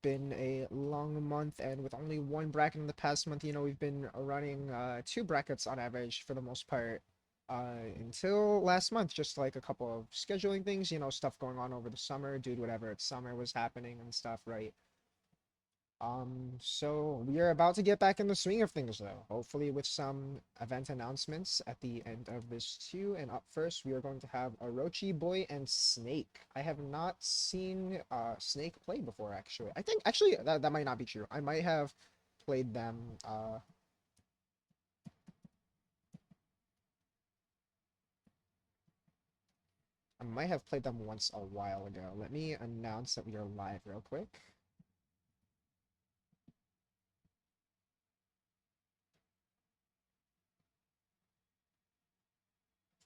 been a long month, and with only one bracket in the past month, we've been running two brackets on average for the most part until last month. Just like a couple of scheduling things, stuff going on over the summer, due to whatever it's summer was happening and stuff, right? So we are about to get back in the swing of things though, hopefully with some event announcements at the end of this too. And up first, we are going to have Orochi Boy and Snake. I have not seen Snake play before, actually. I think actually that might not be true. I might have played them once a while ago. Let me announce that we are live real quick.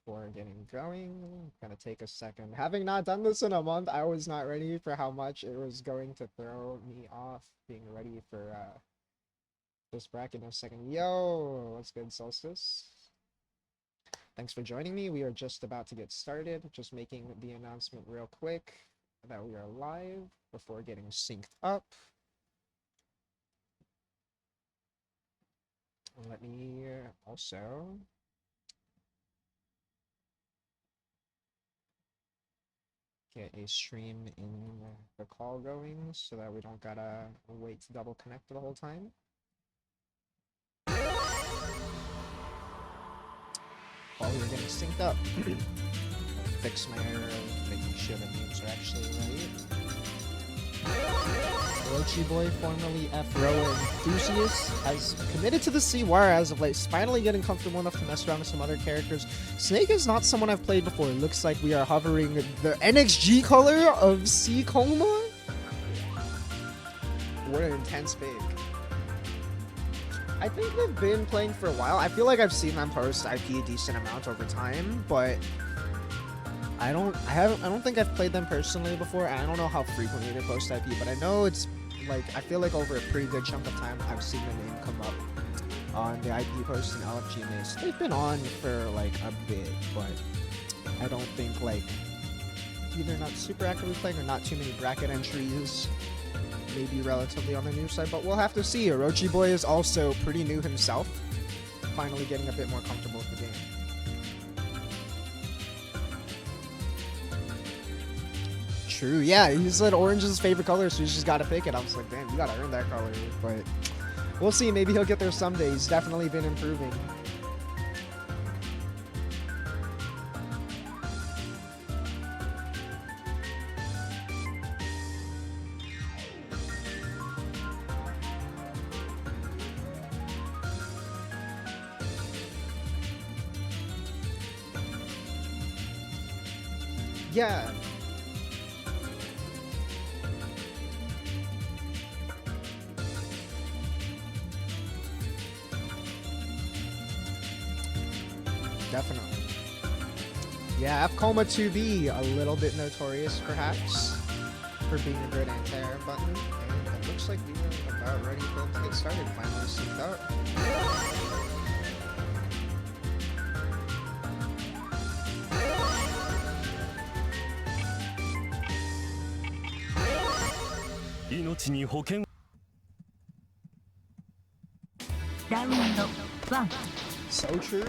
Before getting going, gonna take a second. Having not done this in a month, I was not ready for how much it was going to throw me off being ready for this bracket in a second. Yo, what's good, Solstice? Thanks for joining me. We are just about to get started. Just making the announcement real quick that we are live before getting synced up. Let me also get a stream in the call going so that we don't gotta wait to double connect the whole time. While we're getting synced up, fix my error of making sure the names are actually right. Orochi Boy, formerly F-Row Enthusiast, has committed to the C-Wire as of late, finally getting comfortable enough to mess around with some other characters. Snake is not someone I've played before. It looks like we are hovering the NXG color of C Coma. What an intense pick. I think they've been playing for a while. I feel like I've seen them post IP a decent amount over time, but I don't think I've played them personally before. I don't know how frequently they post IP, but I know it's like, I feel like over a pretty good chunk of time I've seen the name come up on the IP posts and LFG maze. They've been on for like a bit, but I don't think like either not super actively playing or not too many bracket entries. Maybe relatively on the new side, but we'll have to see. Orochi Boy is also pretty new himself, finally getting a bit more comfortable with the game. True, yeah, he said orange is his favorite color, so he's just gotta pick it. I was like, damn, you gotta earn that color, but we'll see. Maybe he'll get there someday. He's definitely been improving. Yeah. Definitely. Yeah, F-Coma 2B, a little bit notorious perhaps for being a good anti-air button, and it looks like we are about ready for them to get started. Finally synced up. So true.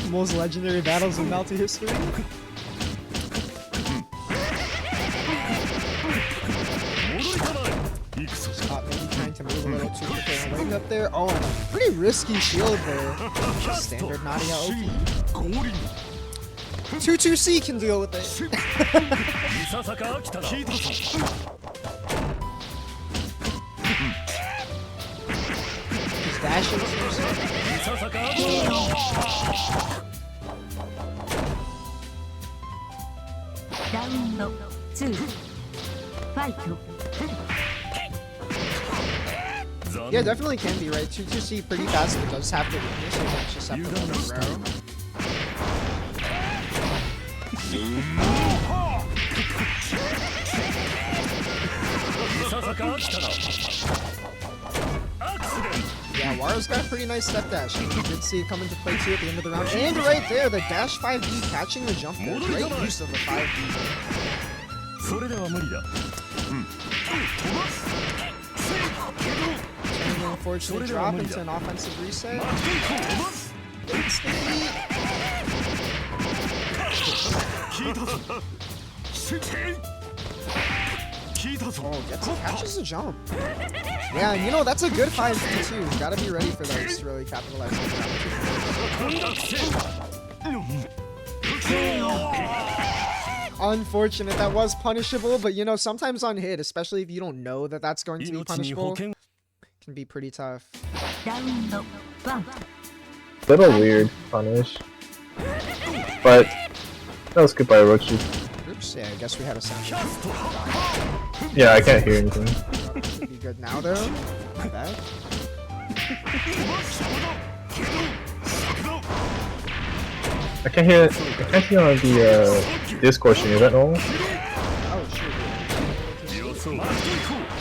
Most legendary battles in Melty history. Maybe trying to move a little too quickly and wing up there. Oh, and a pretty risky shield there. Standard Nadia OP. 2-2C can deal with it. Dashing Round 2. Fight. Yeah, definitely can be, right? 2-2C pretty fast, but does have the weakness, so it's just have to let it row. Yeah, Waro's got a pretty nice step dash. You did see it come into play too at the end of the round. And right there, the dash 5D catching the jump there. Great use of the 5D. And unfortunately drop into an offensive reset. Oh, catches the jump. Yeah, and you know, that's a good 5D too. You gotta be ready for those to really capitalize on that. Unfortunate, that was punishable, but you know, sometimes on hit, especially if you don't know that that's going to be punishable, can be pretty tough. Little weird punish, but that was good by Orochi. Oops, yeah, I guess we had a sound. Yeah, I can't hear anything. Should be good now though. My bad. I can't hear on the Discord stream. Is that normal? Oh shoot.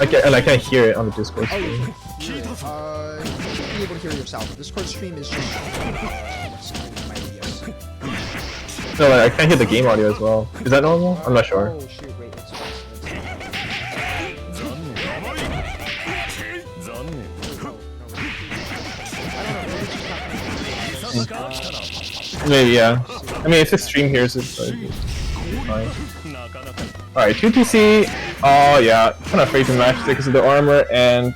I can't hear it on the Discord stream. You should be able to hear yourself. The Discord stream is just my videos. No, like, I can't hear the game audio as well. Is that normal? I'm not sure. Oh shoot, wait, let's Maybe, yeah. I mean, if the stream hears it, so it's fine. Alright, 2TC. Oh, yeah. Kind of afraid to match because of the armor, and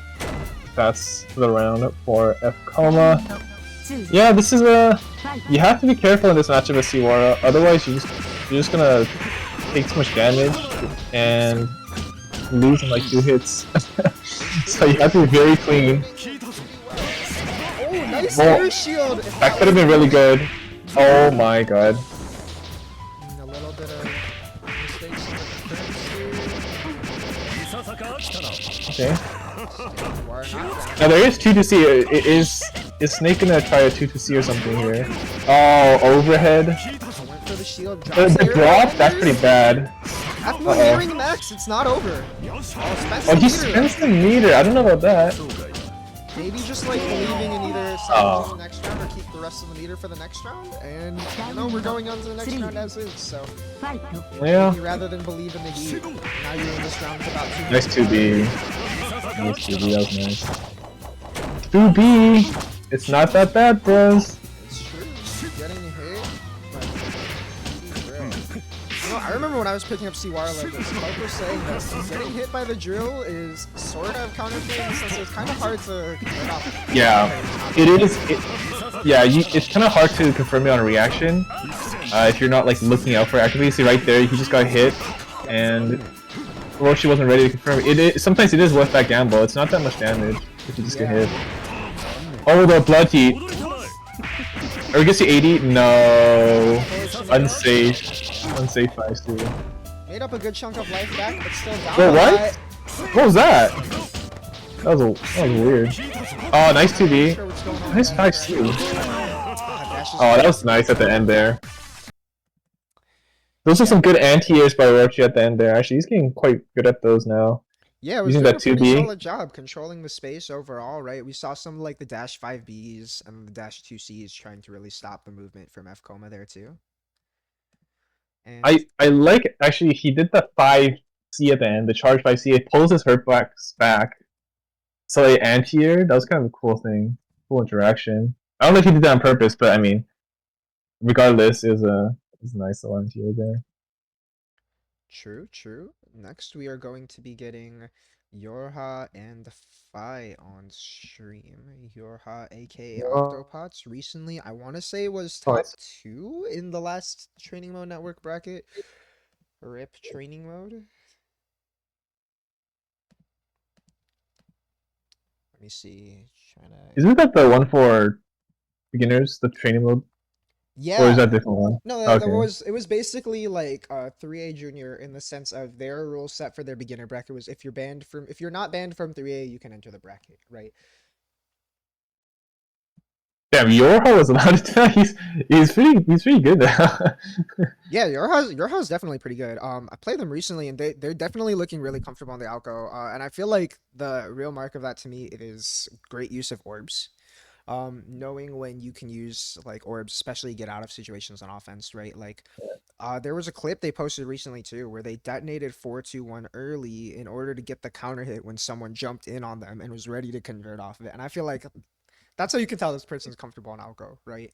that's the round for F-Coma. Yeah, this is a... You have to be careful in this matchup with Siwara, otherwise you're just gonna take too much damage and lose in like 2 hits. So you have to be very clean. Oh, nice air shield! That could have been really good. Oh my god. A little bit of mistakes in the defense here. Okay. Now there is 2-2C. Is Snake gonna try a 2-2C or something here? Oh, overhead. Went for the shield. The drop? That's pretty bad. After nearing max, it's not over. Oh, he spends the meter. I don't know about that. Maybe just like believing in either side the next round or keep the rest of the meter for the next round. And you know, we're going on to the next round as is, so Yeah. maybe rather than believe in the heat, now you're in this round for about 2 Nice 2B. Nice 2B, that was nice. 2B! It's not that bad, bros. It's true. Getting hit, but you know, I remember when I was picking up Siwara like this, Poke was saying that getting hit by the drill is sort of counterfeit since it's kind of hard to get off. Yeah, it is. It's kind of hard to confirm it on a reaction if you're not like looking out for it actively. See right there, he just got hit, and Orochi wasn't ready to confirm it. Sometimes it is worth that gamble. It's not that much damage if you just get hit. Oh, the blood heat. Or gets you 80? No. Unsafe. Unsafe 5-2. Made up a good chunk of life back, but still down. Wait, what? What was that? That was weird. Oh, nice 2B. Nice 5-2. Oh, that was nice at the end there. Those are some good anti-airs by Orochi at the end there. Actually, he's getting quite good at those now. Yeah, it was using doing that a pretty 2B. solid job controlling the space overall, right? We saw some like the dash 5Bs and the dash 2Cs trying to really stop the movement from F-Coma there too. And I like, actually, he did the 5C at the end, the charge 5C. It pulls his hurtbacks back. So they anti-air, that was kind of a cool thing. Cool interaction. I don't know if he did that on purpose, but I mean, regardless, it was a nice little anti-air there. True, true. Next, we are going to be getting Yorha and Fi on stream. Yorha, aka Octopots, recently, I want to say was top 2 in the last Training Mode Network bracket. RIP Training Mode. Let me see. Isn't that the one for beginners, the training mode? Yeah. Or is that a different one? No, Okay. it was basically like 3A junior in the sense of their rule set for their beginner bracket was if you're not banned from 3A, you can enter the bracket, right? Damn, Yorha was allowed to do that. He's pretty good now. Yeah, Yorha's definitely pretty good. I played them recently and they're definitely looking really comfortable on the outgo. And I feel like the real mark of that to me is great use of orbs. knowing when you can use like orbs, especially get out of situations on offense, right? Like, there was a clip they posted recently too, where they detonated 4-2-1 early in order to get the counter hit when someone jumped in on them and was ready to convert off of it. And I feel like that's how you can tell this person's comfortable on algo, right?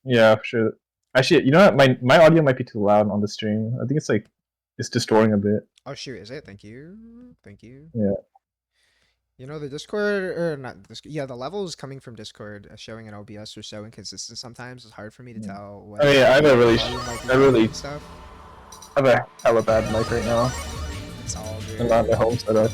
Yeah, for sure. Actually, you know what? My audio might be too loud on the stream. I think it's like it's distorting a bit. Oh shoot, is it? Thank you. Thank you. Yeah. You know, the Discord, or not Discord, yeah, the levels coming from Discord showing in OBS are so inconsistent sometimes. It's hard for me to tell what. Oh yeah, I have a really, stuff. I have a hella bad mic right now. It's all good. I'm not at home setup.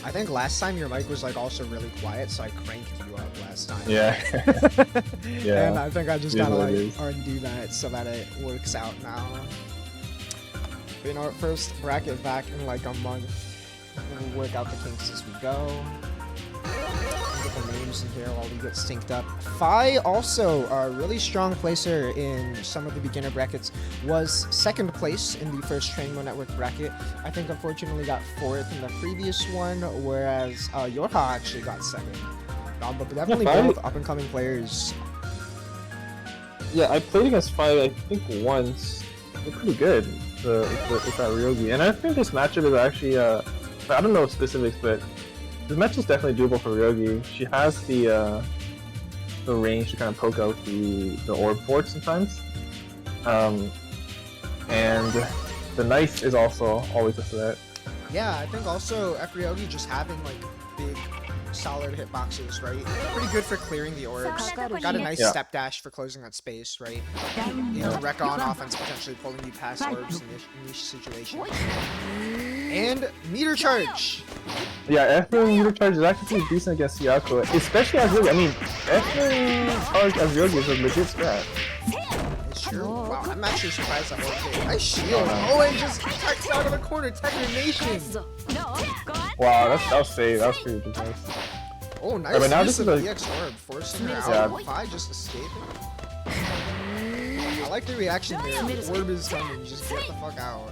I think last time your mic was like also really quiet, so I cranked you up last time. Yeah. Yeah. And I think I just gotta like undo that so that it works out now. But, you know, first bracket back in like a month. We'll work out the kinks as we go. Get the names in here while we get synced up. Fi, also a really strong placer in some of the beginner brackets, was second place in the first Training Mode Network bracket. I think unfortunately got fourth in the previous one, whereas Yorha actually got second. But definitely both up-and-coming players. Yeah, I played against Fi, I think once. They're pretty good with that Ryogi. And I think this matchup is actually, I don't know specifics, but this match is definitely doable for Ryogi. She has the range to kind of poke out the orb fort sometimes. And the knife is also always a threat. Yeah, I think also Ryogi just having like big solid hitboxes, right? Pretty good for clearing the orbs. Got a nice step dash for closing that space, right? You know, Rekka on offense potentially pulling you past orbs in niche situations. And meter charge! Yeah, F1 meter charge is actually pretty decent against Yako, especially as Ryogi. I mean, F1 charge as Ryogi is a legit strat. It's true. Wow, I'm actually surprised that one. Nice shield. Oh, and just text out of the corner, Technimation. Wow, that was safe. That was pretty good. Oh, nice. But now this is a EX orb, forcing her out. Fi just escaping. I like the reaction there. The orb is coming. Just get the fuck out.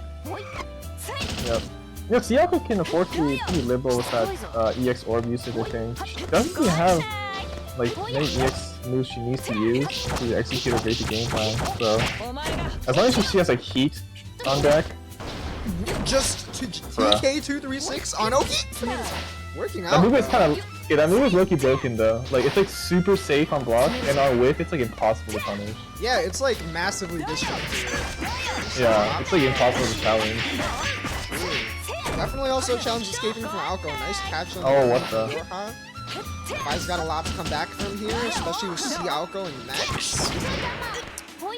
Yep. Yeah, Siyako can afford to be pretty liberal with that EX orb usage, I think. She doesn't really have like many EX moves she needs to use to execute a basic game plan. So as long as she has like heat on deck. Just to TK 236 on Oki. Working out. That move is kind of that move is low-key broken though. Like it's like super safe on block, and on whiff it's like impossible to punish. Yeah, it's like massively disruptive. Yeah, it's like impossible to challenge. Definitely also challenge escaping from Alco. Nice catch on what the? Fi's got a lot to come back from here, especially with C Alco and Max.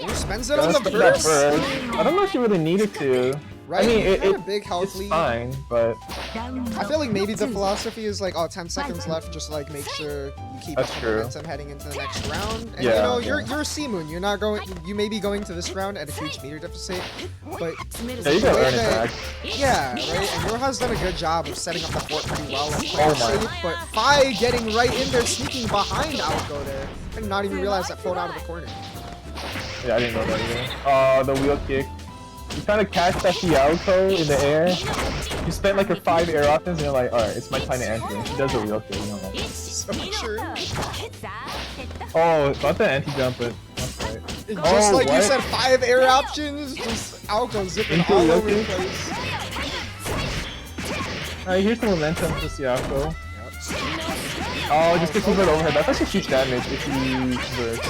He spends it on the burst. I don't know if you really needed to. Right, I mean, it's a big health lead. Fine, but I feel like maybe the philosophy is like, oh, 10 seconds left, just like make sure you keep up the momentum heading into the next round. And you know, you're a C-Moon. You're not going. You may be going to this round at a huge meter deficit, but yeah, you gotta earn it back. Yeah, right. And Yorha's done a good job of setting up the fort pretty well and playing safe. But Fi getting right in there, sneaking behind Alco there, and not even realize that float out of the corner. Yeah, I didn't know that either. The wheel kick. You kind of catch that Fialco in the air. You spent like your 5 air options and you're like, alright, it's my time to enter. And she does a wheel kick, you know, like. So true. Oh, not the anti-jump, but that's right. Just like you said, 5 air options, just Alco zipping all over the place. Alright, here's the momentum for Fialco. Oh, just gets a bit overhead. That's actually huge damage if he converts.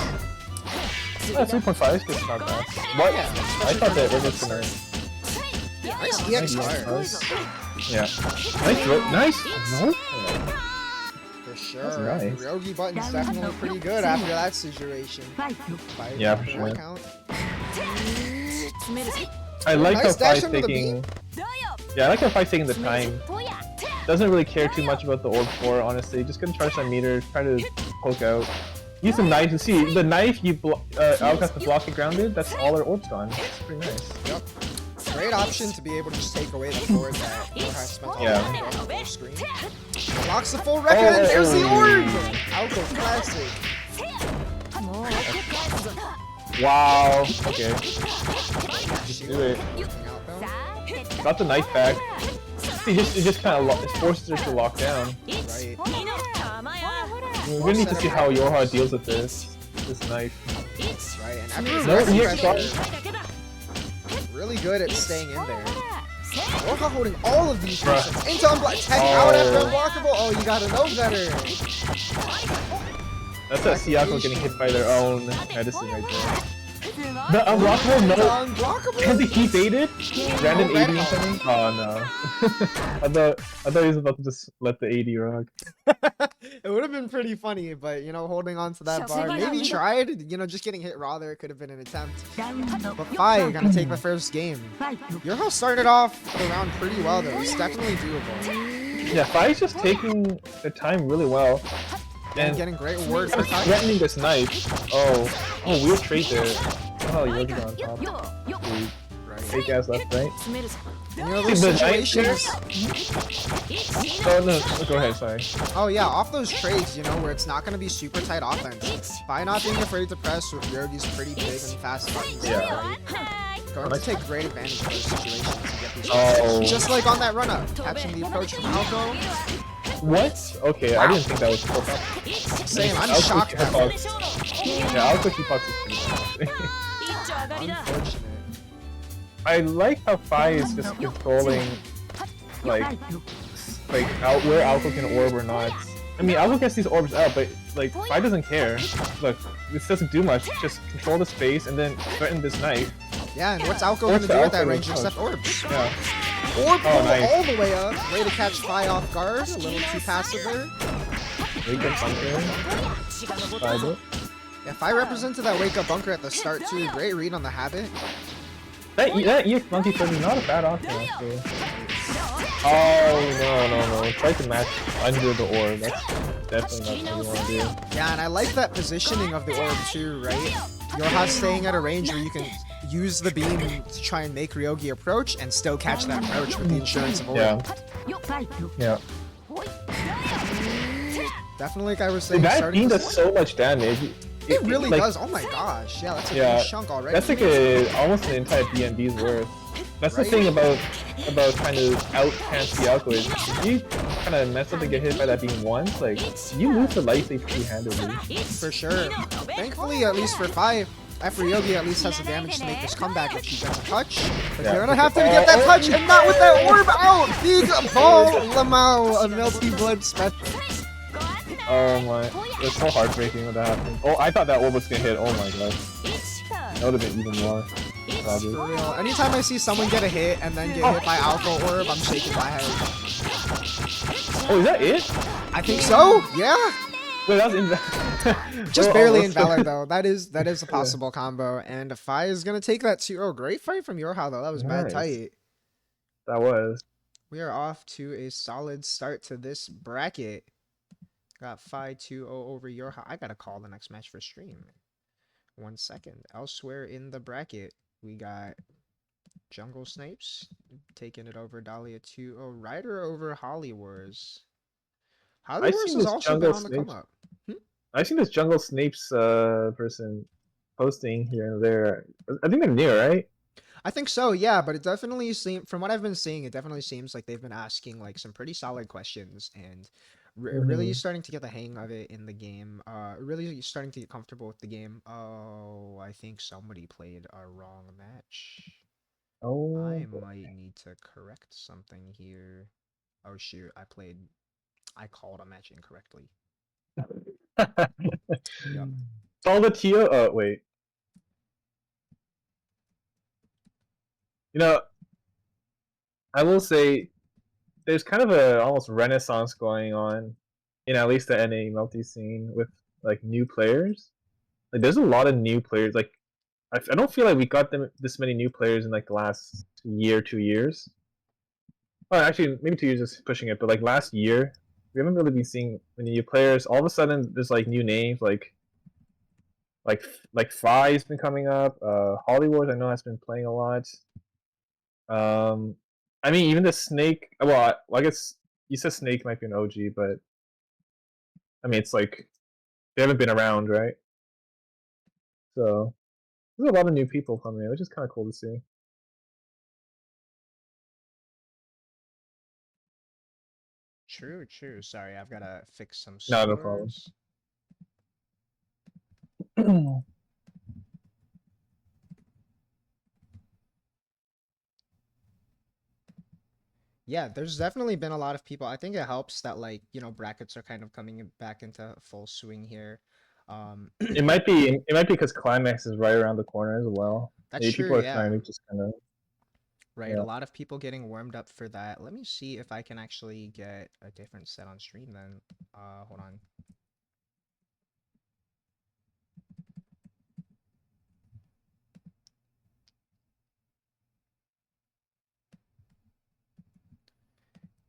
Yeah, 3.5 is not bad. What? Yeah, I thought that it was gonna. Nice EX fires. Yeah. Nice throw. Nice. No. For sure. Nice. The Ryogi button's definitely pretty good after that situation. Yeah, for sure. Count. I like how Fi's taking. Yeah, I like how Fi's taking the time. Doesn't really care too much about the orb core, honestly. Just gonna charge that meter, try to poke out. Use the knife to see. The knife you Alco has to block it grounded, that's all her orb's gone. It's pretty nice. Yep. Great option to be able to just take away the forward that Yorha spent all the full screen. Blocks the full record and there's the orb! Alco classic. Wow. Okay. Do it. Got the knife back. it just kind of forces her to lock down. Right. We really need to see how Yorha deals with this knife. Right, and after No, pressure, really good at staying in there. Yorha holding all of these positions into unblock, tech out after unblockable. Oh, you gotta know better. That's a Siako getting hit by their own medicine right there. The unblockable, no. Unblockable. Can they keep baited? Random 80 coming? Oh no. I thought he was about to just let the 80 rock. It would have been pretty funny, but you know, holding on to that bar, maybe tried. You know, just getting hit raw there could have been an attempt. But Fi gonna take the first game. Yorha started off the round pretty well though. It's definitely doable. Yeah, Fi's just taking their time really well. And getting great rewards for threatening this knife. Oh, weird trade there. Oh, you're on top. Dude. Right. Fake ass left, right? You know, those situations. Oh no, go ahead, sorry. Oh yeah, off those trades, you know, where it's not gonna be super tight offense. By not being afraid to press with Yogi's pretty big and fast buttons. Yeah. Right? Going to take great advantage of those situations and get these Oh. just like on that run up, catching the approach from Alco. What? Okay, wow. I didn't think that was full up. Same, I'm shocked. Yeah, Alco Hitbox is pretty bad. Unfortunate. I like how Fi is just controlling, like out where Alco can orb or not. I mean, Alco gets these orbs out, but like Fi doesn't care. Look, this doesn't do much. Just control the space and then threaten this knife. Yeah, and what's Alco gonna do at that range except orbs? Yeah. Orb all the way up. Way to catch Fi off guard. A little too passive there. Wake up bunker. Yeah, Fi represented that wake up bunker at the start too. Great read on the habit. That EX monkey flip is not a bad option actually. Oh no. Try to match under the orb. That's definitely not what you want to do. Yeah, and I like that positioning of the orb too, right? Yorha staying at a range where you can use the beam to try and make Ryogi approach and still catch that approach with the insurance of orb. Yeah. Definitely, like I was saying, that beam does so much damage. It really like, does. Oh my gosh. Yeah, that's a huge chunk already. That's like almost an entire BNB's worth. That's the thing about trying to out-chance the Alco is if you kind of mess up and get hit by that beam once, like, you lose the life save pretty handily. For sure. Thankfully, at least for 5, Ryogi at least has the damage to make this comeback if she gets a touch. But you're gonna have to get that touch and not with that orb out! Big ball Lamau, a melty blood special. Oh my, it's so heartbreaking when that happened. Oh, I thought that orb was gonna hit, oh my god. That would have been even more. For real. Anytime I see someone get a hit and then get hit by Alpha Orb, I'm shaking my head. Oh, is that it? I think so, yeah! Wait, that was just barely invalid though. That is a possible combo. And Fi is gonna take that 2-0. Great fight from Yorha though. That was bad tight. That was. We are off to a solid start to this bracket. Got Fi 2-0 over Yorha. I gotta call the next match for stream. 1 second. Elsewhere in the bracket, we got Jungle Snapes taking it over Dahlia 2-0. Ryder over Holly Wars. Holly Wars has also been on the come up. I've seen this Jungle Snapes person posting here and there. I think they're new, right? I think so, yeah, but it definitely seems, from what I've been seeing, it definitely seems like they've been asking like some pretty solid questions and really starting to get the hang of it in the game. Really starting to get comfortable with the game. Oh, I think somebody played a wrong match. Oh, I might need to correct something here. Oh shoot, I called a match incorrectly. Yep. Solvatio? Oh, wait. You know, I will say there's kind of a almost renaissance going on in at least the NA multi scene with like new players. Like there's a lot of new players. Like I don't feel like we got this many new players in like the last year, 2 years. Oh, actually, maybe 2 years is pushing it, but like last year, we haven't really been seeing many new players. All of a sudden, there's like new names like Fi's been coming up. Hollywood I know has been playing a lot. I mean, even the Snake. Well, I guess you said Snake might be an OG, but I mean, it's like they haven't been around, right? So there's a lot of new people coming in, which is kind of cool to see. True, true. Sorry, I've gotta fix some No, no problem. scores. Yeah, there's definitely been a lot of people. I think it helps that like, you know, brackets are kind of coming back into full swing here. It might be because climax is right around the corner as well. That's Maybe true, people are yeah. trying to just kind of Right, a yeah. lot of people getting warmed up for that. Let me see if I can actually get a different set on stream then. Hold on.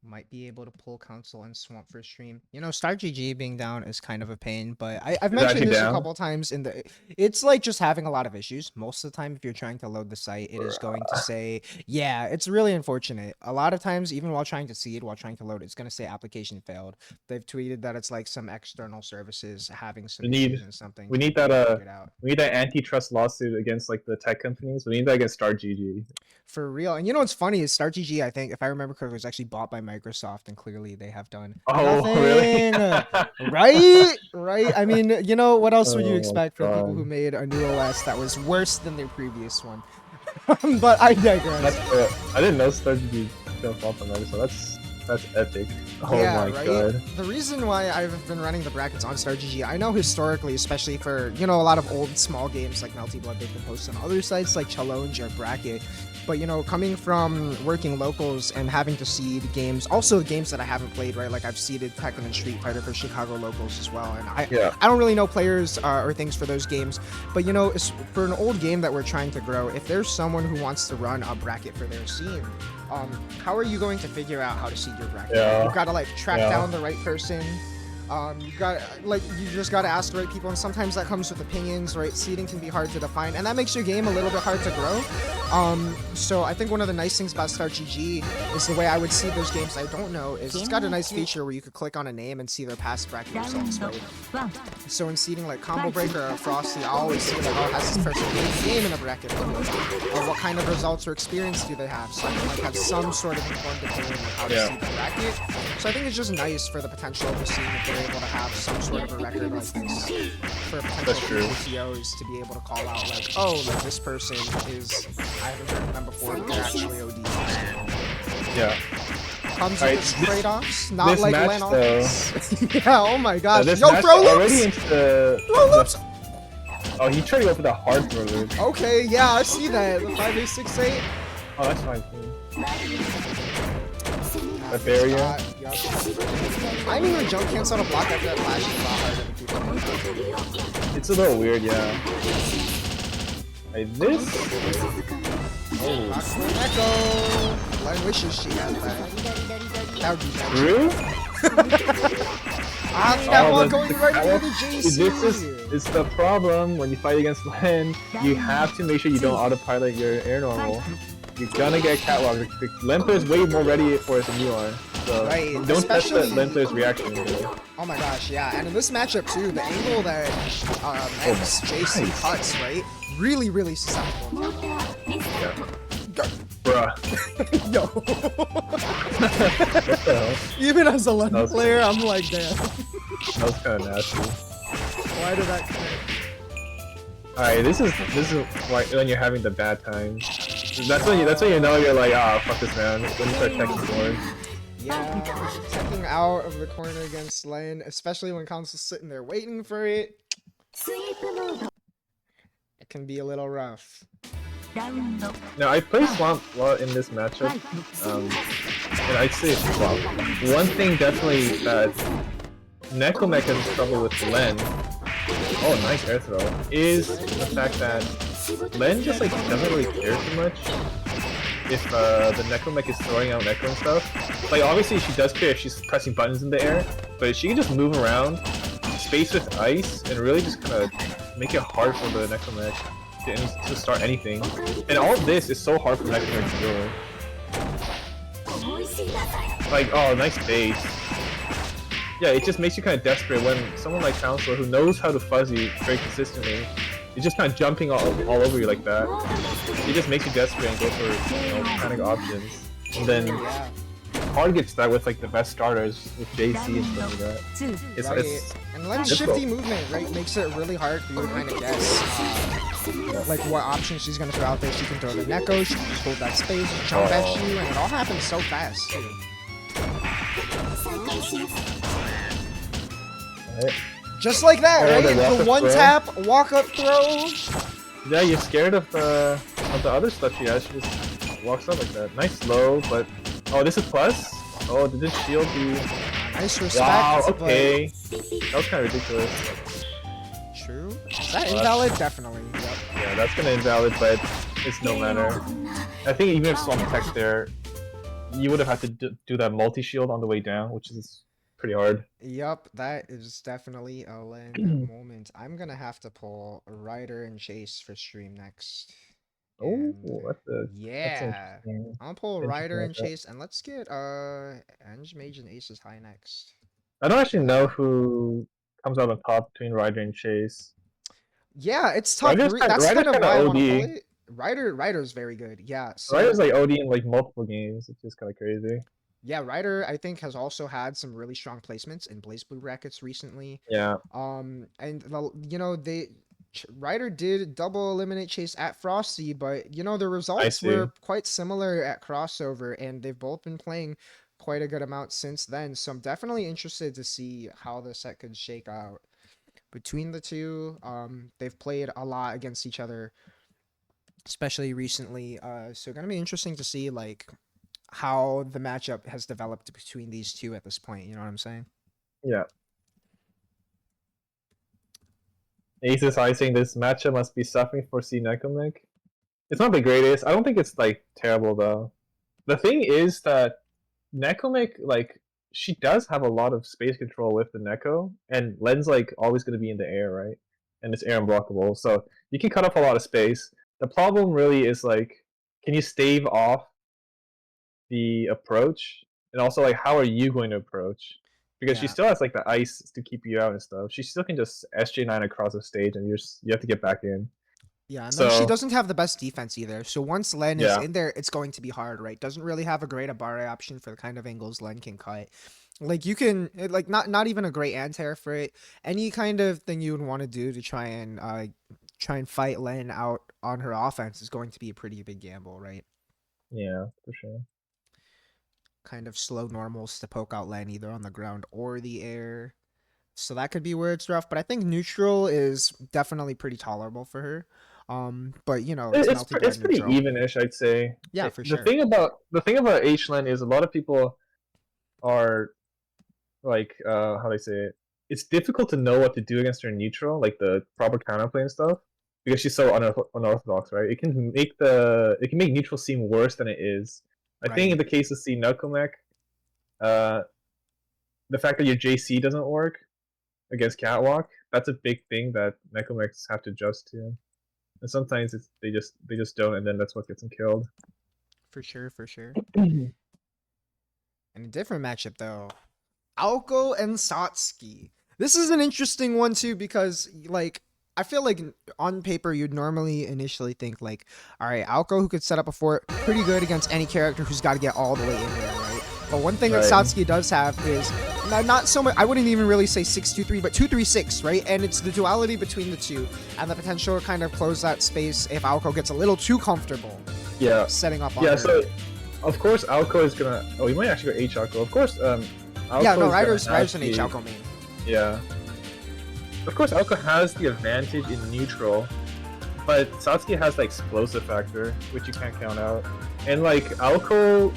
Might be able to pull console and swamp for stream. You know, Star GG being down is kind of a pain, but I've Is it actually mentioned this a down? couple times in the. It's like just having a lot of issues. Most of the time, if you're trying to load the site, it is going to say, yeah, it's really unfortunate. A lot of times, even while trying to seed, while trying to load, it's going to say application failed. They've tweeted that it's like some external services having some issues and something. We need can that be figured out. we need that antitrust lawsuit against like the tech companies. We need that against Star GG. For real. And you know what's funny is Star GG, I think, if I remember correctly, was actually bought by Microsoft, and clearly they have done nothing. Really? Right? Right? I mean, you know, what else would you Oh expect from people who God. made a new OS that was worse than their previous one? But I digress. I didn't know Star GG gonna fall from Microsoft. That's epic. Oh Yeah, my right? God. The reason why I've been running the brackets on Star GG, I know historically, especially for, you know, a lot of old small games like Melty Blood, they've been posted on other sites like Challenge or Bracket. But, you know, coming from working locals and having to seed games, also games that I haven't played, right? Like I've seeded Tekken and Street Fighter for Chicago locals as well. And I don't really know players or things for those games. But, you know, for an old game that we're trying to grow, if there's someone who wants to run a bracket for their scene, how are you going to figure out how to seed your bracket? Yeah. You've got to like track down the right person. You just gotta ask the right people, and sometimes that comes with opinions, right? Seeding can be hard to define, and that makes your game a little bit hard to grow. So I think one of the nice things about Star GG is the way I would seed those games I don't know is it's got a nice feature where you could click on a name and see their past bracket results, right? So in seeding like Combo Breaker or Frosty, I always see like, oh, has this person played the game in a bracket? Or what kind of results or experience do they have? So I can like have some sort of informed opinion of how to seed the bracket. So I think it's just nice for the potential of the scene if they're able to have some sort of a record like this for potential PCOs to be able to call out like, oh, like this person is, I haven't heard of them before, but they're actually OD. Yeah. Comes with its trade-offs, not like match, Lenox. Yeah, oh my gosh. This Yo, match throw already loops! into the, Throw loops! Oh, he tried to go for the hard throw loop. Okay, yeah, I see that. The 5, 8, 6, 8. Oh, that's fine too. A barrier. I mean, when jump cancel on a block after that flash is a lot harder than people. It's a little weird, yeah. Like this? Oh. Echo! Len wishes she had that. That would be True? Catwalk going right into the JC! It's the problem when you fight against Len. You have to make sure you don't autopilot your air normal. You're gonna get catwalk. Len player's way more ready for it than you are. So don't test that Len player's reaction. Oh my gosh, yeah. And in this matchup too, the angle that Men's JC cuts, right? Really, really susceptible. Yeah. Bruh. Yo. What the hell? Even as a Len player, I'm like, damn. That was kind of nasty. Why did that connect? Alright, this is why when you're having the bad times. That's when you know you're like, ah, fuck this man. When you start checking forward. Yeah, checking out of the corner against Len, especially when Console's sitting there waiting for it. It can be a little rough. Now I play Swamp a lot in this matchup, and I'd say Swamp. One thing definitely that Necromech has trouble with Len, oh nice air throw, is the fact that Len just like doesn't really care too much if the Necromech is throwing out Necro and stuff. Like obviously she does care if she's pressing buttons in the air, but she can just move around, space with ice, and really just kind of make it hard for the Necromech to start anything. And all of this is so hard for Necromech to do. Like, oh, nice base. Yeah, it just makes you kind of desperate when someone like Counselor, who knows how to fuzzy very consistently, is just kind of jumping all over you like that. It just makes you desperate and go for, you know, panic options. And then targets that with like the best starters with JC and stuff like that. It's, Right. it's And Len's difficult. shifty movement, right, makes it really hard for you to kind of guess, like what options she's gonna throw out there. She can throw the Neko, she can just hold that space, jump at you, and it all happens so fast too. Right. Just like that, Oh, right? the walk-up The one throw. tap, walk up throw. Yeah, you're scared of the other stuff she has. She just walks up like that. Nice low, but oh, this is plus. Oh, did this shield the? Nice respect. Wow. Okay. That was kind of ridiculous. But true. Is that invalid? Definitely. Yep. Yeah, that's gonna invalid, but it's no matter. I think even if Swamp Tech there, you would have had to do that multi shield on the way down, which is pretty hard. Yep, that is definitely a Len moment. I'm gonna have to pull Ryder and Chase for stream next. Oh, And that's yeah, interesting. I'll pull Interesting Ryder and like that. Chase, and let's get Eng Mage and Aces High next. I don't actually know who comes out on top between Ryder and Chase. Yeah, it's top Ryder's three. kinda- That's Ryder's kind of kinda why I want to OD. pull it. Ryder's very good. Yeah, so Ryder's like OD in like multiple games, which is kind of crazy. yeah, Ryder I think has also had some really strong placements in Blaze Blue brackets recently. Yeah. And you know Ryder did double eliminate Chase at Frosty, but you know the results see. were quite similar at crossover, and they've both been playing quite a good amount since then. So I'm definitely interested to see how the set could shake out between the two. They've played a lot against each other, especially recently. So gonna be interesting to see like how the matchup has developed between these two at this point. You know what I'm saying? Yeah. Ace is high saying this matchup must be suffering for C Nekomek. It's not the greatest. I don't think it's like terrible though. The thing is that Nekomek, like, she does have a lot of space control with the Neko, and Len's like always gonna be in the air, right? And it's air unblockable, so you can cut off a lot of space. The problem really is like, can you stave off the approach? And also like, how are you going to approach? Because she Yeah. still has like the ice to keep you out and stuff. She still can just SJ9 across the stage, and you have to get back in. Yeah, and then she So- doesn't have the best defense either. So once Len is Yeah. in there, it's going to be hard, right? Doesn't really have a great Abare option for the kind of angles Len can cut. Like you can like not even a great anti-air for it. Any kind of thing you would want to do to try and fight Len out on her offense is going to be a pretty big gamble, right? Yeah, for sure. Kind of slow normals to poke out Len either on the ground or the air. So that could be where it's rough, but I think neutral is definitely pretty tolerable for her. But you know, It's multi-guard pretty neutral. even-ish, I'd say. Yeah, for The sure. thing about H-Len is a lot of people are like how do I say it? It's difficult to know what to do against her in neutral, like the proper counterplay and stuff, because she's so unorthodox, right? It can make neutral seem worse than it is. I think in the case of C Nukomek, the fact that your JC doesn't work against Catwalk, that's a big thing that Nekomeks have to adjust to. And sometimes they just don't, and then that's what gets them killed. For sure, for sure. In a different matchup though, Aoko and Satsuki. This is an interesting one too because like I feel like on paper you'd normally initially think like, all right, Aoko who could set up a fort pretty good against any character who's got to get all the way in there, right? But one thing that Satsuki does have is not so much. I wouldn't even really say 6-2-3, but 2-3-6, right? And it's the duality between the two and the potential to kind of close that space if Aoko gets a little too comfortable. Yeah. Setting up on Yeah. her. So, of course, Aoko is gonna. Oh, you might actually go H Aoko. Of course. Aoko Yeah, no, is Ryder's gonna have an H the- Aoko main. Yeah. Of course, Aoko has the advantage in neutral, but Satsuki has the explosive factor, which you can't count out. And like Aoko,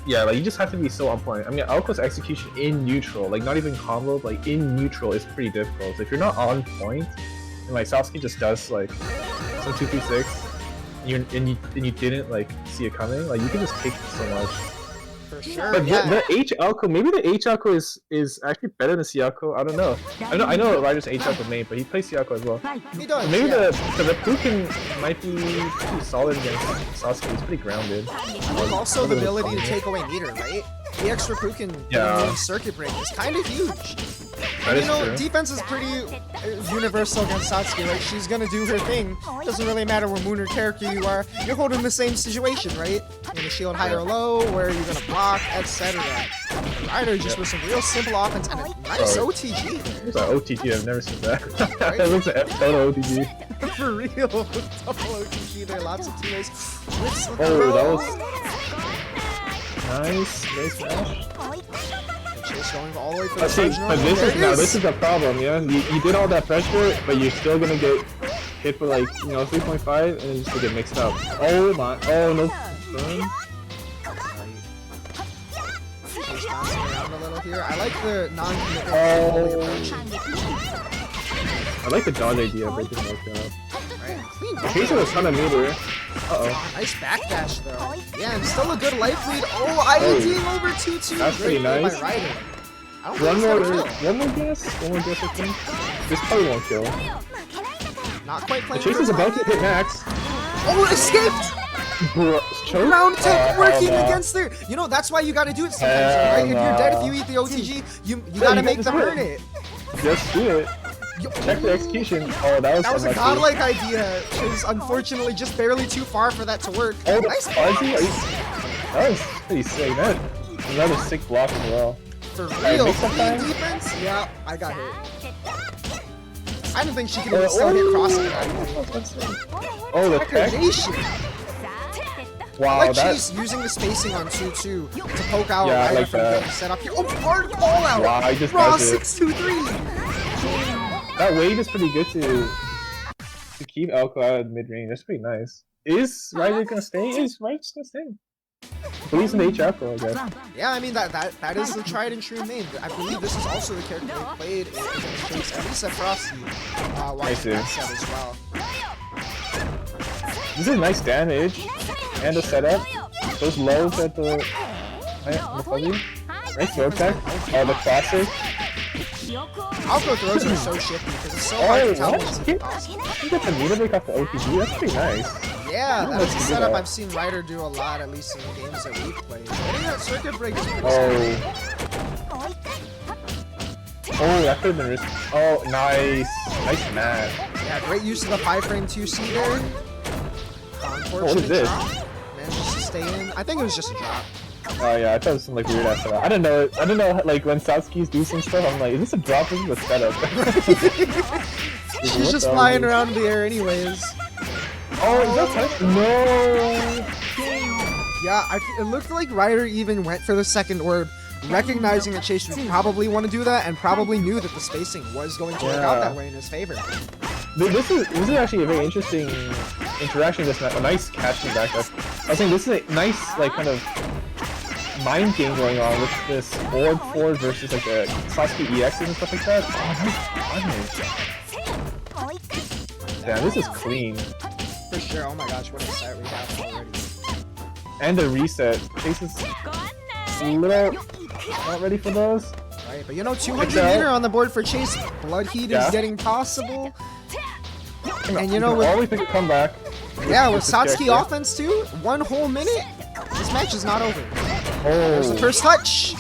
yeah, like you just have to be so on point. I mean, Aoko's execution in neutral, like not even combo, but like in neutral, is pretty difficult. So if you're not on point, and like Satsuki just does like some 2-3-6, and you didn't like see it coming, like you can just take so much. For sure. But Yeah. the H Alco, maybe the H Alco is actually better than C Alco. I don't know. I know Ryder's H Alco main, but he plays C Alco as well. He does. So maybe yeah. the Pukin might be pretty solid against Sasuke. He's pretty grounded. Also the ability to take away meter, right? The extra Pukin Yeah. circuit break is kind of huge. That You is know, true. defense is pretty universal against Satsuki. Like, she's gonna do her thing. Doesn't really matter what moon or character you are. You're holding the same situation, right? You're gonna shield high or low, where you're gonna block, etc. Ryder just with some real simple offense and a nice OTG there. It's an OTG, I've never seen that. That looks like total OTG. For real. Double OTG there, lots of teammates. Oh, that was nice. Nice smash. Chase going all the way for the See, Trojan. but this is the problem, yeah. You did all that pressure, but you're still gonna get hit for like 3.5, and then you still get mixed up. Oh my! Oh no! Burn. Chase bouncing around a little here. I like the non-commitment. I like the dodge idea, but it didn't work out. Right, clean. Chase was kind of meter. Nice backdash though. Yeah, and still a good life lead. Oh, IEDing over 2-2. That's pretty nice. By Ryder. I don't One think more it's gonna guess, I think. This probably won't kill. kill. Not quite The playing. Chase is about to hit max. Oh, it escaped! Bro, choke? Round tech working hell no. against there. You know, that's why you gotta do it sometimes, Hell right? If you're dead, if no. you eat the OTG, you gotta make them earn it. Just do it. Check the execution. Oh, that was a unlucky. godlike idea. Chase, unfortunately, just barely too far for that to work. Oh, the Nice fuzzy? That was pretty sick. That another sick block as well. For Alright, real, mix up clean time. defense. Yeah, I got hit. I didn't think she could even still hit crossing. Oh, the tech. Recognition. Wow, Like that. Chase using the spacing on 2-2 to poke out Yeah, I Ryder like from that. getting set up here. Oh, hard ball out. Wow, I just Raw does it. 6-2-3. That wave is pretty good to keep Elko out of mid range. That's pretty nice. Is Ryder gonna stay? Is Ryder gonna stay? Believes in the H Elko, I guess. Yeah, I mean that is the tried and true name. I believe this is also the character they played against Chase, at least at Frosty. Watching that set as well. This is nice damage and the setup. Those lows at the fuzzy. Nice throw tech. Oh, the classic. Alco throws are so shifty because it's so hard to tell what? what's You possible. get the meter break off the OTG. That's pretty nice. Yeah, that's a Let's do setup that. I've seen Ryder do a lot, at least in the games that we've played. Getting that circuit break is pretty Oh, that could have been risky. Oh, nice. Nice match. Yeah, great use of the 5-frame 2C there. What is this? Drop. Manages to stay in. I think it was just a drop. Oh yeah, I thought it was some like weird ass setup. I didn't know. Like when Satsuki's do some stuff, I'm like, is this a drop or is this a setup? She's just flying around in the air anyways. Oh, is that touch? No. Yeah, it looked like Ryder even went for the second orb, recognizing that Chase would probably want to do that and probably knew that the spacing was going to work out that way in his favor. This is actually a very interesting interaction. This a nice catching back. I was saying this is a nice like kind of mind game going on with this orb forward versus like the Satsuki EXs and stuff like that. Oh, nice. Damn, this is clean. For sure. Oh my gosh, what a set we have already. And the reset. Chase is a little not ready for those. Right, but you know, 200 meter on the board for Chase. Blood heat is getting possible. And you know, with always make a comeback. yeah, with Satsuki offense too, 1 whole minute, this match is not over. There's the Oh, first touch.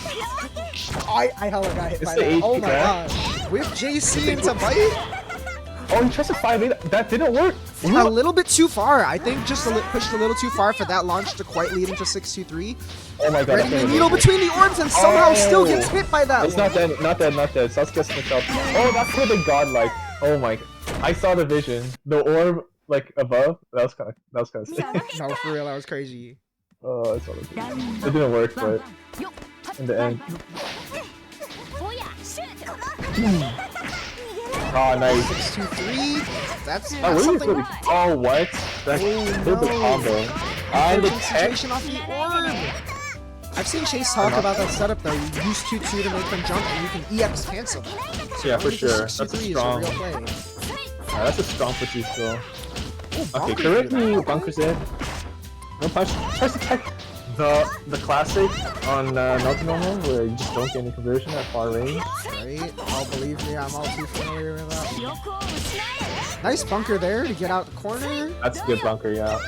I hella got hit by the that. Oh my HP gosh. With JC into bite. oh, he tries to 5-8. That didn't work. A little bit too far. I think just pushed a little too far for that launch to quite lead into 6-2-3. Oh my god. Ready the needle between the orbs and somehow still gets hit by that It's one. not dead, not dead, not dead. Sasuke's switched up. Oh, that could have been godlike. Oh my. I saw the vision. The orb, like, above. That was kind of sick. No, for real, that was crazy. Oh, I saw the vision. It didn't work, but in the end. Oh, nice. 6-2-3. That's Oh, really something. good. Oh, what? That's a little bit combo. And the tech. Situation off the orb. I've seen Chase talk about that setup though. You use 2-2 to make them jump, and you can EX cancel them. Yeah, for I think the sure. That's a 6-2-3 strong. is a real play. Yeah, that's a strong pussy still. Okay, Bunkers correct do me, that. bunkers in. No punch. Tries to tech the classic on Melting Normal, where you just don't get any conversion at far range. Right? Oh, believe me, I'm all too familiar with that. Nice bunker there to get out the corner. That's a good bunker, yeah.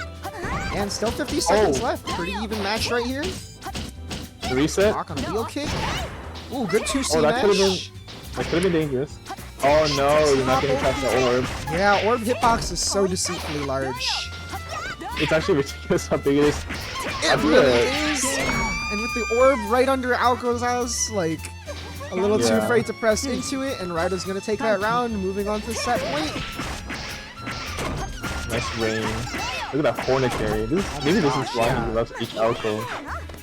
And still 50 seconds Oh. left. Pretty even match right here. The reset. Lock on a wheel kick. Ooh, good 2C Oh, that could've match. That could have been dangerous. Oh no, you're not getting past the orb. Yeah, orb hitbox is so deceitfully large. It's actually ridiculous how big it is. It really is. And with the orb right under Alco's house, like a little too afraid to press into it, and Ryder's gonna take that round, moving on to set point. Nice range. Look at that Hornet carry. Maybe this is why he loves H Alco.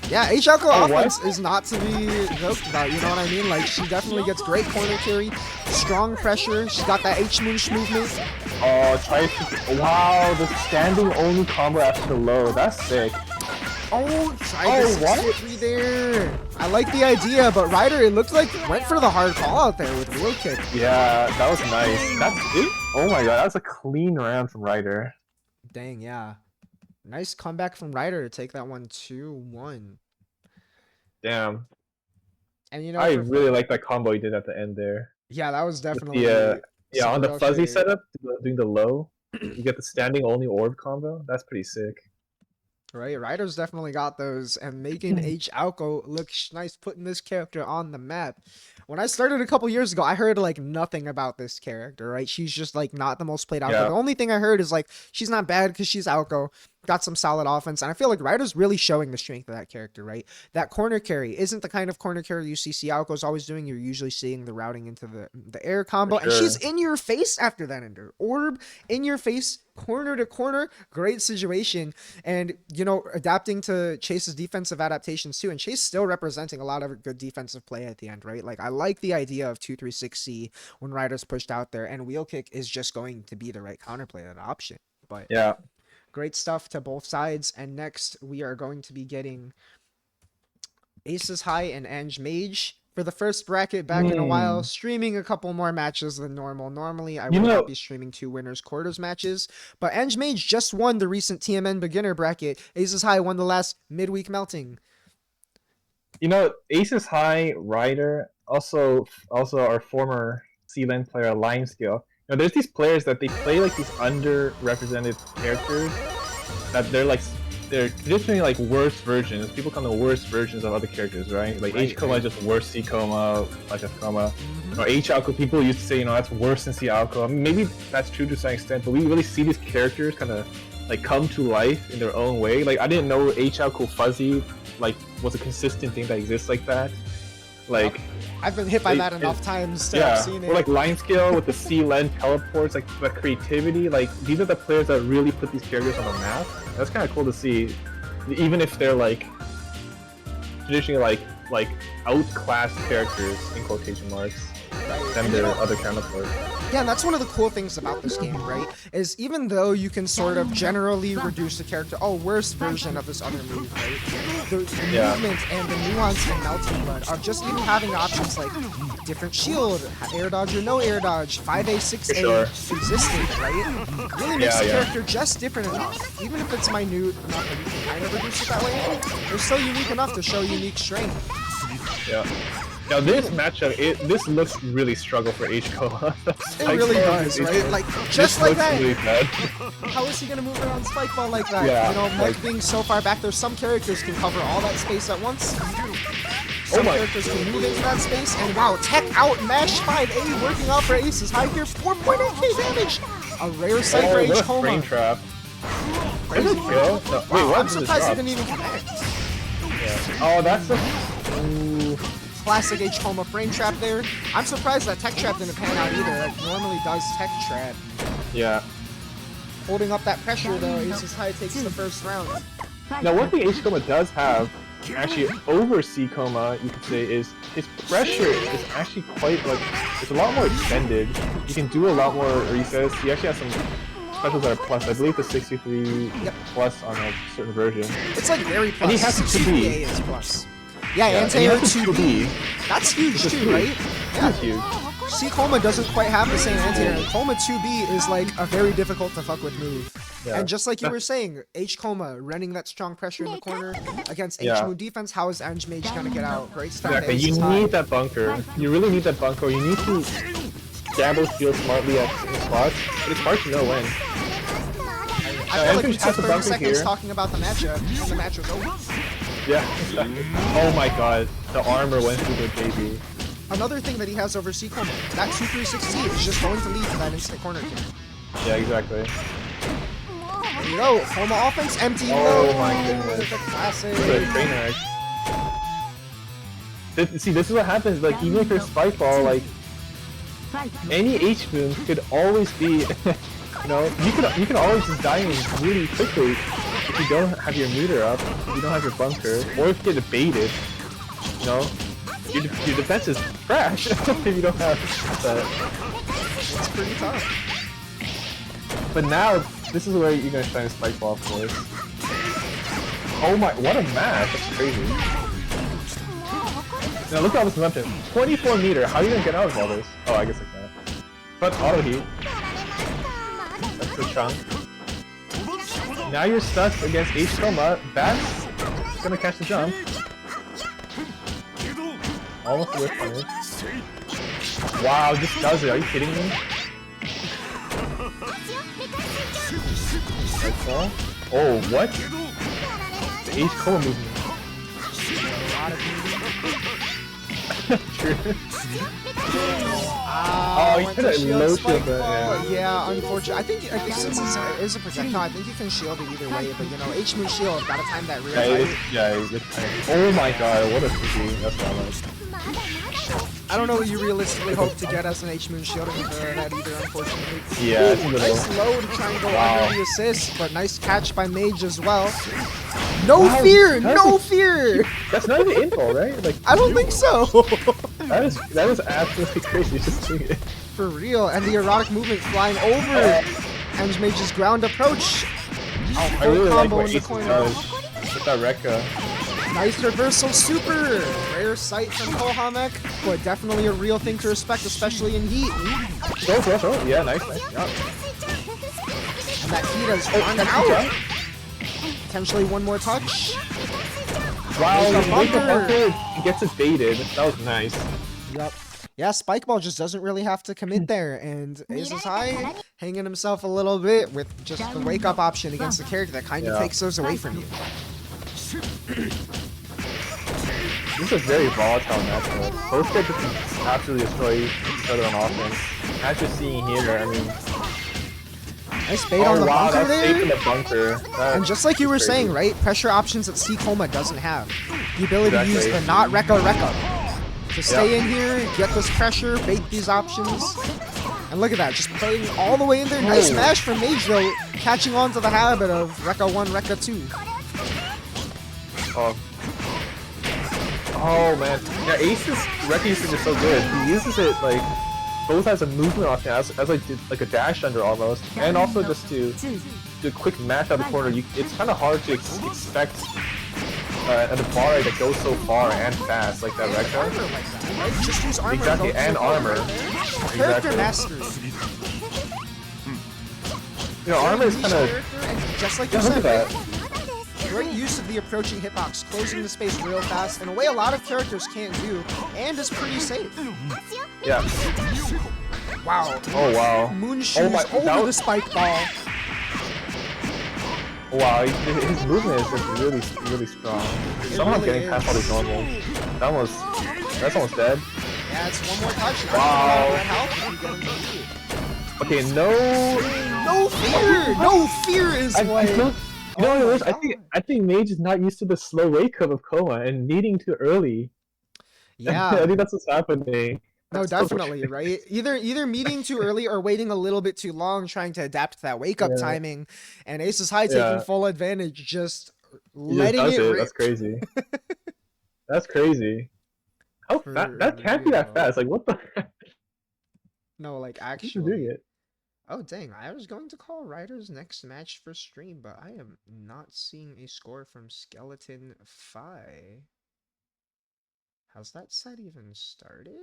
Yeah, H Alco offense is not to be joked about, you know what I mean? Like, she definitely gets great corner carry, strong pressure, she's got that H-moosh movement. Oh, try to... Wow, the standing only combo after the low. That's sick. Oh, tried to 6-3 there. I like the idea, but Ryder, it looked like, went for the hard call out there with wheel kick. Yeah, that was nice. That's it? Oh my god, that was a clean round from Ryder. Dang, yeah. Nice comeback from Ryder to take that one 2-1. Damn. And you know, I really like that combo he did at the end there. Yeah, that was definitely... yeah, on the fuzzy setup, doing the low, you get the standing only orb combo. That's pretty sick. Right, Ryder's definitely got those, and making H Alco look nice, putting this character on the map. When I started a couple years ago, I heard like nothing about this character, right? She's just like not the most played Alco. The only thing I heard is like she's not bad because she's Alco, got some solid offense, and I feel like Ryder's really showing the strength of that character, right? That corner carry isn't the kind of corner carry you see Alco's always doing. You're usually seeing the routing into the air combo, and she's in your face after that ender. Orb in your face, corner to corner, great situation. And you know, adapting to Chase's defensive adaptations too, and Chase still representing a lot of good defensive play at the end, right? Like I like the idea of 2-3-6C when Ryder's pushed out there, and wheel kick is just going to be the right counterplay, that option. But yeah, great stuff to both sides. And next we are going to be getting Aces High and Ange Mage for the first bracket back in a while, streaming a couple more matches than normal. Normally I would not be streaming 2 winners quarters matches, but Ange Mage just won the recent TMN beginner bracket. Aces High won the last midweek melting. You know, Aces High, Ryder, also our former C-Lane player, Limescale. You know, there's these players that they play like these underrepresented characters that they're traditionally like worse versions. People call them worse versions of other characters, right? Like H Coma is just worse C Coma, like F Coma. Or H Alco, people used to say, you know, that's worse than C Alco. I mean, maybe that's true to some extent, but we really see these characters kind of like come to life in their own way. Like I didn't know H Alco Fuzzy like was a consistent thing that exists like that. Like I've been hit by that enough times to have seen it. Or like Limescale with the C-Len teleports, like the creativity, like these are the players that really put these characters on the map. That's kind of cool to see, even if they're like traditionally like outclassed characters in quotation marks than their other counterparts. Yeah, and that's one of the cool things about this game, right? Is even though you can sort of generally reduce the character, worst version of this other move, right? The movement and the nuance and melting blood of just even having options like different shield, air dodge or no air dodge, 5A, 6A, resistant, right? Really makes the character just different enough. Even if it's minute enough that you can kind of reduce it that way, they're still unique enough to show unique strength. Yeah. Now this matchup, this looks really struggle for H Coma. It really does, right? Like just like that. Really how is he gonna move around Spike Ball like that? Yeah, you know, Mech being so far back, there's some characters can cover all that space at once. Some characters can move into that space, and wow, tech out, mash 5A working out for Aces High here, 4.8k damage. A rare sight for H Coma. Frame trap. Crazy kill. No, wait, what? I'm surprised he didn't even connect. Yeah. Oh, that's a classic H Coma frame trap there. I'm surprised that tech trap didn't pan out either. That normally does tech trap. Yeah. Holding up that pressure though, Aces High takes the first round. Now one thing H Coma does have, actually over C Coma, you could say, is his pressure is actually quite like, it's a lot more extended. You can do a lot more resets. He actually has some specials that are plus. I believe the 63 plus on a certain version. It's like very plus. And he has to be. is plus. Yeah, anti-air 2B. That's huge too, right? Yeah, that's huge. C Coma doesn't quite have the same anti-air. Coma 2B is like a very difficult to fuck with move. Yeah. And just like you were saying, H Coma running that strong pressure in the corner against H Moon defense, how is Ange Mage gonna get out? Great start. Exactly. You need that bunker. You really need that bunker. You need to gamble feel smartly at certain spots, but it's hard to know when. I feel like we spent 30 seconds talking about the matchup, and the match was over. Yeah, exactly. Oh my god, the armor went through the JB. another thing that he has over C Coma. That 2-3-6 is just going to lead to that instant corner kick. Yeah, exactly. There you go. Coma offense, empty low. Oh my goodness. The classic. What a train wreck. See, this is what happens. Like, even if you're Spike Ball, like, any H boom could always be, you know, you can always just die really quickly if you don't have your meter up, if you don't have your bunker, or if you get baited. You know, your defense is trash if you don't have that. It's pretty tough. But now, this is where you're gonna shine Spike Ball, of course. Oh my, what a match! That's crazy. Now look at all this momentum. 24 meter. How are you gonna get out of all this? Oh, I guess I can't. But auto heat. That's the chunk. Now you're stuck against H Coma. That's gonna catch the jump. Almost a whip punish. Wow, just does it. Are you kidding me? Oh, what? The H Coma movement. True. Oh, he could have low shield, but yeah, unfortunately. I think since it is a projectile, I think you can shield it either way. But you know, H Moon shield, gotta time that rear. Oh my god, what a cookie. That's what I like. I don't know what you realistically hope to get as an H Moon shielding that either, unfortunately. Yeah, it's a little... Nice low to try and go under the assist, but nice catch by Mage as well. No fear! No fear! That's not even info, right? Like, I don't think so! that is absolutely crazy, just seeing it. For real, and the erotic movement flying over and Mage's ground approach. I really like what Ace does with that Rekka. Nice reversal super! Rare sight from Kohamek, but definitely a real thing to respect, especially in heat. Oh, yeah, nice. Yep. And that heat has run out. Potentially one more touch. Wow, he gets it baited. That was nice. Yep. Yeah, Spike Ball just doesn't really have to commit there, and Ace is high, hanging himself a little bit with just the wake up option against the character that kind of takes those away from you. This is a very volatile matchup. Both characters can absolutely destroy each other on offense. As you're seeing here, I mean... Nice bait on the bunker there. Safe in the bunker. And just like you were saying, right? Pressure options that C Coma doesn't have. The ability to use the not Rekka. To stay in here, get this pressure, bait these options. And look at that, just playing all the way in there. Nice smash from Mage though, catching on to the habit of Rekka 1, Rekka 2. Oh man. Yeah, Ace's Rekka usage is so good. He uses it like both as a movement option, as like a dash under almost, and also just to do a quick mash out of the corner. It's kind of hard to expect a bar that goes so far and fast like that Rekka. Just use armor. Exactly, and armor. Character mastery. You know, armor is kind of just like you said. Great use of the approaching hitbox, closing the space real fast in a way a lot of characters can't do, and is pretty safe. Yeah. Wow. Oh wow. Moon shoes over the Spike Ball. Wow, his movement is just really strong. Somehow really getting past all these normals. That's almost dead. Yeah, it's one more touch. Wow. Okay, no fear! No fear is what... You know what it is? I think Mage is not used to the slow wake up of Coma and needing too early. Yeah. I think that's what's happening. No, definitely, right? Either meeting too early or waiting a little bit too long, trying to adapt to that wake up timing. And Ace is high taking full advantage, just letting it rip. That's crazy. That's crazy. How that can't be that fast. Like what the heck? No, like actually. Doing it. Oh dang, I was going to call Ryder's next match for stream, but I am not seeing a score from Skeleton Phi. Has that set even started?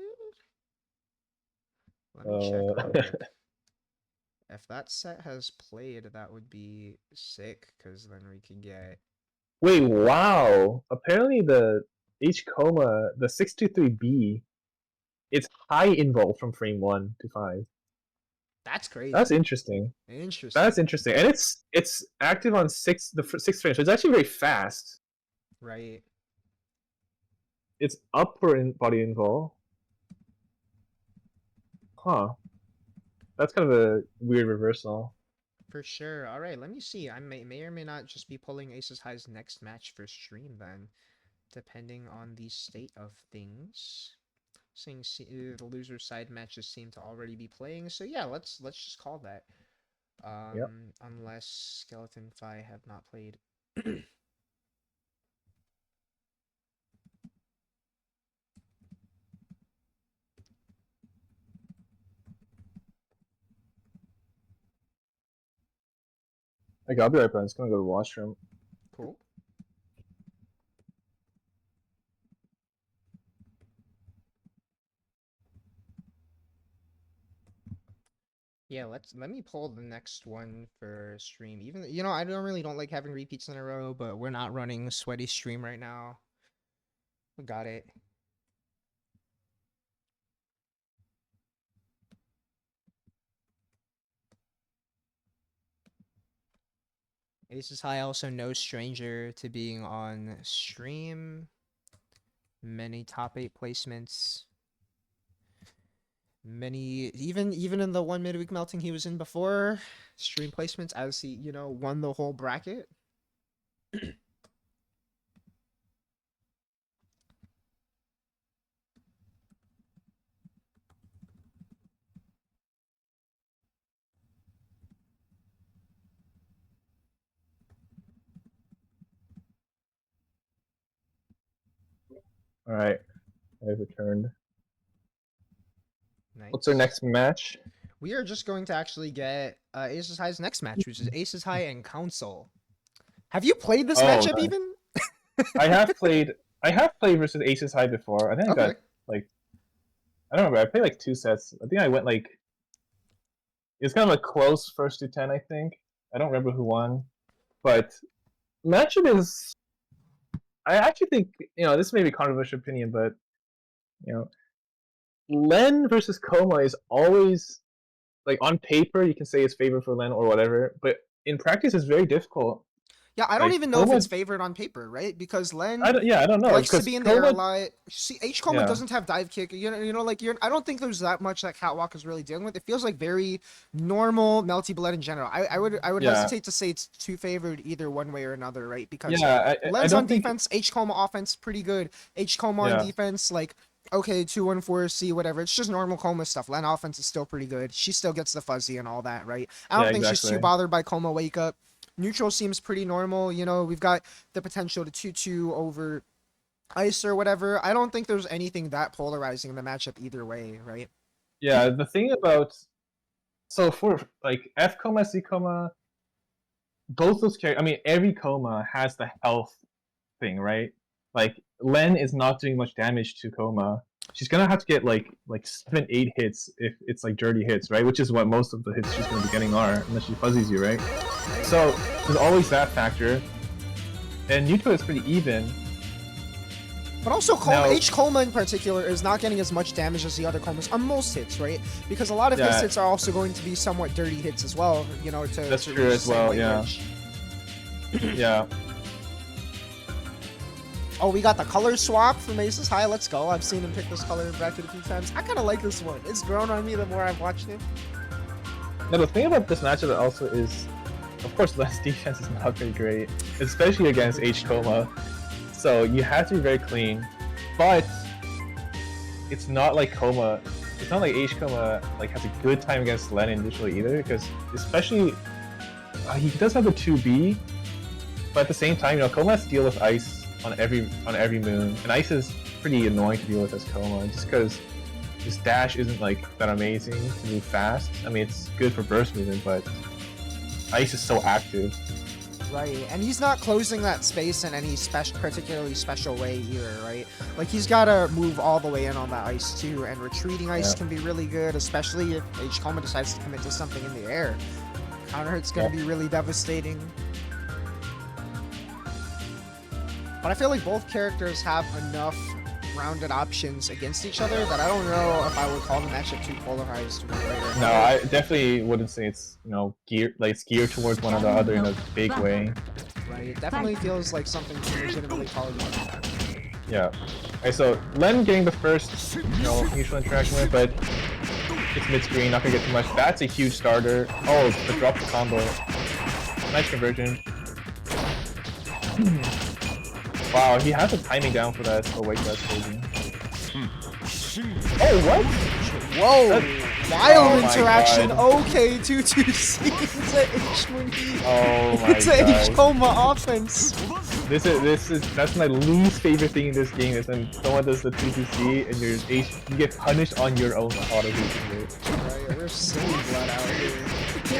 Let me check. If that set has played, that would be sick, because then we could get... Wait, wow! Apparently the H-Coma, the 623B, it's high invul from frame 1 to 5. That's crazy. That's interesting. That's interesting, and it's active on the sixth frame, so it's actually very fast. Right. It's upper body invul. Huh. That's kind of a weird reversal. For sure. All right, let me see. I may or may not just be pulling Aces High's next match for stream then, depending on the state of things. Seeing the loser side matches seem to already be playing, so yeah, let's just call that. Yep. Unless Skeleton Phi have not played. Okay, I'll be right back. I'm just gonna go to the washroom. Cool. Yeah, let me pull the next one for stream. Even I don't like having repeats in a row, but we're not running sweaty stream right now. We got it. Aces High also no stranger to being on stream. Many top 8 placements. Many even in the one midweek melting he was in before, stream placements as he, won the whole bracket. Alright. I've returned. Nice. What's our next match? We are just going to actually get Aces High's next match, which is Aces High and Council. Have you played this matchup nice. even? I have played versus Aces High before. I think I got like, I don't remember. I played like 2 sets. I think I went like, it's kind of a close first to 10. I think I don't remember who won, but matchup is. I actually think this may be controversial opinion, but Len versus Coma is always like on paper you can say it's favored for Len or whatever, but in practice it's very difficult. Yeah, I don't even know if it's favored on paper, right? Because Len I don't know. likes to be in the air a lot. See, H-Coma doesn't have dive kick. I don't think there's that much that Catwalk is really dealing with. It feels like very normal Melty Blood in general. I would hesitate to say it's too favored either one way or another, right? Because Len's on defense, H-Coma offense, pretty good. H-Coma on defense, like, okay, 2-1-4 C, whatever. It's just normal Coma stuff. Len offense is still pretty good. She still gets the fuzzy and all that, right? I don't think she's too bothered by Coma wake up. Neutral seems pretty normal. We've got the potential to 2-2 over ice or whatever. I don't think there's anything that polarizing in the matchup either way, right? Yeah, the thing about for like F Coma, C Coma, both those characters. I mean, every Coma has the health thing, right? Like Len is not doing much damage to Coma. She's gonna have to get like 7-8 hits if it's like dirty hits, right? Which is what most of the hits she's gonna be getting are, unless she fuzzies you, right? So there's always that factor. And neutral is pretty even. But also H-Coma in particular is not getting as much damage as the other Comas on most hits, right? Because a lot of his hits are also going to be somewhat dirty hits as well, That's true as well, yeah. Yeah. Oh, we got the color swap from Aces High. Let's go. I've seen him pick this color in bracket a few times. I kind of like this one. It's grown on me the more I've watched it. Now, the thing about this matchup also is, of course, Len's defense is not very great, especially against H-Coma. So you have to be very clean. But it's not like Coma. It's not like H-Coma has a good time against Len initially either, because especially he does have the 2B, but at the same time, Coma has to deal with ice on every moon, and ice is pretty annoying to deal with as Coma, just because his dash isn't that amazing to move fast. I mean, it's good for burst movement, but ice is so active. Right, and he's not closing that space in any particularly special way either, right? Like, he's got to move all the way in on that ice too, and retreating ice can be really good, especially if H-Coma decides to commit to something in the air. Counter hit's going to be really devastating. But I feel like both characters have enough rounded options against each other that I don't know if I would call the matchup too polarized one way or another. No, I definitely wouldn't say it's geared towards one or the other in a big way. Right, it definitely feels like something to legitimately call it. Yeah. Okay, so Len getting the first neutral interaction with, but It's mid-screen, not gonna get too much. That's a huge starter. Oh, the drop the combo. Nice conversion. Wow, he has the timing down for that. Oh wait, that's crazy. Oh, what? Whoa! Wild interaction. God. Okay, 2-2-C. It's a H-Monkey. Oh my It's a god. H-Coma offense. That's my least favorite thing in this game is when someone does the 2-2-C and you get punished on your own auto hitting. Right, we're silly blood out here.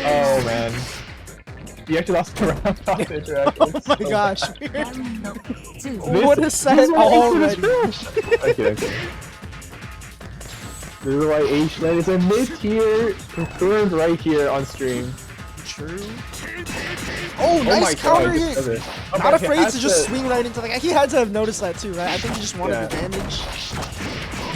Oh man. You actually lost the round off the interaction. Oh my gosh. Two. What a set already. Okay. This is why H-Land is a mid-tier confirmed right here on stream. True. Oh, nice counter hit. Okay, Not afraid to just swing right into the guy. He had to have noticed that too, right? I think he just wanted Yeah. the damage.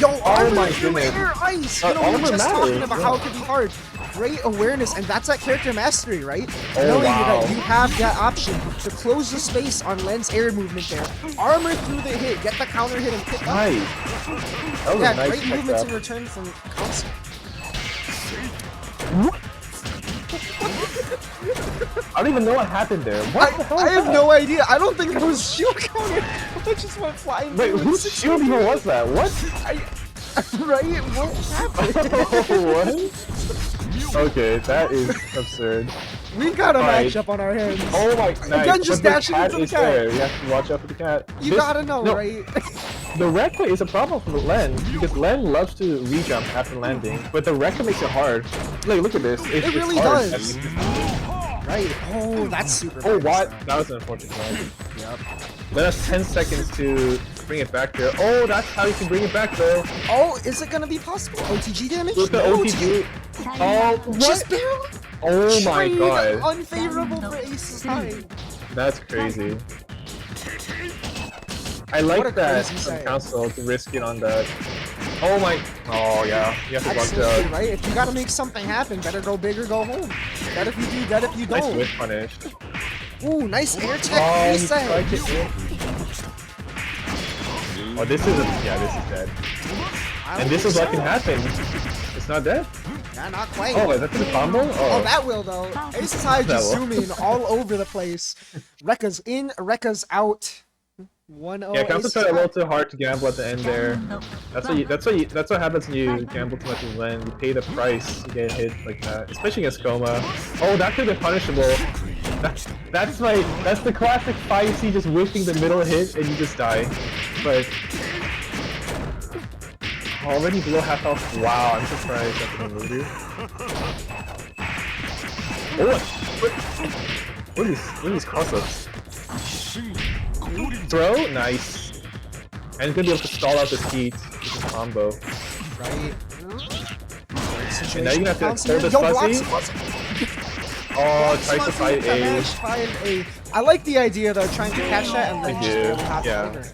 Yo, armor my through goodness. air ice! You know, we were Armor just talking matters, about yeah. how it could be hard. Great awareness, and that's that character mastery, right? Oh, Knowing wow. that you have that option to close the space on Len's air movement there. Armor through the hit, get the counter hit and pick up. Nice. That was Yeah, a nice great pick movements up. in return from console. I don't even know what happened there. What the hell I was have that? no idea. I don't think it was shield counter. I just went flying. Wait, through whose it. shield even was that? What? Right? What happened? What? Okay, that is absurd. We got a Alright. matchup on our hands. Oh my, nice. Again, just But the dashing cat into the is cat. there. You have to watch out for the cat. You This- gotta know, no, right? The Rekka is a problem for Len because Len loves to re-jump after landing, but the Rekka makes it hard. Like, look at this. It's really hard. does. Right. Oh, that's super. Oh, nice, what? though. That was an unfortunate one. Yep. Let us 10 seconds to bring it back there. Oh, that's how you can bring it back though. Oh, is it gonna be possible? OTG damage? With the No OTG. Oh, what? Just barely. Oh my Trade god. Unfavorable for Ace's high. That's crazy. I What a like that crazy from sight. council to risk it on that. Oh my. Oh yeah. You have to watch Absolutely, out. right? If you gotta make something happen, better go big or go home. Dead if you do, dead if you Nice don't. whip punish. Ooh, nice air check Oh, he reset. tried to hit. Oh, this is yeah, this is dead. I don't And this think is what so. can happen. It's not dead. Yeah, not quite. Oh, is that the combo? Oh, that will though. Ace's high That just will. zooming all over the place. Rekka's in, Rekka's out. 1-0. Yeah, council Ace's tried a high. little too hard to gamble at the end there. That's what happens when you gamble too much with Len. You pay the price to get hit like that, especially against Coma. Oh, that could have been punishable. That's the classic 5C just whiffing the middle hit and you just die. But already below half health. Wow, I'm surprised that's gonna move you. Oh, what are these cross-ups? Throw, nice. And he's gonna be able to stall out this heat with his combo. Right. And now you're gonna have to Bounce hold here. this Yo, fuzzy. blocks. Oh, tries to fight A. 5A. I like the idea though, trying to catch that and then I just do, barely hop yeah. over.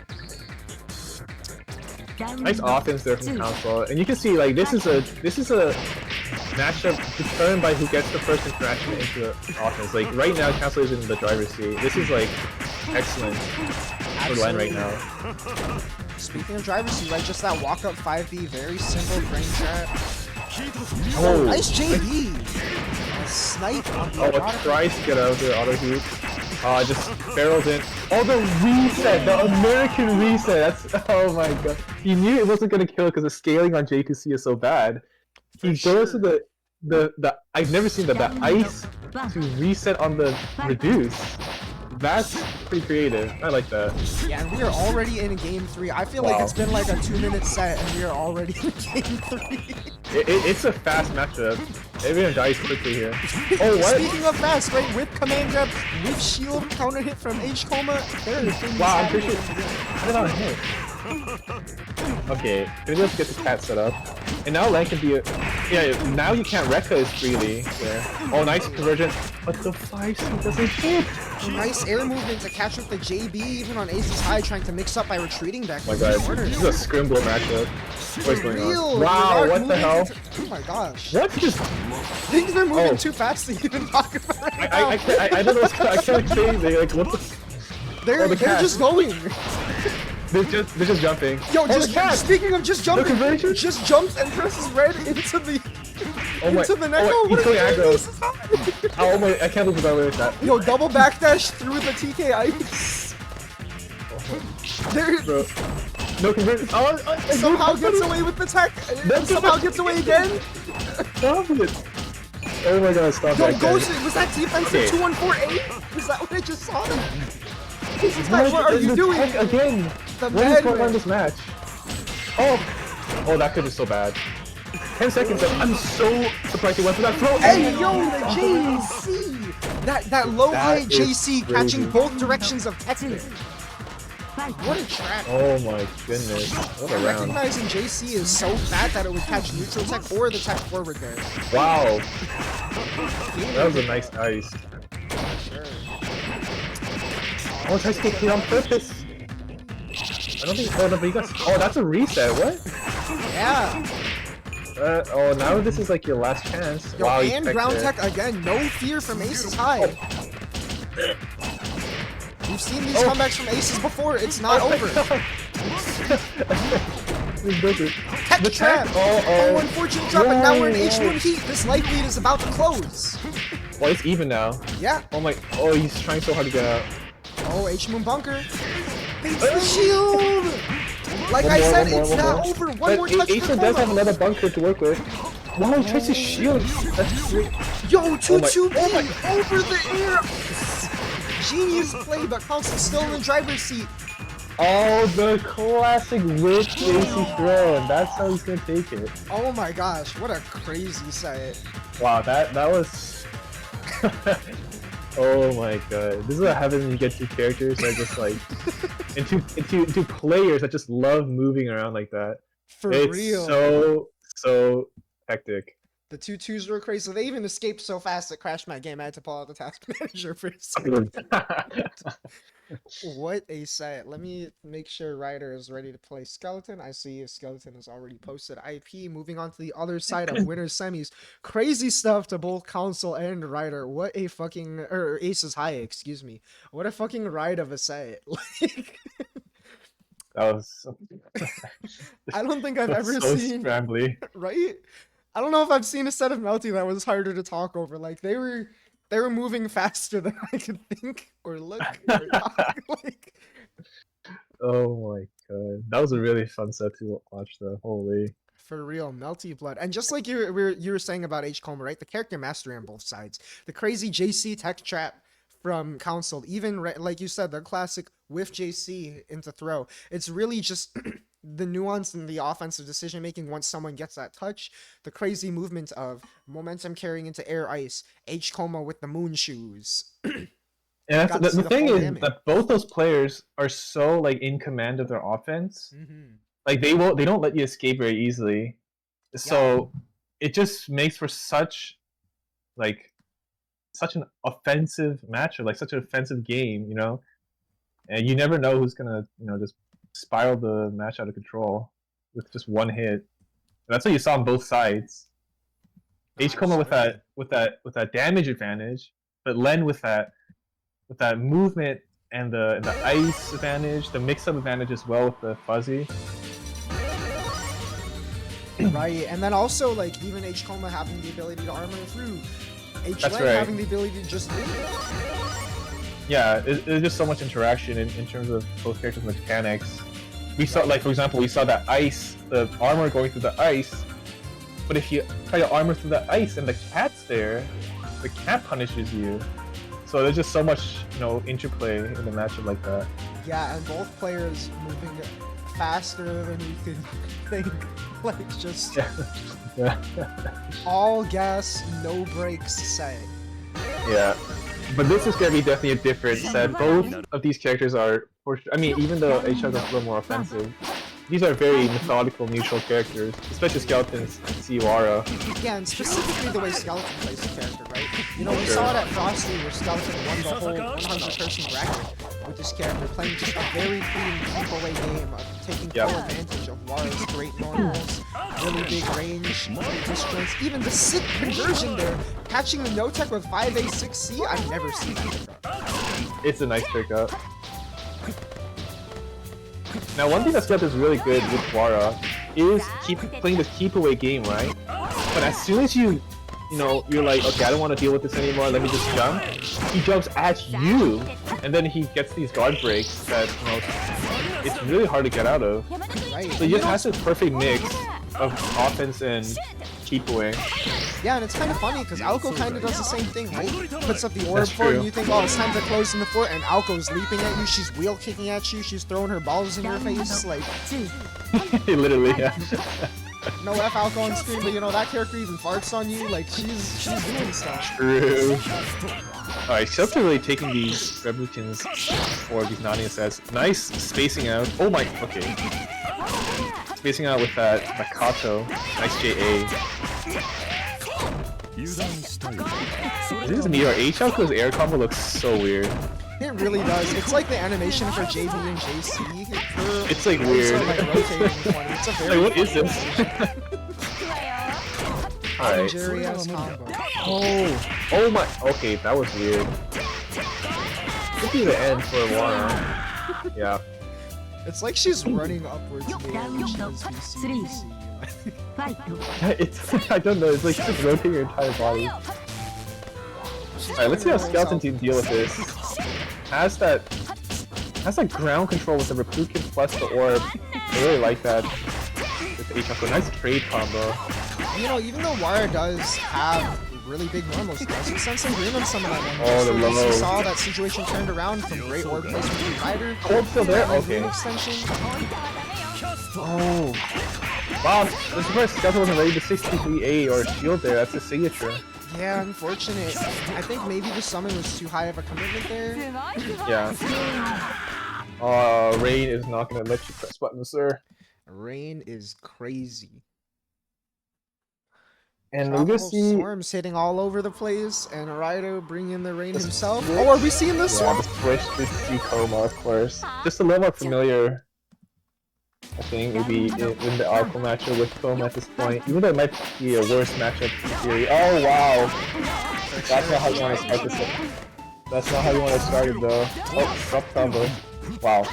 Nice offense there from Council, and you can see like this is a matchup determined by who gets the first interaction into the offense. Like right now, Council is in the driver's seat. This is like excellent for Len right now. Speaking of driver's seat, right, just that walk up 5B, very simple brain trap. Oh, Nice JB. A snipe on the Oh, auto. tries to get out of the auto heat. Just barrels in. Oh, the reset, the American reset. That's oh my god. He knew it wasn't gonna kill because the scaling on J2C is so bad. He goes to the I've never seen the ice to reset on the reduce. That's pretty creative. I like that. Yeah, and we are already in game 3. I feel like Wow. it's been like a 2-minute set, and we are already in game 3. It's a fast matchup. Everyone dies quickly here. Oh, what? Speaking of fast, right? Whip command grab, whip shield, counter hit from H Coma. There are things Wow, I'm happening. pretty sure. I don't know hit. Okay, maybe let's get the cat set up. And now Len can be a... Yeah, now you can't Rekka as freely there. Oh, nice conversion. But the 5C doesn't hit! Nice air movement to catch up the JB, even on Ace's high, trying to mix up by retreating back. Oh my god, this is a scrimble matchup. What's going Real. on? Wow, what the hell? Oh my gosh. What just... Things are moving Oh. too fast to even talk about right now. I don't know what's... I can't say anything. Like, what the... They're the cat. just going. They're just jumping. Yo, Oh, the just cat! speaking of just jumping, conversion? just jumps and presses red into the Oh my. Into the neck. Oh, What he's are going you doing? aggro. Oh my, I can't believe I with that. Yo, double backdash through the TK ice. There, Bro. No conversion. Oh, somehow gets away with the tech. Somehow gets away again. Stop it. Oh my god, stop Yo, that. Ghost, was that defensive Okay. 2-1-4-8? Is that what I just saw? What What are you doing? Again. The What is going on in madman. this match? Oh. Oh, that could be so bad. 10 seconds left. I'm so surprised he went for that throw. Hey, yo, the JC! That low height That is JC crazy. catching both directions of tech there. What a trap. Oh my goodness. What a round. Recognizing JC is so fat that it would catch neutral tech or the tech forward there. Wow. That was a nice ice. Sure. Oh, tries to get hit on purpose. I don't think. Oh, no, but you got. Oh, that's a reset. What? Yeah. Oh, now this is like your last chance. Yo, Wow, you and picked ground it. tech again. No fear from Aces High. We've seen these Oh. comebacks from Aces before. It's not over. Tech The trap. tech. Oh, unfortunate drop, and now we're in Whoa. H1 heat. This life lead is about to close. Well, it's even now. Yeah. Oh my. Oh, he's trying so hard to get out. Oh, H-Moon bunker. Beats the shield. Like I said, it's not over. One But more touch Ace for does have Koma. another bunker to work with. Wow, he tries to shield. That's great. Yo, 2-2 Oh my- B over the air. Genius play, but Council's still in the driver's seat. Oh, the classic whip JC throw, and that's how he's gonna take it. Oh my gosh, what a crazy set. Wow, that was. Oh my god, this is what happens when you get two characters that just like, and two players that just love moving around like that. For It's real. so hectic. The 2-2s were crazy. They even escaped so fast it crashed my game. I had to pull out the task manager for a second. What a set. Let me make sure Ryder is ready to play Skeleton. I see Skeleton has already posted IP. Moving on to the other side of winners semis. Crazy stuff to both Council and Ryder. What a fucking, or Aces High, excuse me. What a fucking ride of a set. Like, That was. I don't think I've ever so seen, scrambly. right? I don't know if I've seen a set of Melty that was harder to talk over. Like they were moving faster than I could think or look or talk. Like, Oh my god, that was a really fun set to watch though. Holy. for real, Melty blood. And just like you were saying about H Coma, right? The character mastery on both sides. The crazy JC tech trap from Council, even like you said, the classic whiff JC into throw. It's really just the nuance in the offensive decision making once someone gets that touch, the crazy movement of momentum carrying into air ice, H Coma with the moon shoes. And that's, Got to see the the thing full is damage. that both those players are so like in command of their offense. Like they don't let you escape very easily. So it just makes for such an offensive match, or like such an offensive game, you know? And you never know who's gonna, just spiral the match out of control with just one hit. And that's what you saw on both sides. H Coma with that damage advantage, but Len with that movement and the ice advantage, the mix-up advantage as well with the fuzzy. Right, and then also like even H Coma having the ability to armor through, H That's Len right. having the ability to just leave. Yeah, there's just so much interaction in terms of both characters' mechanics. We saw, like, for example, we saw that ice, the armor going through the ice, but if you try to armor through the ice and the cat's there, the cat punishes you. So there's just so much, interplay in the matchup like that. Yeah, and both players moving faster than you could think. Like just Yeah. all gas, no brakes set. Yeah. But this is gonna be definitely a different set. Both of these characters are, even though each other is a little more offensive, these are very methodical, neutral characters, especially Skeletons and Siwara. Yeah, and specifically the way Skeleton plays the character, right? You know, we saw it at Frosty where Skeleton won the whole 100-person bracket with this character, playing just a very clean keep-away game of taking full advantage of Wara's great normals, really big range, disjoints, even the sick conversion there, catching the no-tech with 5A, 6C, I've never seen that before. It's a nice pickup. Now, one thing that Skeleton is really good with Wara is playing this keep away game, right? But as soon as you you know, you're like, okay, I don't want to deal with this anymore, let me just jump. He jumps at you, and then he gets these guard breaks that, you know, it's really hard to get out of. Right. So you just have this perfect mix of offense and keep away. Yeah, and it's kind of funny because Alco kind of does the same thing, right? Puts up the orb That's fort, and true. you think, oh, it's time to close in the fort, and Alco's leaping at you, she's wheel kicking at you, she's throwing her balls in your face, like, Literally, yeah. no F Alco on screen, but you know, that character even farts on you, like, she's doing stuff. True. Alright, Shelter really taking these revolutions or these Nania sets. Nice spacing out. Oh my, okay. Spacing out with that Makato. Nice JA. This is near H-Alco's air combo looks so weird. It really does. It's like the animation for JB and JC. It's like weird. Like rotating funny. It's a very Like, what is this? Alright. Jerry-ass combo. Oh my, okay, that was weird. Could be the end for a while. Yeah. It's like she's running upwards there when she does VC. It's, I don't know, it's like just rotating your entire body. Alright, let's see how Skeleton Team deal with this. Has that ground control with the Replukin plus the orb. I really like that. With the H-Alco. Nice trade combo. You know, even though Wire does have really big normals, does he send some green on some of that one? Oh, the low. We saw that situation turned around from great orb placement to Rider. Orb still there? Okay. Extension. Oh. Wow, I'm surprised Skeleton wasn't ready to 63A or shield there. That's a signature. Yeah, unfortunate. I think maybe the summon was too high of a commitment there. Yeah. Rain is not gonna let you press buttons, sir. Rain is crazy. And we're gonna see Storms hitting all over the place, and Rider bringing the rain himself. Oh, are we seeing this yeah, one? switch to see Coma, of course. Just a little more familiar. I think maybe in the Alpha matchup with Coma at this point, even though it might be a worse matchup in theory. Oh wow, that's not how you want to start this. That's not how you want to start it though. Oh, drop combo. Wow.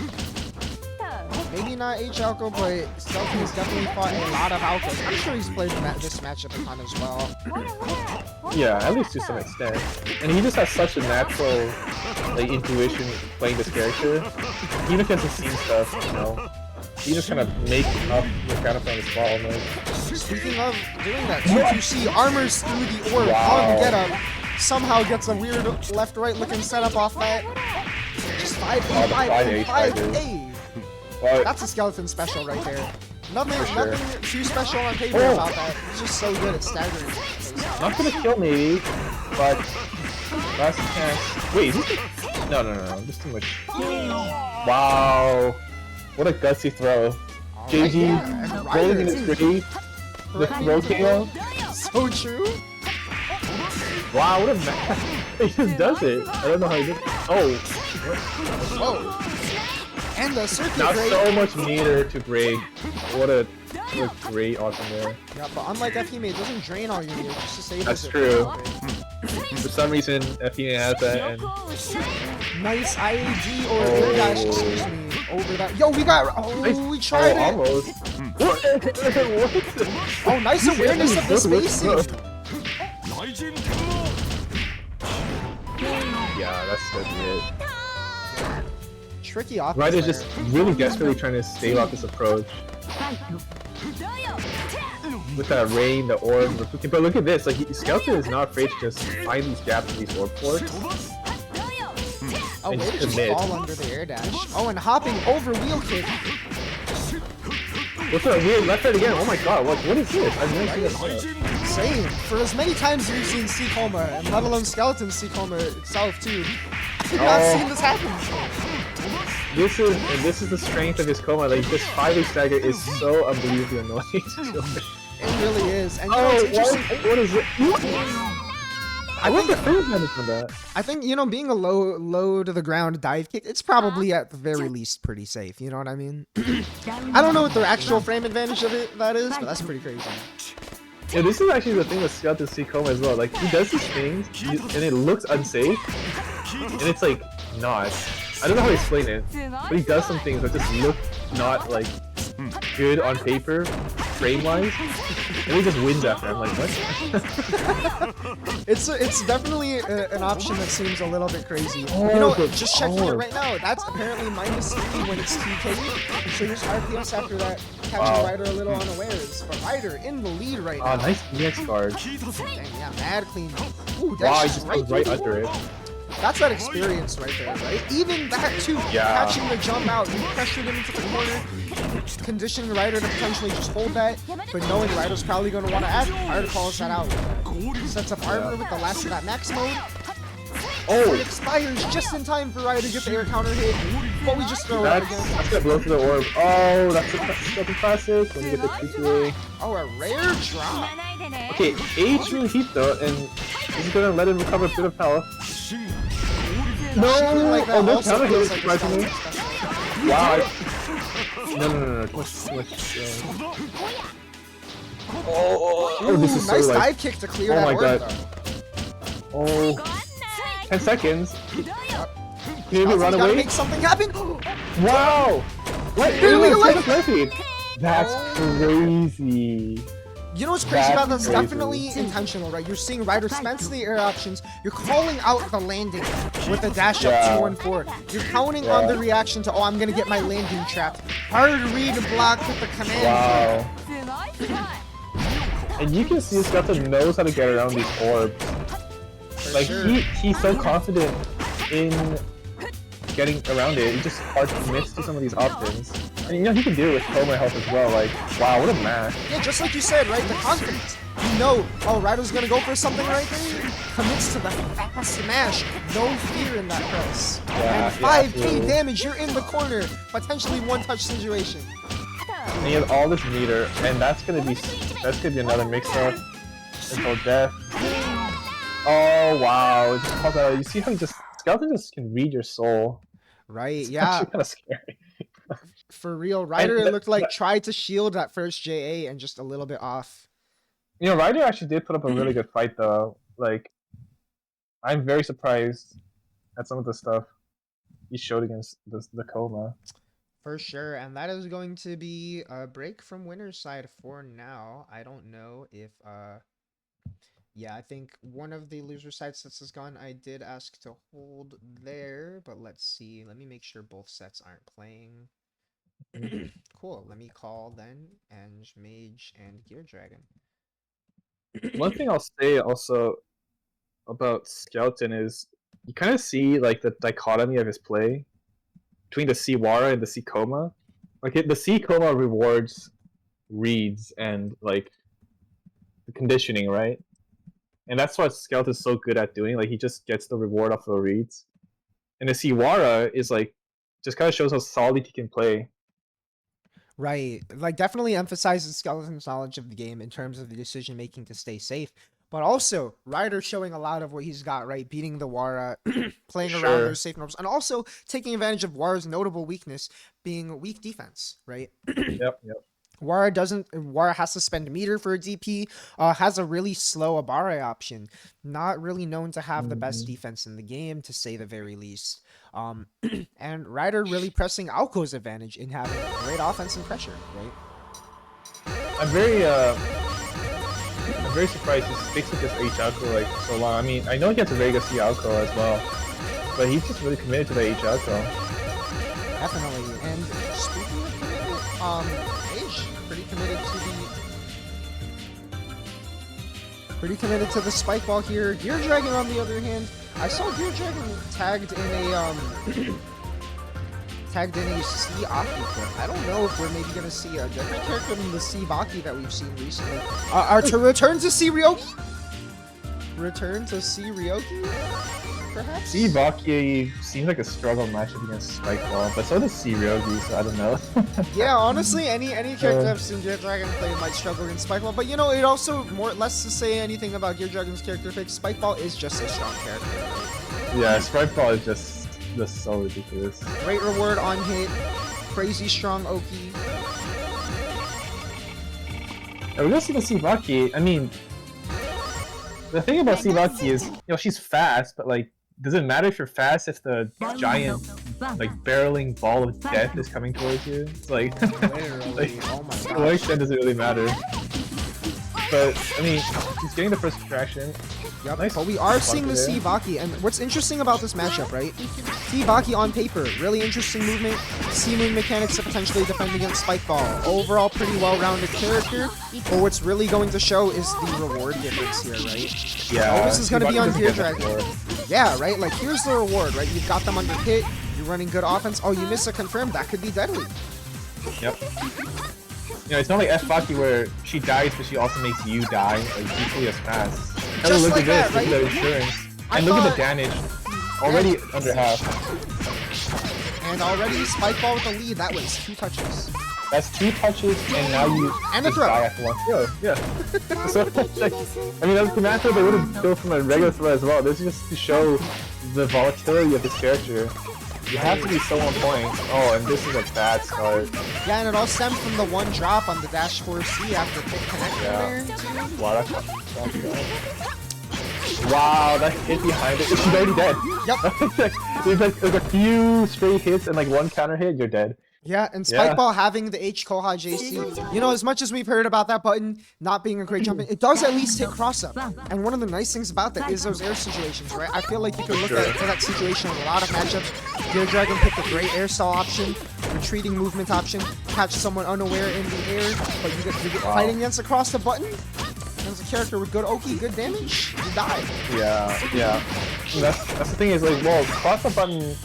Maybe not H-Alco, but Skeleton has definitely fought a lot of Alcos. I'm sure he's played this matchup a ton as well. Yeah, at least to some extent. And he just has such a natural like intuition playing this character. Even if he hasn't seen stuff, you know. He just kind of make up the counter on his ball, man. Speaking of doing that, 2C armors through the orb on get up. Somehow gets a weird left-right looking setup off that. Just 5A. That's a Skeleton special right there. Nothing too special on paper about that. It's just so good at staggering. Not gonna kill maybe, but last chance. Wait, is this no, this is too much. Wow. What a gutsy throw. JG rolling in his grave. The throw KO. So true. Wow, what a man. He just does it. I don't know how he did it. Oh. Whoa. And the circuit Now break. so much meter to Greg. What a great option there. Yeah, but unlike FEMA, it doesn't drain all your meter, just to save That's it. true. For some reason, FEMA has that, and nice IAD or air dash, excuse me, over that. Yo, we got. Oh, we tried it. Almost. What? Oh, nice awareness of the spacing. Yeah, that's it. Tricky off. Ryder's just really desperately trying to stave off this approach. With that rain, the orb, but look at this, like Skeleton is not afraid to just find these gaps in these orb ports. Oh, and way to just commit. fall under the air dash. Oh, and hopping over wheel kick. What's that weird left right again? Oh my god, what is this? I've never seen this. Same. For as many times as we've seen C-Coma, and let alone Skeleton C-Coma itself too, I've not seen this happen. This is the strength of his Coma. Like this 5A stagger is so unbelievably annoying. It really is. And you know, it's interesting. what is it? I want the food damage from that. I think, you know, being a low to the ground dive kick, it's probably at the very least pretty safe. You know what I mean? I don't know what the actual frame advantage of that is, but that's pretty crazy. Yeah, this is actually the thing with Skeleton C Coma as well. Like he does these things, and it looks unsafe, and it's like not. I don't know how to explain it, but he does some things that just look not like good on paper, frame-wise, and he just wins after. I'm like, what? It's definitely an option that seems a little bit crazy. Oh, You know, good just checking it lord. right now. That's apparently -3 when it's TK. So here's RPS after that, catching Wow. Ryder a little unawares. But Ryder in the lead right Oh, now. nice EX card. Dang, yeah, mad clean. Ooh, Wow, that's he just just comes right through the under wall. it. That's that experience right there, right? Even that too, Yeah. catching the jump out, you pressured him into the corner, conditioning Ryder to potentially just hold that, but knowing Ryder's probably going to want to act, Ryder calls that out. Sets up armor with the last of that max mode. Oh, It expires just in time for Ryder to get the air counter hit, but we just throw it out again. that's gonna blow through the orb. Oh, that's a classic. When you get the PPA. Oh, a rare drop. Okay, H really heat though, and he's gonna let him recover a bit of health. No! Shooting like that Oh, no also counter hit, feels like a surprisingly. skeleton special. Wow. No. Too much. Oh, this is Nice so like. dive kick to clear Oh that my orb, god. though. Oh. 10 seconds. Can you maybe run Skeleton's gotta away? make something happen. Wow! What? Barely Ew, alive. That's crazy. You know what's crazy about this? That's crazy. Definitely intentional, right? You're seeing Ryder spends the air options. You're calling out the landing with the dash up Yeah. 2-1-4. You're counting on the reaction to, oh, I'm gonna get my landing trap. Hard read block with the command. Wow. And you can see Skeleton knows how to get around these orbs. Like sure. he's so confident in getting around it. He just hard commits to some of these options. And you know he can do it with Coma health as well. Like, wow, what a match. Yeah, just like you said, right? The confidence. You know, oh, Ryder's gonna go for something right there. Commits to the fast smash. No fear in that press. Yeah, And 5k absolutely. damage, you're in the corner. Potentially one-touch situation. And he has all this meter, and that's gonna be another mix-up until death. Oh wow! It just calls out. You see how Skeleton just can read your soul. Right, It's yeah. actually kind of scary. For real, Ryder, And it looked like tried to shield that first JA and just a little bit off. You know, Ryder actually did put up a really good fight though. Like, I'm very surprised at some of the stuff he showed against the Coma. For sure, and that is going to be a break from winner's side for now. I don't know if, yeah, I think one of the loser side sets is gone. I did ask to hold there, but let's see. Let me make sure both sets aren't playing. Cool, let me call then, and Mage and Gear Dragon. One thing I'll say also about Skeleton is you kind of see like the dichotomy of his play between the C-Wara and the C-Coma. Like the C-Coma rewards reads and like the conditioning, right? And that's what Skeleton's so good at doing. Like he just gets the reward off the reads. And the C-Wara is like just kind of shows how solid he can play. Right, like definitely emphasizes Skeleton's knowledge of the game in terms of the decision making to stay safe, but also Ryder showing a lot of what he's got, right? Beating the Wara, playing around Sure. those safe normals, and also taking advantage of Wara's notable weakness being weak defense, right? Yep. Wara has to spend meter for a DP, has a really slow Abare option, not really known to have the best defense in the game, to say the very least. And Ryder really pressing Alco's advantage in having great offense and pressure, right? I'm very surprised he sticks with this H Alco like so long. I mean, I know he has a very good C Alco as well, but he's just really committed to the H Alco. Definitely. And speaking of commitment, Age pretty committed to the spike ball here. Gear Dragon, on the other hand, I saw Gear Dragon tagged in a C Aki clip. I don't know if we're maybe gonna see a different character than the C Baki that we've seen recently. To return to C Ryoki? Return to C Ryoki? Perhaps? C Baki seems like a struggle matchup against Spike Ball, but so does C Ryogi, so I don't know. Yeah, honestly, any character I've seen Gear Dragon play might struggle against Spike Ball, but you know, it also less to say anything about Gear Dragon's character pick. Spike Ball is just a strong character. Yeah, Spike Ball is just so ridiculous. Great reward on hit, crazy strong Oki. We're gonna see the C Baki. I mean, the thing about C Baki is, you know, she's fast, but like, does it matter if you're fast if the giant like barreling ball of death is coming towards you. It's like, Literally. like Oh my to what gosh. extent does it really matter? But I mean, he's getting the first distraction. Yep. Nice. But we are seeing the there. Baki, and what's interesting about this matchup, right? Baki on paper, really interesting movement. C-move mechanics to potentially defend against Spike Ball. Overall, pretty well-rounded character. But what's really going to show is the reward difference here, right? Yeah. This is going to be on Gear doesn't get Dragon. that Yeah, right? Like, here's the reward, right? You've got them under hit. You're running good offense. Oh, you miss a confirm. That could be deadly. Yep. You know, it's not like F-Baki where she dies, but she also makes you die, like, equally as fast. And Just look like at this, that, right? look at the insurance. I And look at thought- the damage. Already under half. And already Spike Ball with the lead. That was 2 touches. That's 2 touches, and now you And a just throw. die after 1 throw. Yeah. So, like, I mean, that's the matchup they would have built from a regular throw as well. This is just to show the volatility of this character. You have to be so on point. Oh, and this is a bad start. Yeah, and it all stemmed from the 1 drop on the dash 4C after pick connection Yeah. there. Wow, wow, that hit behind it. She's already dead. Yep. There's a few straight hits and like 1 counter hit, you're dead. Yeah, and Spike Yeah. Ball having the H Koha JC. You know, as much as we've heard about that button not being a great jump in, it does at least hit cross up. And one of the nice things about that is those air situations, right? I feel like you could look at for that situation in a lot of matchups. Gear Dragon picked a great air style option, retreating movement option, catch someone unaware in the air, but you get fighting against across the button. As a character with good Oki, good damage, you die. Yeah. And that's the thing is like, well, cross the button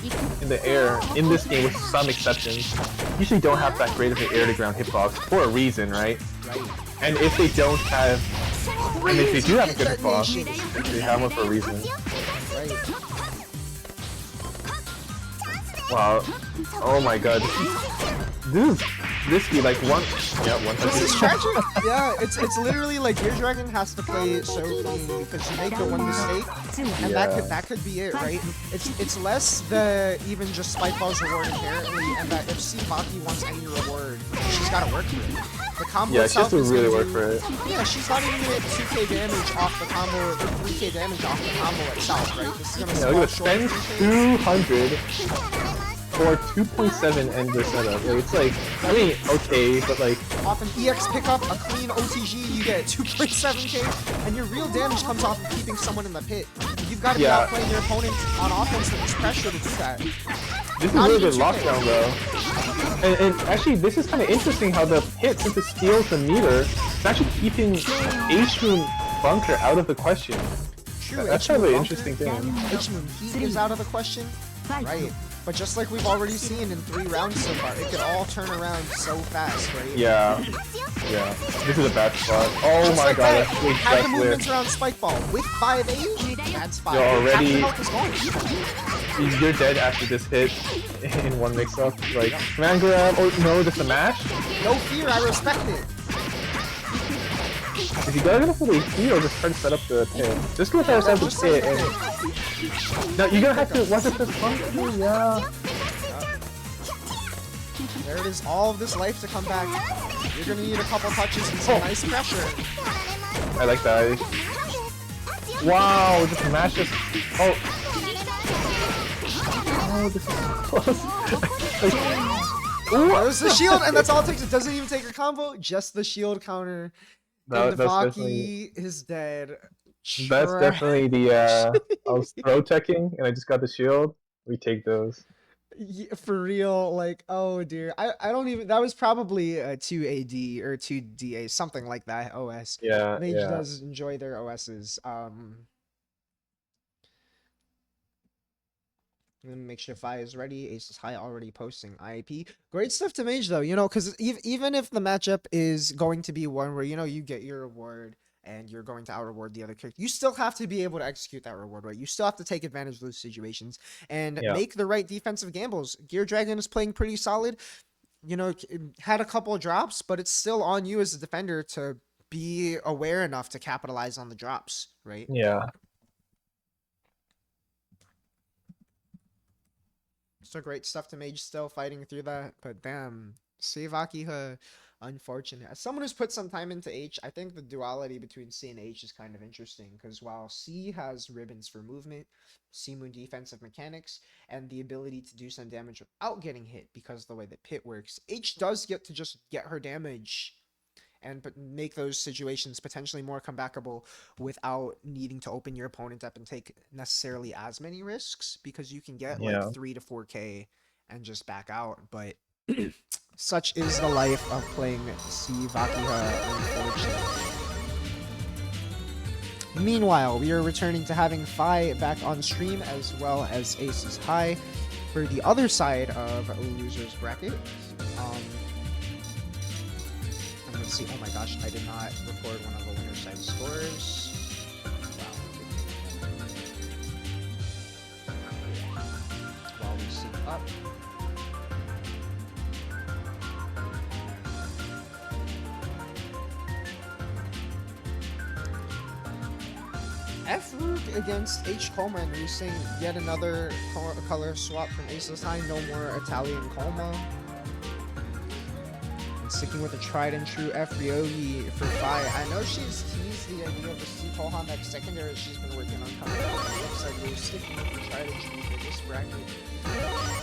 in the air in this game with some exceptions usually don't have that great of an air to ground hitbox for a reason, right? And if they don't have, and if they do have a good hitbox, they have one for a reason. Right. Wow. Oh my god. This is risky, like one touch. This is tragic. Yeah, it's literally like Gear Dragon has to play it so clean because you make the one mistake, and that could be it, right? It's less the even just Spike Ball's reward inherently, and that if C Baki wants any reward, she's got to work for it. The combo Yeah, she has itself to is really gonna work do- for it. Yeah, she's not even gonna get 2k damage off the combo or 3k damage off the combo itself, right? This is gonna Yeah, look fall at it. short Spend of 3K. 200 for 2.7 end your setup. Like, it's like, I mean, okay, but like, Off an EX pickup, a clean OTG, you get 2.7k, and your real damage comes off of keeping someone in the pit. You've got to be Yeah. outplaying your opponent on offense with this pressure to do that. this is Not really even good 2K. lockdown though. And actually, this is kind of interesting how the pit, since it steals the meter, it's actually keeping H-Moon Bunker out of the question. True, That's kind of an interesting thing. H-Moon Heat is out of the question. Right. But just like we've already seen in 3 rounds so far, it could all turn around so fast, right? Yeah. This is a bad spot. Oh Just my like god, that. that's really Have the just movements with. around Spike Ball with 5A, that's fine. You're already- Half the health is gone. You're dead after this hit in one mix-up. Like, command grab, oh no, just a mash? No fear, I respect it. If you gotta go for the HP or just try to set up the pit. Just go try to set up the pit and... No, you're gonna have to... What's it, this funky? Yeah. There it is, all of this life to come back. You're gonna need a couple touches and some nice pressure. I like that. Wow, just mash this... Oh. Oh, this is close. There's the shield, and that's all it takes. It doesn't even take a combo, just the shield counter. And the Baki is dead. That's Trash. definitely the, I was throw teching and I just got the shield. We take those. Yeah, for real, like, oh dear. I don't even, that was probably a 2 AD or 2 DA, something like that, OS. Yeah, Mage yeah. does enjoy their OSs. Make sure Fi is ready. Ace is high, already posting IAP. Great stuff to Mage though, you know, because even if the matchup is going to be one where, you know, you get your reward and you're going to out-reward the other character, you still have to be able to execute that reward, right? You still have to take advantage of those situations and make the right defensive gambles. Gear Dragon is playing pretty solid. You know, had a couple of drops, but it's still on you as a defender to be aware enough to capitalize on the drops, right? Yeah. So great stuff to Mage still fighting through that, but damn, Seivakiha, unfortunate. As someone who's put some time into H, I think the duality between C and H is kind of interesting because while C has ribbons for movement, C Moon defensive mechanics, and the ability to do some damage without getting hit because of the way that Pit works, H does get to just get her damage and make those situations potentially more comebackable without needing to open your opponent up and take necessarily as many risks because you can get like Yeah. 3 to 4k and just back out. But such is the life of playing Seivakiha, unfortunately. Meanwhile, we are returning to having Phi back on stream as well as Aces High for the other side of Loser's Bracket. I'm gonna see. Oh my gosh, I did not record one of the winner side scores. Wow. While we sync up. F-Rook against H. Coma, and we're seeing yet another color swap from Aces High. No more Italian Coma. And sticking with the tried and true F. Ryogi for Phi. I know she's teased the idea of the C. Kohan next secondary she's been working on coming out. It looks like we're sticking with the tried and true for this bracket.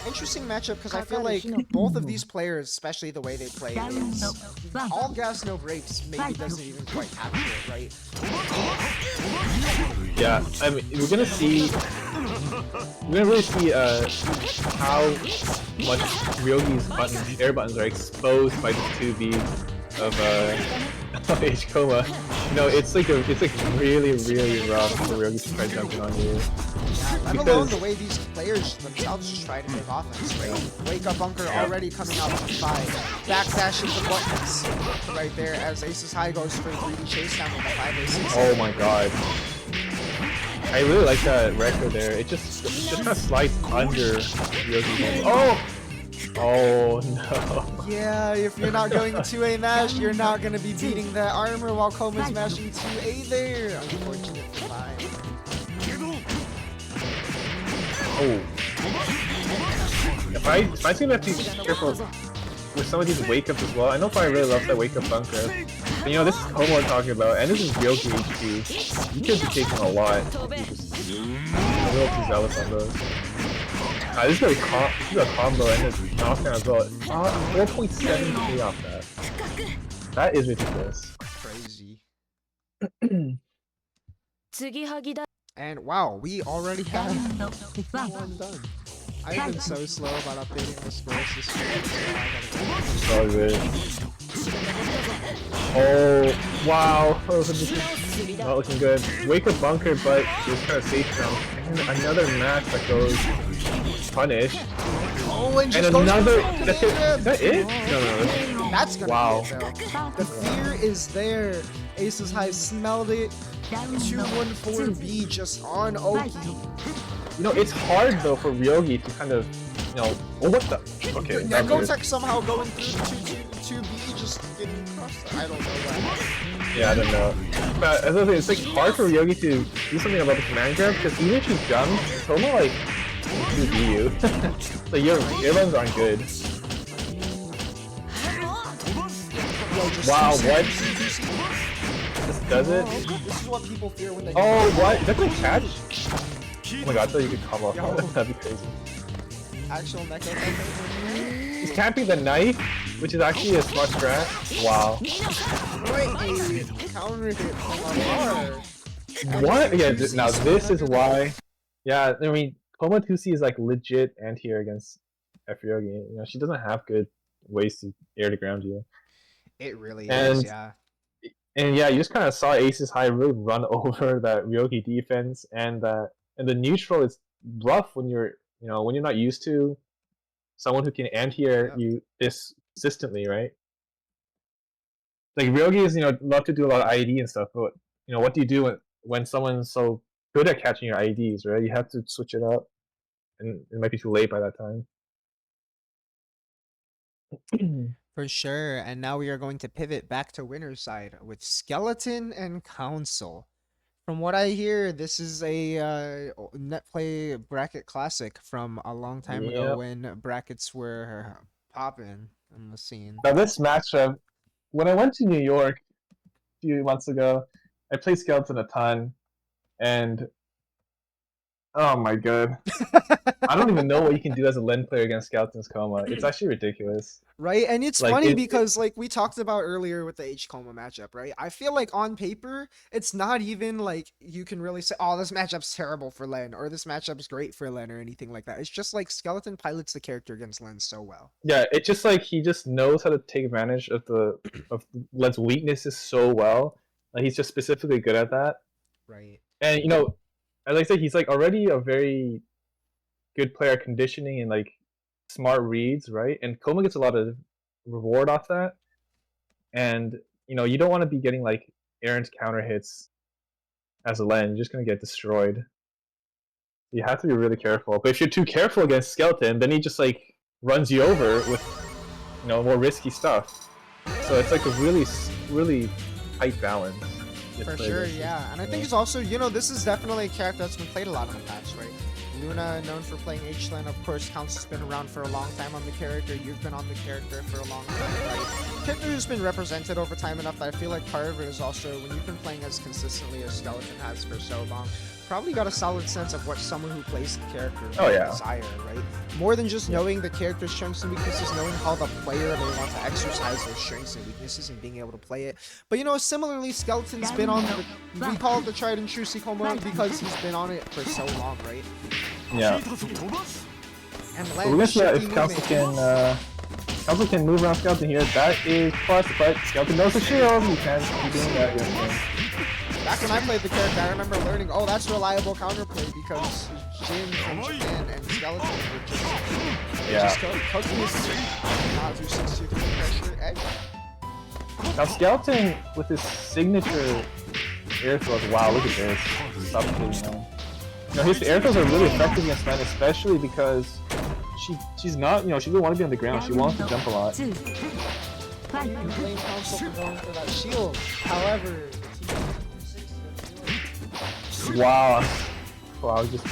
Interesting matchup because I feel like both of these players, especially the way they play, is all gas, no brakes, maybe doesn't even quite capture it, right? Yeah, I mean, we're gonna really see how much Ryogi's buttons, air buttons, are exposed by the 2B of H Coma. You know, it's like really rough for Ryogi to try jumping on you. Let alone the way these players themselves just try to take offense, right? Wake up bunker already coming out from 5. Backdash into buttons right there as Aces High goes for 3D chase down with the 5A6. Oh my god. I really like that record there. It just kind of slides under Ryogi's. Oh! Oh no. Yeah, if you're not going 2A mash, you're not going to be beating that armor while Koma's mashing 2A there. Unfortunate for 5. Oh. If I seem to have to be careful with some of these wake ups as well. I know if I really love that wake up bunker. But you know, this is Komo we're talking about, and this is Ryogi HQ. You could be taking a lot. I'm a little too zealous on those. This is a combo and it's knockdown as well. 4.7k off that. That is ridiculous. Crazy. And wow, we already have one done. I've been so slow about updating the scores this week, so I gotta Oh, wow. Oh, this is not looking good. Wake up bunker, but it's kind of safe now. And another match that goes punish. Oh, and another. That's it? Is that it? No. That's gonna wow. be it, though. The fear is there. Aces High smelled it. 214B just on Oki. You know, it's hard though for Ryogi to kind of, you know, what the? Okay. Yeah, Gotek somehow going through 2B just getting crushed. I don't know why. Yeah, I don't know. But as I say, it's like hard for Ryogi to do something about the command grab because even if she jumps, it's almost like 2B you. So your runs aren't good. Wow, what? This does it? This is what people fear when they Oh, what? Is that gonna catch? Oh my god, I thought you could come off. That'd be crazy. Actual mecha. He's camping the knife, which is actually a smart strat. Wow. Wait, counter hit from Amar. What? Yeah, now this is why. Yeah, I mean, Koma 2C is like legit anti-air against F-Ryogi. You know, she doesn't have good ways to air to ground you. It really is, yeah. And yeah, you just kind of saw Aces High really run over that Ryogi defense, and the neutral is rough when you're not used to someone who can anti-air you this consistently, right? Like Ryogi is, love to do a lot of IED and stuff, but what do you do when someone's so good at catching your IEDs, right? You have to switch it up, and it might be too late by that time. For sure, and now we are going to pivot back to winner's side with Skeleton and Council. From what I hear, this is a Netplay bracket classic from a long time ago when brackets were popping. in the scene. Now this matchup, when I went to New York a few months ago, I played Skeleton a ton, and oh my god, I don't even know what you can do as a lane player against Skeleton's Coma. It's actually ridiculous. Right, and it's Like, funny because like we talked about earlier with the H Coma matchup, right? I feel like on paper, it's not even like you can really say, oh, this matchup's terrible for Len, or this matchup's great for Len, or anything like that. It's just like Skeleton pilots the character against Len so well. Yeah, it's just like he just knows how to take advantage of Len's weaknesses so well. Like he's just specifically good at that. Right. And you know, as I said, he's like already a very good player at conditioning and like smart reads, right? And Coma gets a lot of reward off that. And you know, you don't want to be getting like Aaron's counter hits as a Len. You're just gonna get destroyed. You have to be really careful. But if you're too careful against Skeleton, then he just like runs you over with, you know, more risky stuff. So it's like a really tight balance. For sure, yeah. And I think it's also, you know, this is definitely a character that's been played a lot in the past, right? Luna, known for playing H-Lane, of course, Council's been around for a long time on the character. You've been on the character for a long time. Like, character who's been represented over time enough that I feel like part of it is also when you've been playing as consistently as Skeleton has for so long, probably got a solid sense of what someone who plays the character would desire, right? More than just knowing the character's strengths and weaknesses, knowing how the player may want to exercise those strengths and weaknesses and being able to play it. But you know, similarly, Skeleton's been on the, we call it the tried and true Sequel mode because he's been on it for so long, right? Yeah. And we're gonna see if Council can move around Skeleton here. That is plus, but Skeleton knows the shield. You can't keep doing that. Back when I played the character, I remember learning, oh, that's reliable counterplay because Jin from Japan and Skeleton were just cooking his not do 6-2 pressure edge. Now Skeleton with his signature air throws. Wow, look at this. Suffocating him. You know, his air throws are really effective against Len, especially because she's not, you know, she doesn't want to be on the ground. She wants to jump a lot. Blame Council for going for that shield. However, wow. Wow, just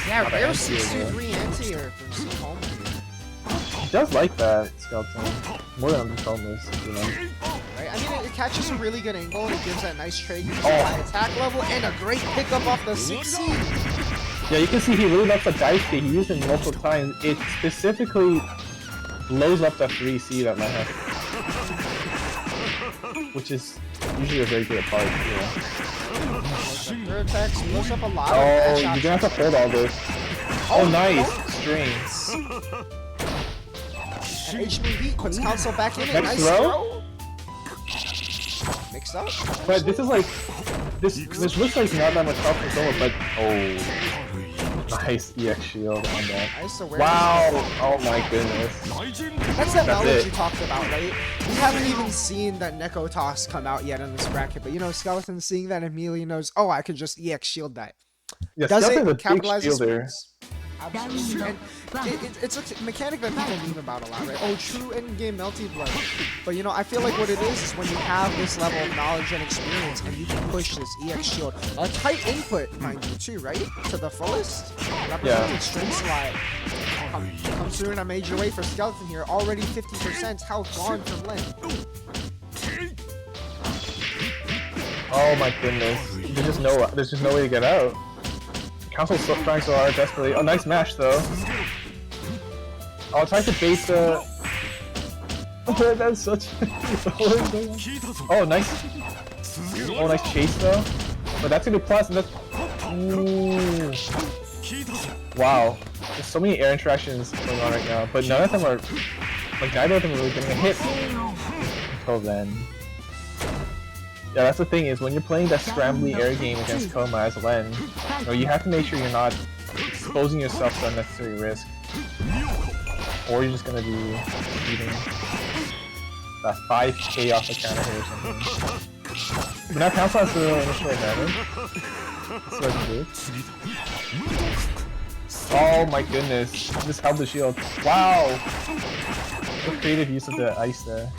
yeah, rare 6-2-3 anti-air from Sequel. He does like that, Skeleton. More than I'm you know. Right? I mean, it catches a really good angle and it gives that nice trade high attack level and a great pickup off the 6C. Yeah, you can see he really likes the dice kick. He used it multiple times. It specifically blows up the 3C that Len has, which is usually a very good part. Your attacks blows up a lot. Oh, you're gonna have to hold all this. Oh, nice strings. And HBB puts Council back in it. Next Nice throw. Mixed up. But this is like this looks like not that much help for someone, but oh, nice EX shield on that. Nice awareness. Wow! Oh my goodness. That's that knowledge you talked about, right? We haven't even seen that Neko Toss come out yet in this bracket, but you know, Skeleton seeing that immediately knows, oh, I could just EX shield that. Yeah, Does Skeleton's it capitalize his shielder. Absolutely. And it's a mechanic that people meme about a lot, right? Oh, true endgame melty blood. But you know, I feel like what it is when you have this level of knowledge and experience and you can push this EX shield, a tight input, mind you, too, right? To the fullest. Represented strengths slide. Comes through in a major way for Skeleton here. Already 50% health gone from Len. Oh my goodness. There's just no way to get out. Council's trying so hard, desperately. Oh, nice mash though. I'll try to bait the. That's such. Oh, nice. Oh, nice chase though. But that's gonna be plus, and that's. Ooh. Wow. There's so many air interactions going on right now, but none of them are. Like neither of them are really getting a hit. Until then. Yeah, that's the thing is when you're playing that scrambly air game against Coma as Len, you know, you have to make sure you're not exposing yourself to unnecessary risk, or you're just gonna be eating that 5k off the counter here or something. But now Council has the initial advantage. So oh my goodness, just held the shield. Wow! What creative use of the ice there.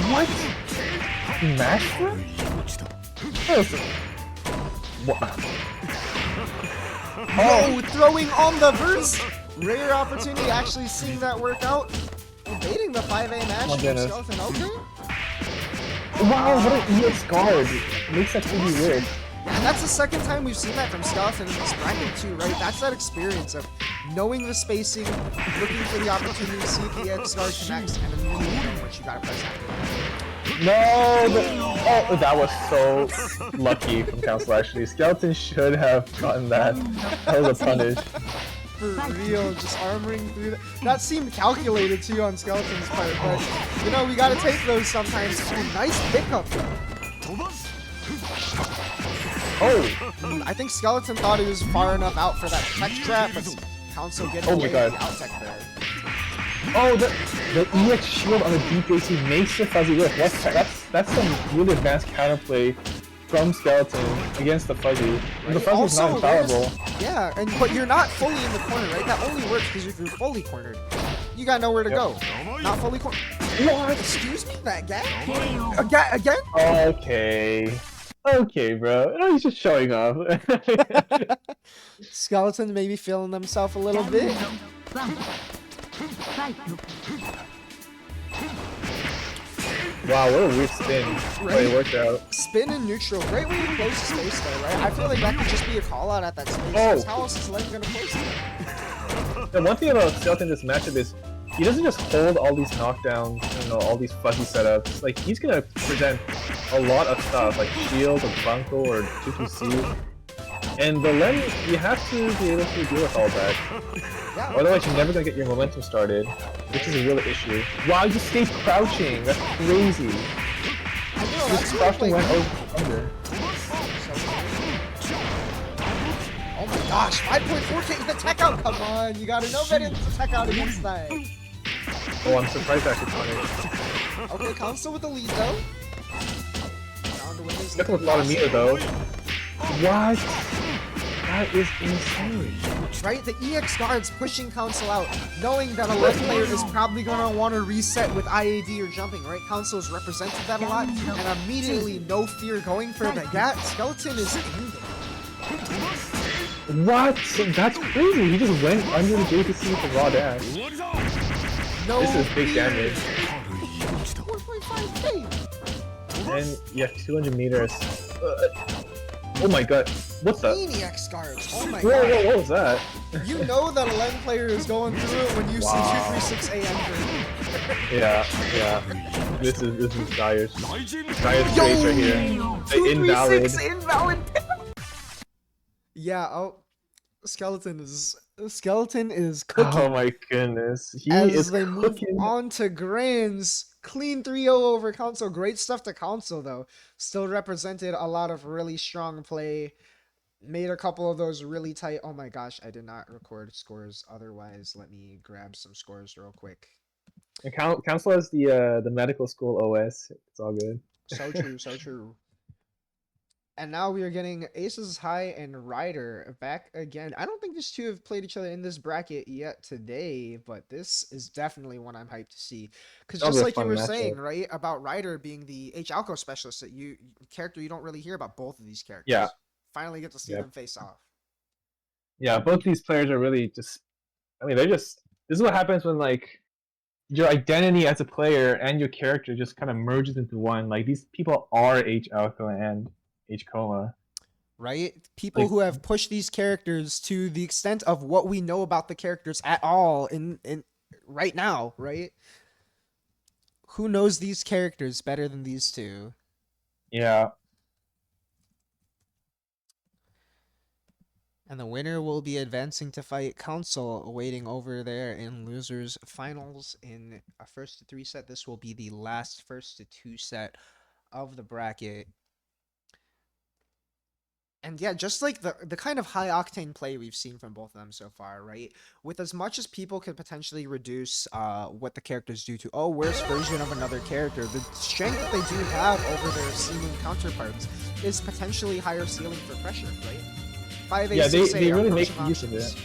What? He mashed her? What? Oh, throwing on the burst! Rare opportunity actually seeing that work out. Evading the 5A match from Skeleton. Okay. Wow, what an EX guard. Makes that pretty weird. And that's the second time we've seen that from Skeleton in this bracket too, right? That's that experience of knowing the spacing, looking for the opportunity to see if the EX guard connects, and then really what you gotta press after. No! Oh, that was so lucky from Council actually. Skeleton should have gotten that. That was a punish. For real, just armoring through that. That seemed calculated too on Skeleton's part, but you know, we gotta take those sometimes. Oh, nice pickup. Oh! I think Skeleton thought he was far enough out for that tech trap, but Council getting away with the out tech there. Oh, the EX shield on the DPAC makes the fuzzy whip. That's some really advanced counterplay from Skeleton against the fuzzy. Right? And the fuzzy is not infallible. Yeah, but you're not fully in the corner, right? That only works because if you're fully cornered, you got nowhere to go. Not fully cornered. What? Excuse me? That gap? Again? Okay. Okay, bro. Oh, he's just showing off. Skeleton maybe feeling himself a little bit. Wow, what a weird spin. Right? It worked out. Spin in neutral. Great way to close the space though, right? I feel like that could just be a call out at that space. Oh. How else is Len gonna close it? The one thing about Skeleton in this matchup is he doesn't just hold all these knockdowns, you know, all these fuzzy setups. Like, he's gonna present a lot of stuff, like shield or bunko or 2-2C. And the Len, you have to be able to deal with all that. Yeah. Otherwise, you're never gonna get your momentum started, which is a real issue. Wow, you just stayed crouching. That's crazy. I know, Just crouching went under. Oh my gosh, 5.4k the tech out. Come on, you gotta know better than to tech out against that. Oh, I'm surprised that could punish. Okay, Council with the lead though. That's with a lot of meter though. What? That is insane. Right? The EX guards pushing Council out, knowing that a left player is probably going to want to reset with IAD or jumping, right? Council has represented that a lot, and immediately, no fear, going for the gap. Skeleton is in there. What? That's crazy. He just went under the JPC with the raw dash. No this is big damage. 4.5k. And you have 200 meters. Oh my god. What the? EX guards. Oh my god. god. What was that? You know that a Len player is going through it when you see 236A enter. Yeah. This is Dyer's. Dyer's race right here. Invalid. Invalid. Yeah, Skeleton is cooking. Oh my goodness. He As is they cooking. move on to Grands. Clean 3-0 over Council. Great stuff to Council, though. Still represented a lot of really strong play. Made a couple of those really tight. Oh my gosh, I did not record scores. Otherwise, let me grab some scores real quick. And Council has the medical school OS. It's all good. So true, so true. And now we are getting Aces High and Ryder back again. I don't think these two have played each other in this bracket yet today, but this is definitely one I'm hyped to see. Because just like you were saying, right, about Ryder being the H-Alco specialist, that character you don't really hear about both of these characters. Yeah. Finally get to see them face off. Yeah, both these players are really just, I mean, they're just, this is what happens when, like, your identity as a player and your character just kind of merges into one. Like, these people are H-Alco and H-Coma. Right? People who have pushed these characters to the extent of what we know about the characters at all in right now, right? Who knows these characters better than these two? Yeah. And the winner will be advancing to fight Council, waiting over there in losers finals in a 1-3 set. This will be the last 1-2 set of the bracket. And yeah, just like the kind of high octane play we've seen from both of them so far, right? With as much as people could potentially reduce what the characters do to, oh, worst version of another character, the strength that they do have over their seeming counterparts is potentially higher ceiling for pressure, right? 5A, yeah, 6A they really make options. use of it.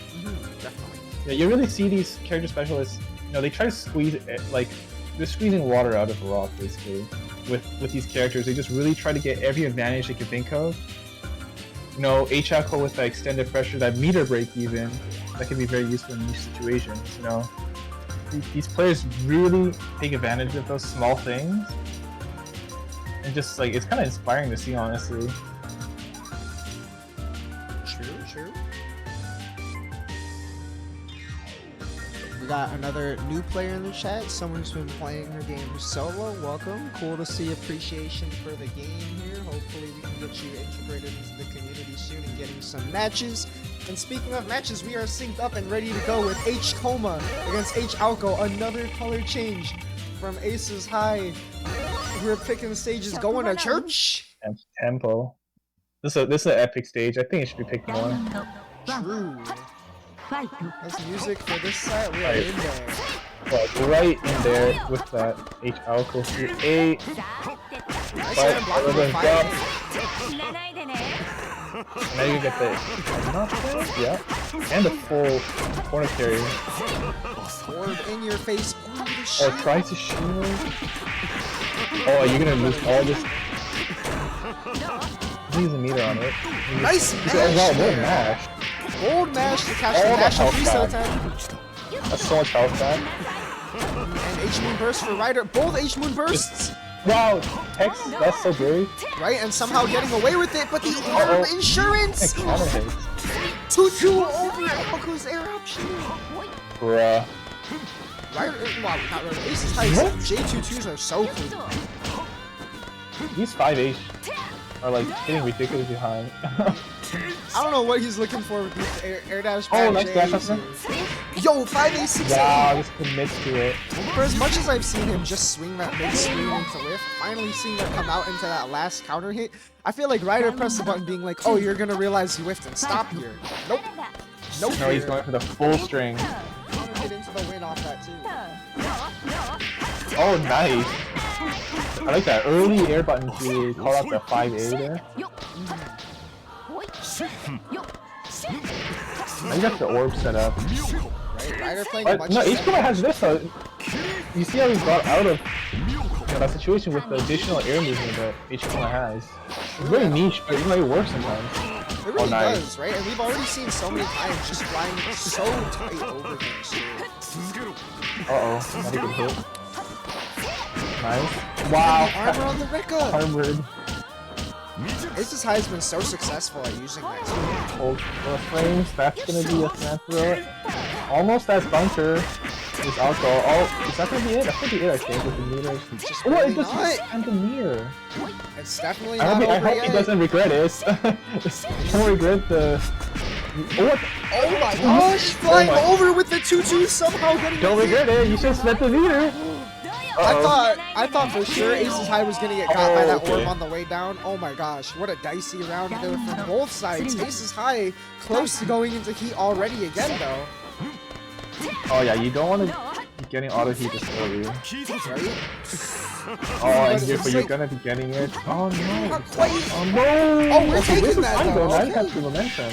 Definitely. Yeah, you really see these character specialists, you know, they try to squeeze it, like, they're squeezing water out of a rock, basically. With these characters, they just really try to get every advantage they can think of. you know, H-Echo with that extended pressure, that meter break even, that can be very useful in these situations, you know. These players really take advantage of those small things. And just like, it's kind of inspiring to see, honestly. True. We got another new player in the chat, someone who's been playing her game solo. Welcome. Cool to see appreciation for the game here. Hopefully we can get you integrated into the community soon and getting some matches. And speaking of matches, we are synced up and ready to go with H Coma against H Alco. Another color change from Aces High. We're picking stages going to church. And tempo. This is an epic stage. I think it should be picked more. True. That's music for this set. We are in there. Like, right in there with that H Alco through 8. But other than that, now you get the and the full corner carry. Orb in your face. Or try to shield. Oh, you're gonna lose all this. Use a meter on it. Nice mash! Wow, what a mash. Gold mash to catch the dash and reset time. That's so much health back. And H-Moon Burst for Ryder. Both H-Moon Bursts! Wow, Hex, that's so great. Right, and somehow getting away with it, but the orb insurance! 2-2 over Alco's air option. Bruh. Ryder, wow, not Ryder. Aces High J22s are so clean. These 5H are like getting ridiculously high. I don't know what he's looking for with these air dash. Oh, nice dash up there. Yo, 5A 6. Wow, just commits to it. For as much as I've seen him just swing that big swing into whiff, finally seeing that come out into that last counter hit, I feel like Ryder pressed the button being like, oh, you're gonna realize you whiffed and stop here. Nope. Nope. No, he's going for the full string. Counter hit into the win off that too. Oh, nice. I like that early air button to call out the 5A there. Now you got the orb set up. Right, Ryder playing But much no, H-Coma has this though. You see how he got out of that situation with the additional air movement that H-Coma has. It's very niche, but it might work sometimes. It really does, right? And we've already seen so many times just flying so tight over things too. Uh-oh, not a good hit. Nice. Wow. Armor on the Rika! Armored. Aces High has been so successful at using that too. Hold the frames, that's gonna be a snap throw. Almost as bunker is alcohol. Oh, is that gonna be it? That's gonna be it, I think, with the meter. Just Oh, really it doesn't not. stand the mirror. It's definitely I not hope, over he yet. doesn't regret it. Don't regret the... What? Oh my gosh! Flying over with the 2-2 somehow getting Don't the regret it, you should spend the meter. I thought for sure Aces High was gonna get caught by that orb on the way down. Oh my gosh, what a dicey round there from both sides. Aces High close to going into heat already again though. Oh yeah, you don't want to be getting auto heat this early. Right? Oh, and you're gonna be getting it. Oh no. Not quite. Oh no. Oh, we're taking that though. Now you Okay. have the momentum.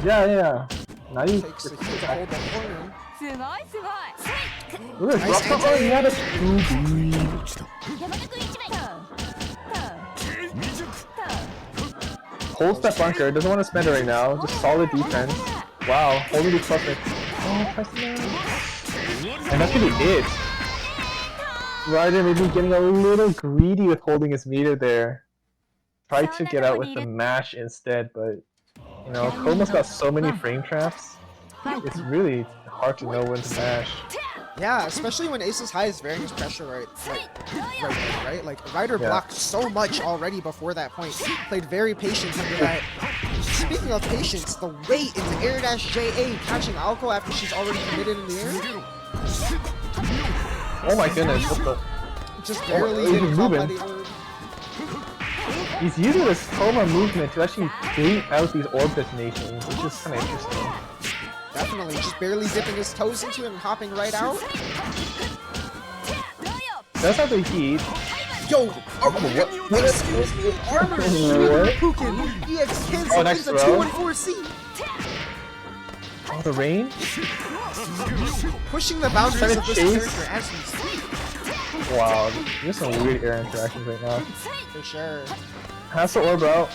Yeah. Now you Takes the heat to hold the corner. Look at Nice this. Oh, he had a 2B. Holds that bunker, doesn't want to spend it right now. Just solid defense. Wow, holding the perfect. Oh, press it. And that's gonna be it. Ryder maybe getting a little greedy with holding his meter there. Tried to get out with the mash instead, but you know, Koma's got so many frame traps. It's really hard to know when to mash. Yeah, especially when Aces High is varying his pressure right? Like, Ryder blocked so much already before that point. Played very patient under that. Speaking of patience, the wait into air dash JA catching Alco after she's already committed in the air. Oh my goodness, what the? Just barely getting caught by the orb. He's using this Koma movement to actually bait out these orb detonations, which is kind of interesting. Definitely, just barely dipping his toes into it and hopping right out. That's not the heat. Yo! What? Excuse me, armor! Pukin! EX cancel next into row. 2-4C! Oh, the rain? Pushing the boundaries of this chase? character as we speak. Wow, there's some weird air interactions right now. For sure. Has the orb out.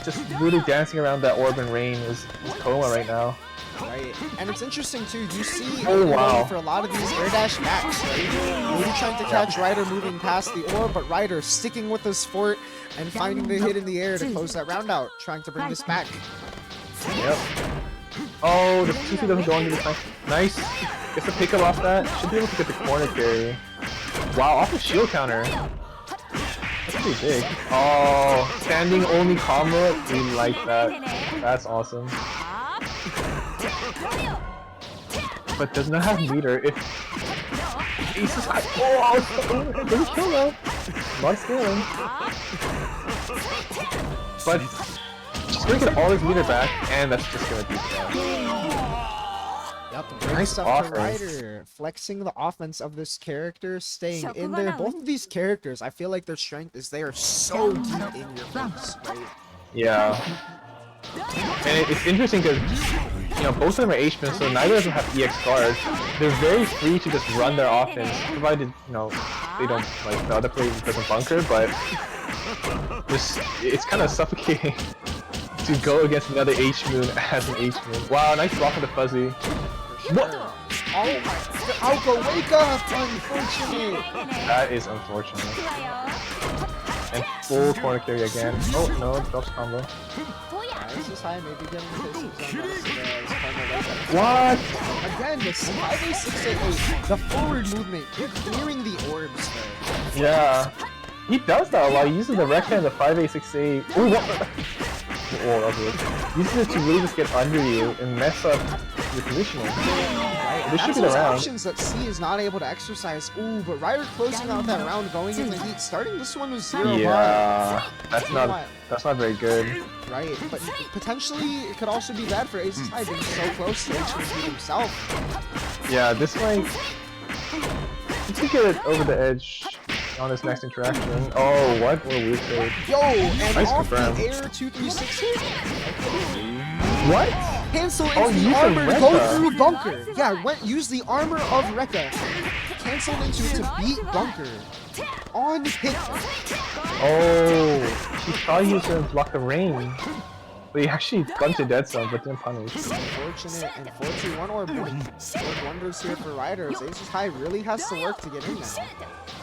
just really dancing around that orb and rain is coma right now. Right, and it's interesting too. You see, wow. for a lot of these air dash backs, right? Maybe trying to catch Ryder moving past the orb, but Ryder sticking with his fort and finding the hit in the air to close that round out, trying to bring this back. Yep. Oh, the 2C doesn't go into the time. Nice. Gets a pickup off that. Should be able to get the corner carry. Wow, off the shield counter. That's pretty big. Oh, standing only combo. We like that. That's awesome. But does not have meter. If Ace is high. Oh, doesn't kill though. Not scaling. But just gonna get all his meter back, and that's just gonna be bad. Yep, nice stuff for Ryder. Flexing the offense of this character, staying in there. Both of these characters, I feel like their strength is they are so deep in your face, right? Yeah. And it's interesting because, you know, both of them are H-men, so neither of them have EX cards. They're very free to just run their offense, provided, you know, they don't, like, the other player doesn't bunker, but just, it's kind of suffocating to go against another H-moon as an H-moon. Wow, nice block of the fuzzy. What? Oh my, Alco, wake up! Unfortunate! That is unfortunate. And full corner carry again. Oh no, drops combo. This is high, maybe getting the What? Again, the 5A688, the forward movement, you're clearing the orbs there. Yeah. He does that a lot. He uses the Rekka and the 5A68. Oh, what? Oh, okay. Uses it to really just get under you and mess up your positioning. Right, this should be the round. options that C is not able to exercise. Ooh, but Ryder closing out that round, going in the heat, starting this one with 0 Yeah, that's not very good. Right, but potentially it could also be bad for Ace's High being so close to HMP himself. Yeah, this might. Let's get it over the edge on this next interaction. Oh, what? What a weird trade. Yo, and nice off confirm. the air 236 hit. What? Cancel into the armor to go through bunker. Yeah, use the armor of Rekka. Canceled into it to beat bunker. On hit. Oh, he thought he was going to block the rain. But he actually bumped to dead zone, but didn't punish. Unfortunate, and 4-2-1 orb work wonders here for Ryder. Ace's High really has to work to get in now.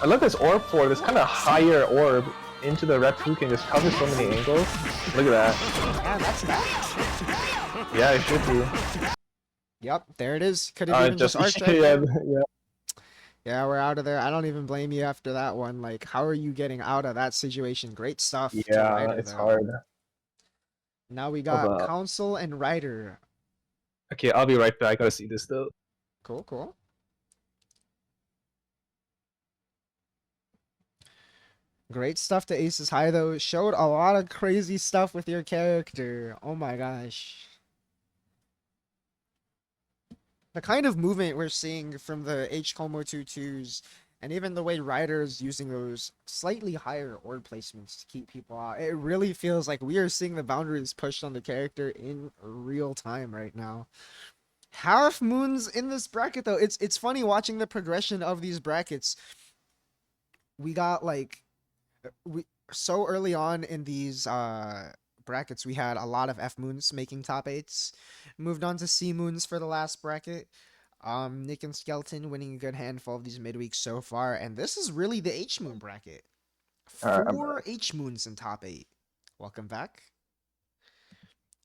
I love this orb for this kind of higher orb into the rep who can just cover so many angles. Look at that. Yeah, that's that. Yeah, it should be. Yep, there it is. Could have even just arched right yeah, there. yeah. Yeah, we're out of there. I don't even blame you after that one. Like, how are you getting out of that situation? Great stuff. Yeah, it's hard. Now we got Council and Ryder. Okay, I'll be right back. I gotta see this though. Cool, cool. Great stuff to Ace's High though. Showed a lot of crazy stuff with your character. Oh my gosh. The kind of movement we're seeing from the H-Como 2-2s, and even the way Ryder is using those slightly higher orb placements to keep people out, it really feels like we are seeing the boundaries pushed on the character in real time right now. Half moons in this bracket though. It's funny watching the progression of these brackets. We got like so early on in these brackets, we had a lot of F moons making top 8s. Moved on to C moons for the last bracket. Nick and Skeleton winning a good handful of these midweeks so far, and this is really the H moon bracket. 4 H moons in top 8. Welcome back.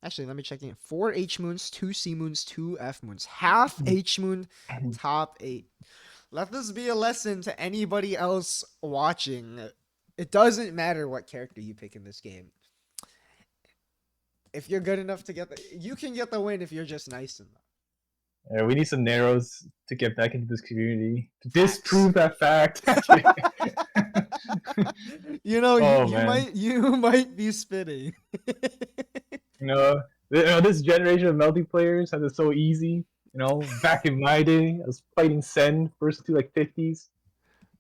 Actually, let me check in. 4 H moons, 2 C moons, 2 F moons. Half H moon, top 8. Let this be a lesson to anybody else watching. It doesn't matter what character you pick in this game. If you're good enough to get you can get the win if you're just nice enough. Yeah, we need some narrows to get back into this community to disprove that fact. You know, you might be spitting. You know, this generation of multiplayers has it so easy. You know, back in my day, I was fighting Sen first to like 50s.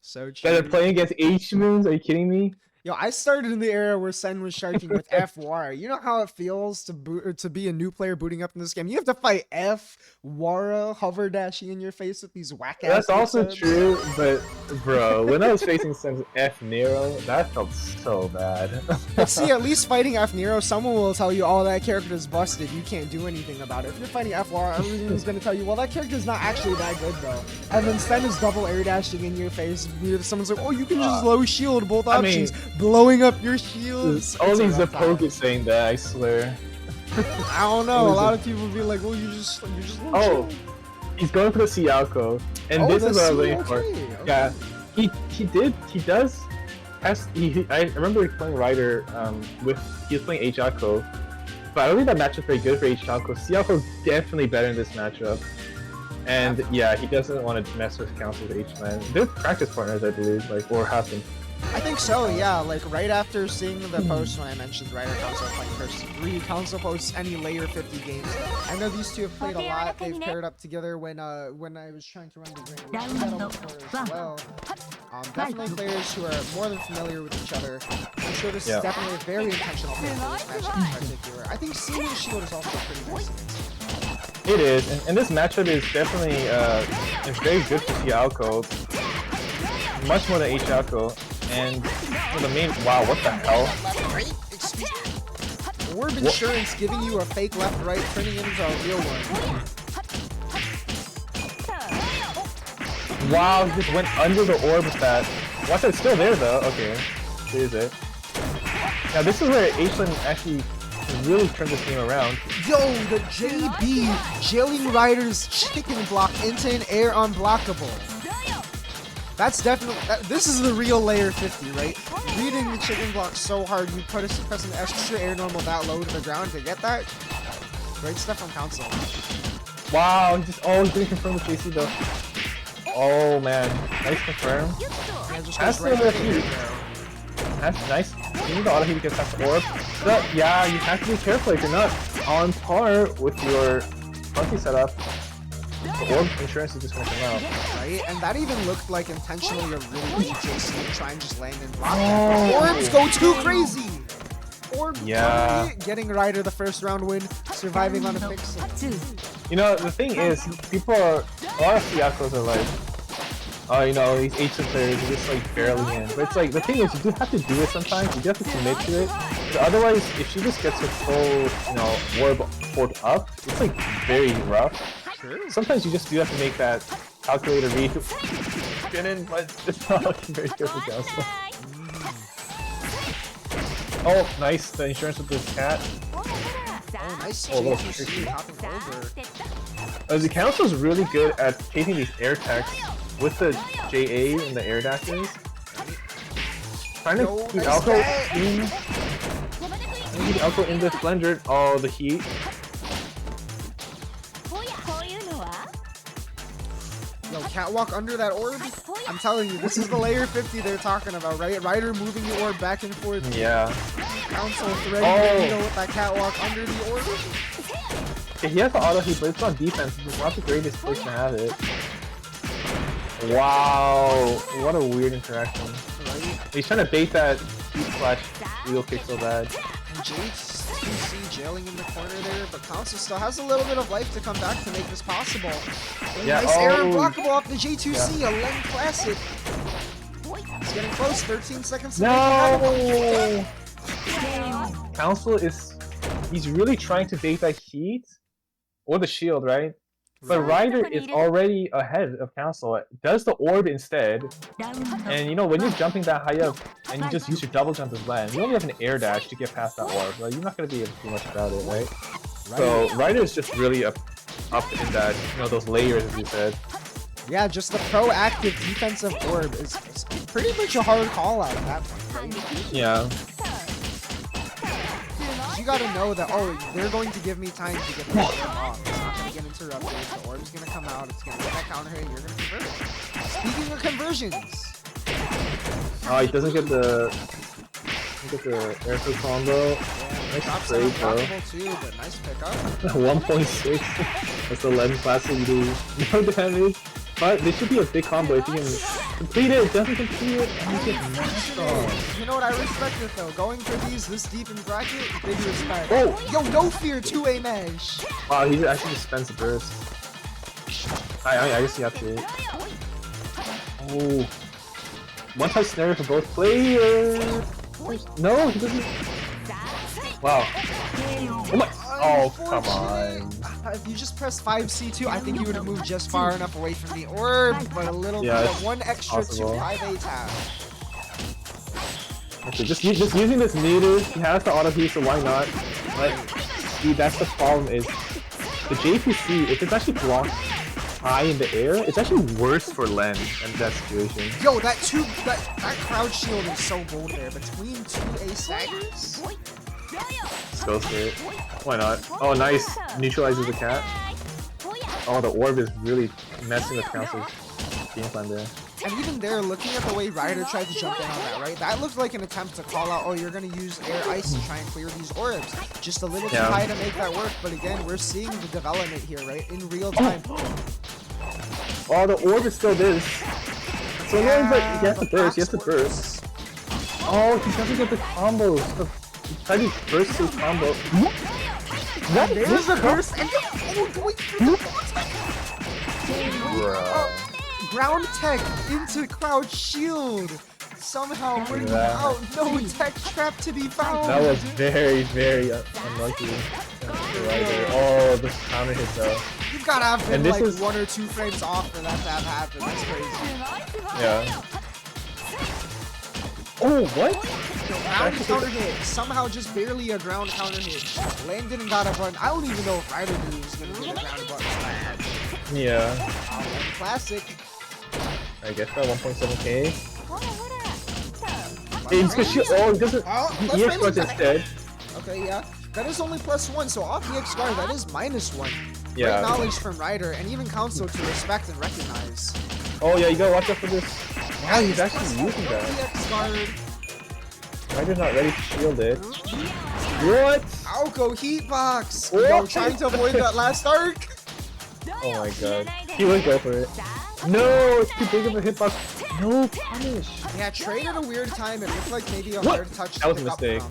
So true. That are playing against H moons? Are you kidding me? Yo, I started in the era where Sen was sharking with F Wara. You know how it feels to be a new player booting up in this game? You have to fight F Wara hover dashing in your face with these whack ass. That's also true, but bro, when I was facing Sen's F Nero, that felt so bad. But see, at least fighting F Nero, someone will tell you, oh, that character is busted. You can't do anything about it. If you're fighting F Wara, everyone's gonna tell you, well, that character's not actually that good though. And then Sen is double air dashing in your face. Someone's like, oh, you can just low shield both options. Blowing up your shields. Only Zapoke is saying that, I swear. I don't know. A lot of people be like, "Well, you just oh, he's going for the Sialko, and this is what I was waiting for." Okay. Yeah, he does. I remember playing Ryder he was playing H-Alko, but I don't think that matchup's very good for H-Alko. Sialko definitely better in this matchup. And yeah, he doesn't want to mess with Council's H-Man. They're practice partners, I believe, like, or have been. I think so, yeah. Like, right after seeing the post when I mentioned Ryder Council playing first 3 Council posts any layer 50 games, I know these two have played a lot. They've paired up together when I was trying to run the Grand as well. Definitely players who are more than familiar with each other. I'm sure this is definitely a very intentional play for this matchup in particular. I think Seaman Shield is also pretty nice. It is, and this matchup is definitely it's very good for Sialko. Much more than H-Alko. And for the main, wow, what the hell? Orb insurance giving you a fake left-right, turning it into a real one. Wow, he just went under the orb with that. Watch, it's still there though. Okay, here is it. Now this is where H-Lane actually really turned this game around. Yo, the JB jailing Ryder's chicken block into an air unblockable. That's definitely, this is the real layer 50, right? Reading the chicken block so hard, you press an extra air normal that low to the ground to get that. Great stuff from Council. Wow, he just, oh, he didn't confirm with JC though. Oh man, nice confirm. That's right the heat. That's nice. You need the auto heat to get past the orb. But yeah, you have to be careful if you're not on par with your funky setup. The orb insurance is just gonna come out. Right? And that even looked like intentionally a really weak JC to try and just land and block. Orbs go too crazy! Orb getting Ryder the first round win, surviving on a pixel. You know, the thing is, a lot of Siakos are like, oh, you know, these H players are just like barely in. But it's like, the thing is, you do have to do it sometimes, you do have to commit to it. But otherwise, if she just gets her full, you know, orb poured up, it's like very rough. Sure. Sometimes you just do have to make that calculator read spinning, but it's not looking very good for Council. Oh, nice, the insurance with this cat. Oh, nice. Oh, the Council is really good at taking these air attacks with the JA and the air dashes. Trying to keep Alco in the Splendor. Oh, the heat. Yo, catwalk under that orb? I'm telling you, this is the layer 50 they're talking about, right? Ryder moving the orb back and forth. Yeah. Council threading with that catwalk under the orb. Yeah, he has the auto heat, but it's on defense. It's not the greatest place to have it. Wow, what a weird interaction. Right? He's trying to bait that heat slash wheel kick so bad. And JC jailing in the corner there, but Council still has a little bit of life to come back to make this possible. Yeah, nice air unblockable off the J2C, a Len classic. It's getting close, 13 seconds to no! Council is, he's really trying to bait that heat or the shield, right? But Ryder is already ahead of Council. Does the orb instead, and you know, when you're jumping that high up and you just use your double jump as land, you only have an air dash to get past that orb. Like, you're not going to be able to do much about it, right? So Ryder is just really up in that, you know, those layers, as you said. Yeah, just the proactive defensive orb is pretty much a hard call out at that point, right? Yeah. You gotta know that, oh, they're going to give me time to get the orb off. It's not gonna get interrupted. The orb's gonna come out. It's gonna get that counter hit. And you're gonna convert it. Speaking of conversions. Oh, he doesn't get the airfield combo. Yeah, nice trade, bro. Too, but nice pickup. 1.6. That's 11 classic. You do no damage. But this should be a big combo if you can Complete it, doesn't complete it, and he gets mashed off. You know what, I respect it though. Going for these this deep in bracket, big respect. Oh! Yo, no fear, 2A mash. Wow, he actually just spends the burst. I guess you have to. Oh. One touch snare for both players. No, he doesn't. Wow. Oh my. Oh, come on. If you just pressed 5C2, I think you would have moved just far enough away from the orb, but a little bit of one extra possible. 2 5A tap. Okay, just using this meter, he has the auto heat, so why not? But see, that's the problem is the JPC, if it's actually blocked high in the air, it's actually worse for Len in that situation. Yo, that crowd shield is so bold there. Between 2A staggers? Just goes for it. Why not? Oh, nice. Neutralizes the cat. Oh, the orb is really messing with Council's game plan there. And even there, looking at the way Ryder tried to jump in on that, right? That looked like an attempt to call out, oh, you're going to use air ice to try and clear these orbs. Just a little too high to make that work, but again, we're seeing the development here, right? In real time. Oh, the orb is still this. So annoying, but he has to burst, he has to burst. Oh, he doesn't get the combos. He tried to burst his combo. What? There's a burst, and going through the ground tech into crowd shield. Somehow bringing out no tech trap to be found. That was very, very unlucky. Oh, this counter hit though. You've gotta have been like 1 or 2 frames off for that to have happened. That's crazy. Yeah. Oh, what? Ground counter hit. Somehow just barely a ground counter hit. Landon got a run. I don't even know if Ryder knew he was gonna get a ground button. Yeah. Classic. I guess that 1.7k. It's because she, oh, he doesn't. He EX instead. Okay, yeah. That is only +1, so off EX guard, that is -1. Yeah. Great knowledge from Ryder, and even Council to respect and recognize. Oh yeah, you gotta watch out for this. Wow, he's actually using that. EX guard. Ryder's not ready to shield it. What? Aoko hitbox! Yo, trying to avoid that last arc. Oh my god. He would go for it. No, it's too big of a hitbox. No punish. Yeah, trade at a weird time. It looked like maybe a hard touch. That was a mistake.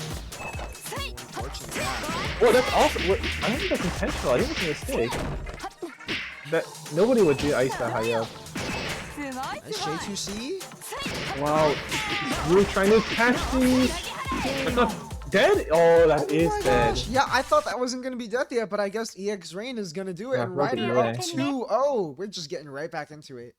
Well, that's also. I don't think that's intentional. I think it's a mistake. That nobody would do ice that high up. Nice J2C. Wow, really trying to catch these. That's not dead. Oh, that is dead. Yeah, I thought that wasn't gonna be death yet, but I guess EX Rain is gonna do it. Yeah, and Ryder right. up 2-0. We're just getting right back into it.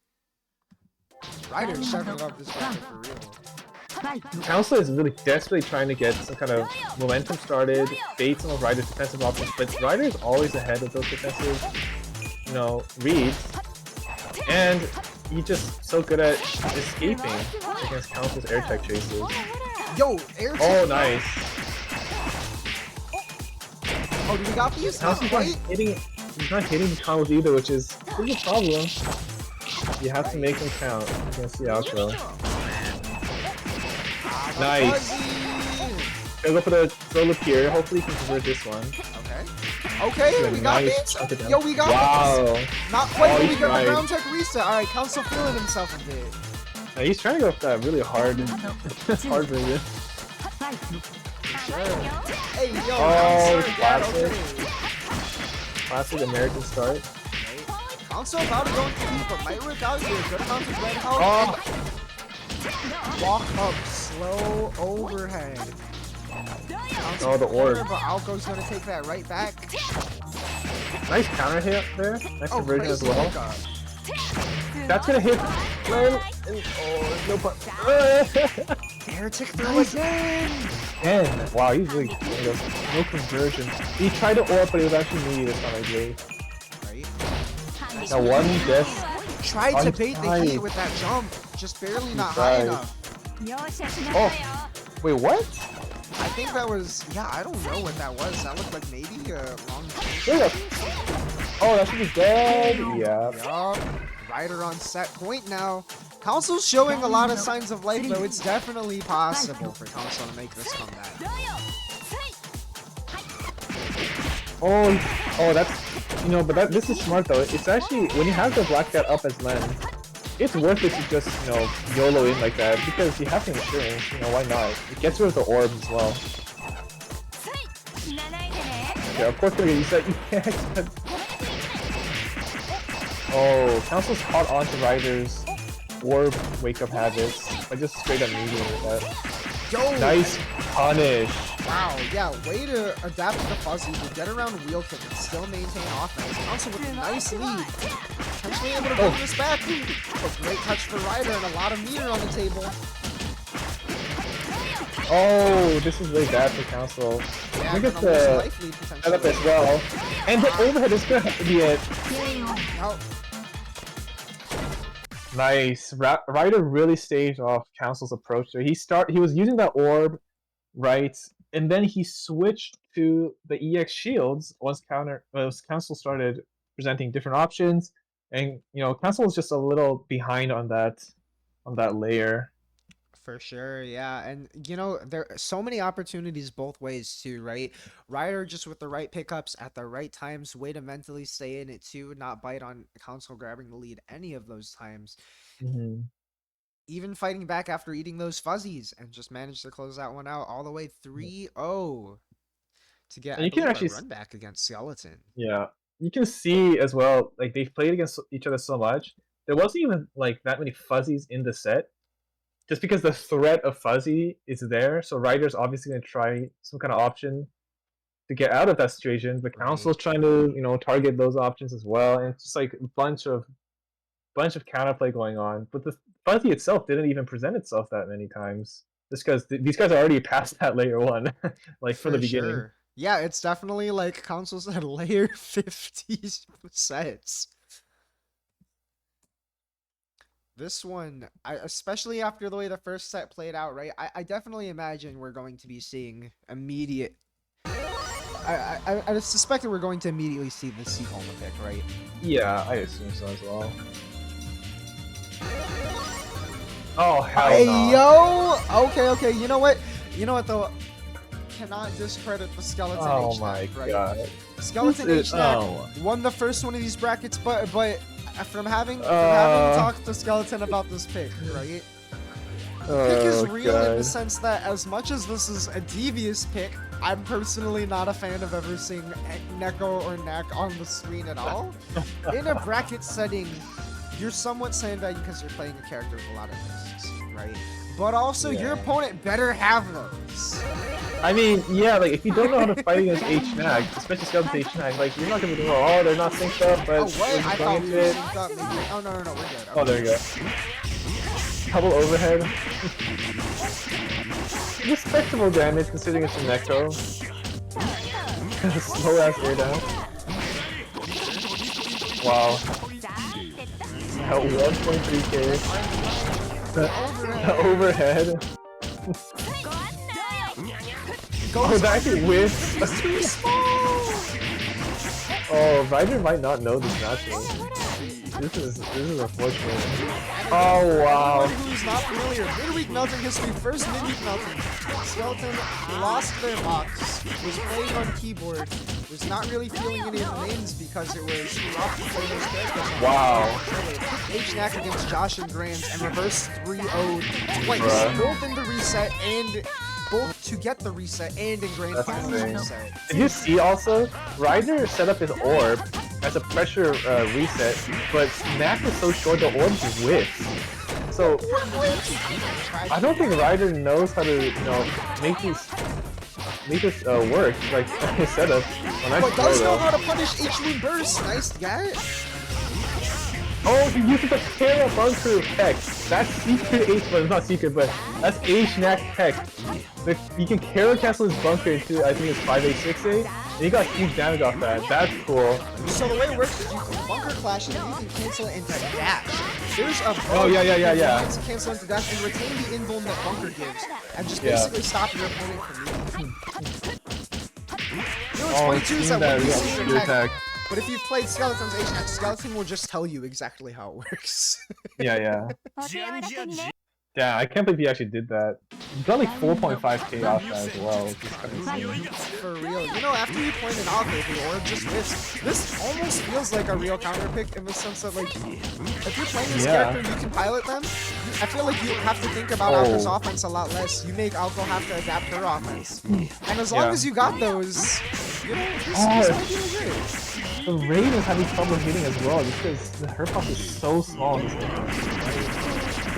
Ryder's shuffling up this bracket for real. Council is really desperately trying to get some kind of momentum started, bait some of Ryder's defensive options, but Ryder is always ahead of those defensive, you know, reads, and he's just so good at escaping against Council's air tech chases. Yo, air tech. Oh, nice. Oh, do we got these? Council's not hitting. He's not hitting the combos either, which is a problem. You have to make them count against the outro. Nice. Gonna go for the solo here. Hopefully, you can convert this one. Okay, we got nice this. Yo, we got this. Not quite, but we got the ground tech reset. Alright, Council feeling himself a bit. Now, he's trying to go for that really hard version. Sure. Hey, yo, oh, classic. Okay. Classic American start. Council about to go into deep, but might work out here. Good amount of red health. Walk up, slow overhead. Oh, the orb. But Alco's gonna take that right back. Nice counter hit there. Nice conversion as well. That's gonna hit. Oh, no pun. Air tick through again. And wow, he's really no conversion. He tried to orb, but it was actually me this time, I believe. Right. Now one guess. Tried to bait the heat with that jump, just barely not high enough. Oh, wait, what? I think that was, yeah, I don't know what that was. That looked like maybe a long Oh, that should be dead. Yeah. Yup. Ryder on set point now. Council's showing a lot of signs of life, though. It's definitely possible for Council to make this comeback. Oh, that's, you know, but this is smart though. It's actually when you have the Black Cat up as Len, it's worth it to just, you know, YOLO in like that because you have the insurance, you know, why not? It gets rid of the orbs as well. Yeah, of course you said you can't expect... Oh, Council's caught on to Ryder's orb wake-up habits by just straight up meeting with that. Yo! Nice punish! Wow, yeah, way to adapt to the fuzzy, to get around wheel kick and still maintain offense. Council with a nice lead. Potentially able to bring this back. A great touch for Ryder and a lot of meter on the table. Oh, this is really bad for Council. Yeah, I think it's the life lead potentially. setup as well. And the overhead is gonna have to be it. Oh. Nice. Ryder really staged off Council's approach there. He was using that orb, right? And then he switched to the EX shields once Council started presenting different options. And you know, Council was just a little behind on that layer. For sure, yeah, and you know, there are so many opportunities both ways too, right? Ryder just with the right pickups at the right times, way to mentally stay in it too, not bite on Council grabbing the lead any of those times. Mm-hmm. Even fighting back after eating those fuzzies and just managed to close that one out all the way 3-0 to get you can actually a run back against Skeleton. Yeah, you can see as well, like they've played against each other so much. There wasn't even like that many fuzzies in the set. Just because the threat of fuzzy is there, so Ryder's obviously going to try some kind of option to get out of that situation, but Council's trying to, you know, target those options as well, and it's just like a bunch of counterplay going on. But the fuzzy itself didn't even present itself that many times, just because these guys are already past that layer 1, like from the beginning. Sure. Yeah, it's definitely like Council's at layer 50 sets. This one, especially after the way the first set played out, right? I definitely imagine we're going to be seeing immediate... I suspect that we're going to immediately see the Seahoma pick, right? Yeah, I assume so as well. Oh, hell no. Yo! Okay, you know what though? Cannot discredit the Skeleton Oh HNAC, my right? god. Skeleton HNAC won the first one of these brackets, but from having talked to Skeleton about this pick, right? The pick is real in the sense that as much as this is a devious pick, I'm personally not a fan of ever seeing Neko or Knack on the screen at all. In a bracket setting, you're somewhat sandbagging because you're playing a character with a lot of risks, right? But also, your opponent better have those. I mean, yeah, like, if you don't know how to fight against HNAG, especially Skeleton HNAG, like, you're not gonna be doing, oh, they're not synced up, but... Oh, what? I thought we were synced up, maybe. Oh, no, we're good. Okay. Oh, there you go. Double overhead. Respectable damage, considering it's a Necro. Slow-ass air down. Wow. At 1.3k. The overhead. Oh, that actually whiffs. Oh, Ryder might not know this matchup. This is unfortunate. Oh wow. Who's not familiar? Midweek melting history. First midweek melting. Skeleton lost their box. Was playing on keyboard. Was not really feeling any of the names because it was rough to play those characters. Wow. HNAC against Josh and Grants and reverse 3-0 twice. Both in the reset and both to get the reset and in grand finals reset. Did you see also? Ryder set up his orb as a pressure reset, but Knack is so short the orb just whiffs. So I don't think Ryder knows how to, you know, make this work, like his setup. But does know how to punish H-Moon Burst. Nice guy. Oh, he uses the Terra Bunker tech. That's secret H, but it's not secret, but that's H-Knack tech. You can Terra cancel his bunker into, I think it's 5A, 6A, and he got huge damage off that. That's cool. So the way it works is you can bunker clash and you can cancel it into dash. There's a yeah. You can cancel into dash and retain the invuln that bunker gives, and just basically stop your opponent from moving. You know, 22 is that when you see your attack. But if you've played Skeleton's HNAC, Skeleton will just tell you exactly how it works. Yeah. Yeah, I can't believe he actually did that. He got like 4.5k off that as well, which is kind of insane. For real. You know, after you pointed out maybe, or just this almost feels like a real counter pick in the sense that, like, if you're playing this character, you can pilot them. I feel like you have to think about Alco's offense a lot less. You make Alco have to adapt her offense. And as long as you got those, you know, this might be legit. The Raid is having trouble hitting as well because the hurt box is so small in this game.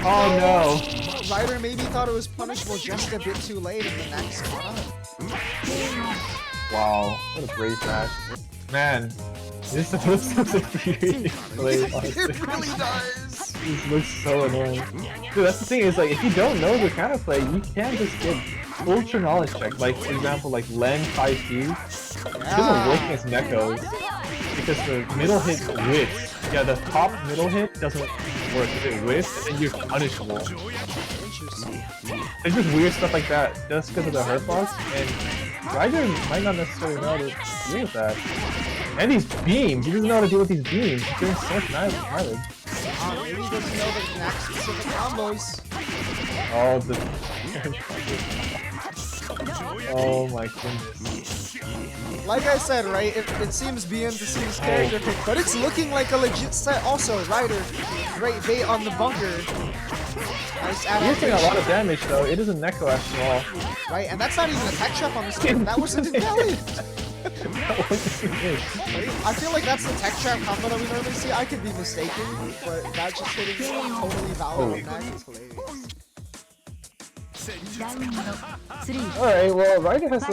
Oh no! Ryder maybe thought it was punishable just a bit too late in the next one. Wow, what a great match. Man, this looks infuriating. It really does! This looks so annoying. Dude, that's the thing is, like, if you don't know the counterplay, you can't just get ultra knowledge check. Like, for example, like Len 5G. It doesn't work against Neko's because the middle hit whiffs. Yeah, the top middle hit doesn't work. If it whiffs, then you're punishable. Interesting. There's just weird stuff like that just because of the hurt box, and Ryder might not necessarily know how to deal with that. And these beams, he doesn't know how to deal with these beams. He's doing so much damage. Maybe he doesn't know the exact specific combos. Oh, the... oh my goodness. Like I said, right, it seems BM to see his character pick, but it's looking like a legit set. Also, Ryder, great bait on the bunker. Nice You're taking a lot of damage though, it isn't Neko after all. Right, and that's not even a tech trap on the screen, that wasn't invalid! I feel like that's the tech trap combo that we normally see. I could be mistaken, but that just hitting totally valid on that is hilarious. Alright, well, Ryder has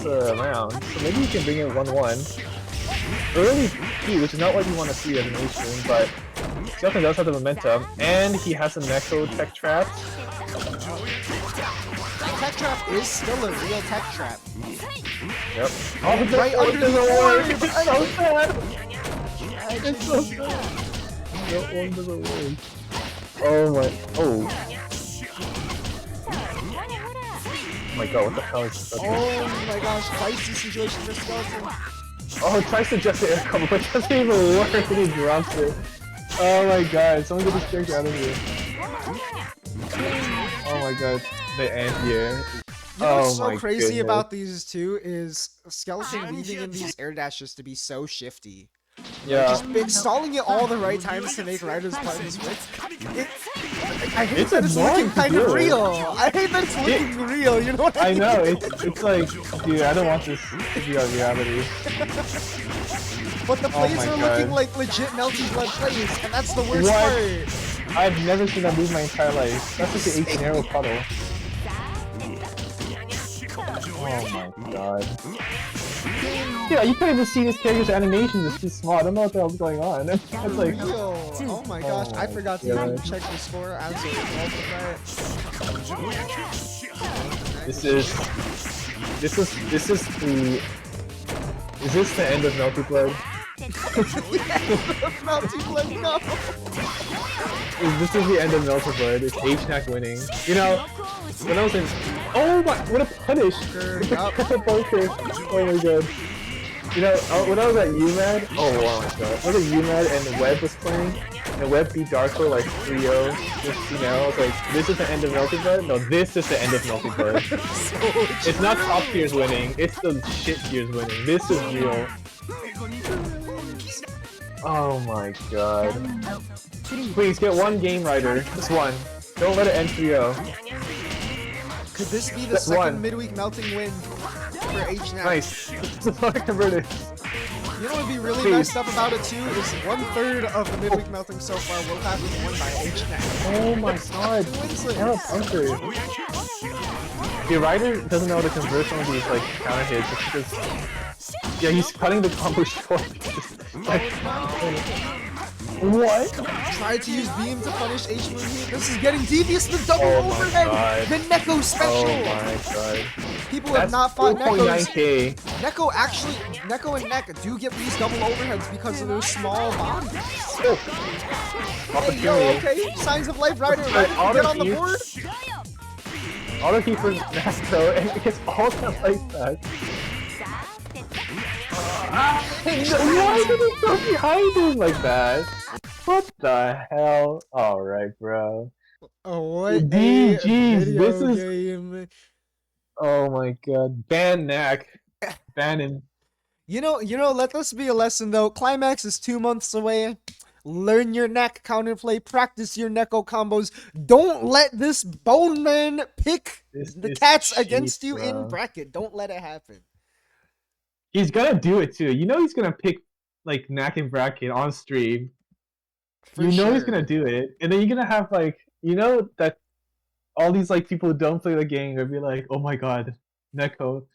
a round, so maybe you can bring in 1-1. Early P, which is not what you want to see as an H-Room, but he definitely does have the momentum, and he has a Neko tech trap. Tech trap is still a real tech trap. Yep. Oh, but right under the ward! It's so sad! It's so sad! Go under the ward. Oh my... Oh. Oh my god, what the hell is this? Oh my gosh, spicy situation for Skeleton. Oh, it tries to adjust the air combo, but it doesn't even work and he drops it. Oh my god, someone get this character out of here. Oh my god, the anti-air. You know what's so crazy about these two is Skeleton leaving in these air dashes to be so shifty. Yeah. Just installing it all the right times to make Ryder's buttons work. I hate that it's looking kind of real. I hate that it's looking real, you know what I mean? I know, it's like, dude, I don't want this to be our reality. But the plays are looking like legit Melty Blood plays, and that's the worst part. I've never seen that move my entire life. That's just the 18 arrow puddle. Oh my god. Yeah, you can't even see this character's animation, it's too small. I don't know what the hell's going on. It's like... Oh my gosh, I forgot to even check the score. I'm so This is the end of Melty Blood? Melty Blood, no! This is the end of Melty Blood. It's H-Knack winning. You know, when I was in... Oh my... What a punish! Oh my god. You know, when I was at UMAD... Oh my god. I was at UMAD and Webb was playing, and Webb beat Darko like 3-0. Just, you know, I was like, this is the end of Melty Blood? No, this is the end of Melty Blood. It's not top tiers winning, it's the shit tiers winning. This is real. Oh my god. Please, get one game, Ryder. Just one. Don't let it end 3-0. Could this be the second midweek melting win for H-Knack? Nice. This is what I converted. You know what would be really messed up about it too is 1/3 of the midweek melting so far will have been won by H-Knack. Oh my god. What a puncher. The Ryder doesn't know how to convert some of these like counter hits just because... Yeah, he's cutting the combo short. Like, what? Tried to use beam to punish H-Moon here. This is getting devious. The double overhead. The Neko special. Oh my god. People have not fought Nekos. 4.9k. Neko and Nek do get these double overheads because of their small bodies. Oh. Hey, yo, okay. Signs of life, Ryder. Ready to get on the board? Auto key for Neko, and it gets all that like that. Why did it go behind him like that? What the hell? Alright, bro. Oh, what a DG's, this video is, game. oh my god. Ban Knack. Ban him. Let this be a lesson though. Climax is 2 months away. Learn your neck counterplay, practice your Neko combos. Don't let this Bone Man pick This the is cats cheap, against you in bro. bracket. Don't let it happen. He's gonna do it too. You know he's gonna pick like Knack and Bracket on stream. For You know he's gonna sure. do it. And then you're gonna have like, you know that all these like people who don't play the game are be like, oh my god, Neko.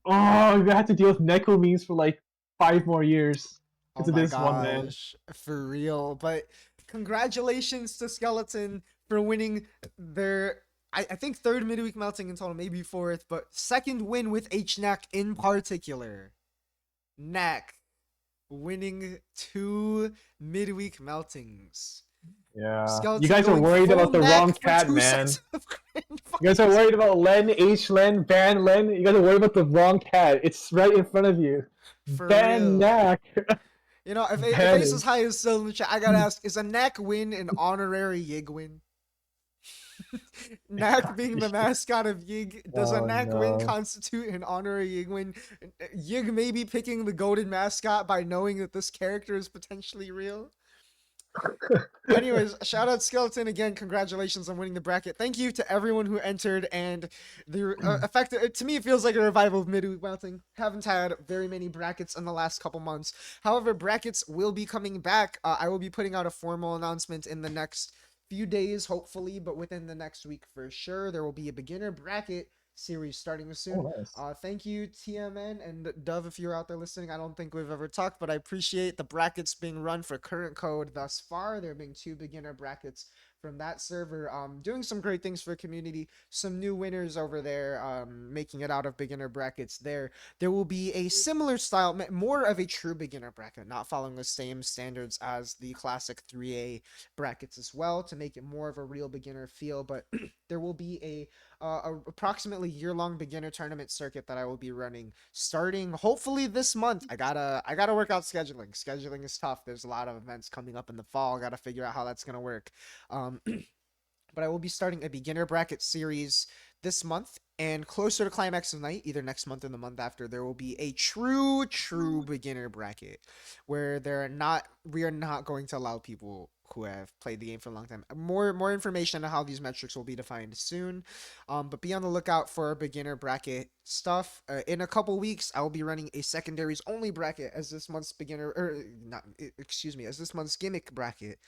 Oh, you have to deal with Neko memes for like 5 more years Oh because of my this one man. gosh. For real. But congratulations to Skeleton for winning their I think third midweek melting in total, maybe fourth, but second win with HNAC in particular. Knack winning 2 midweek meltings. Yeah. You Skeleton guys are going worried full about the wrong Knack for cat, two man. sets of grand You guys are finals. worried about Len, H Len, Ban Len. You guys are worried about the wrong cat. It's right in front of you. For Ban real. Knack. If Ban Ace is him. high is still in the chat, I gotta ask, is a Knack win an honorary Yig win? Knack being the mascot of Yig, does a Oh Knack win no. constitute an honorary Yig win? Yig may be picking the golden mascot by knowing that this character is potentially real. Anyways, shout out Skeleton again. Congratulations on winning the bracket. Thank you to everyone who entered, and the effect. To me, it feels like a revival of midweek melting. Haven't had very many brackets in the last couple months. However, brackets will be coming back. I will be putting out a formal announcement in the next few days, hopefully, but within the next week for sure. There will be a beginner bracket series starting soon. Oh nice. Thank you, TMN and Dove, if you're out there listening. I don't think we've ever talked, but I appreciate the brackets being run for current code thus far. There being 2 beginner brackets from that server. Doing some great things for the community. Some new winners over there, making it out of beginner brackets there. There will be a similar style, more of a true beginner bracket, not following the same standards as the classic 3A brackets as well, to make it more of a real beginner feel, but there will be a approximately year-long beginner tournament circuit that I will be running starting hopefully this month. I gotta work out scheduling. Scheduling is tough. There's a lot of events coming up in the fall. Gotta figure out how that's gonna work. But I will be starting a beginner bracket series this month, and closer to Climax of Night, either next month or the month after, there will be a true beginner bracket where we are not going to allow people who have played the game for a long time. More information on how these metrics will be defined soon. But be on the lookout for beginner bracket stuff. In a couple weeks, I will be running a secondaries only bracket as this month's as this month's gimmick bracket.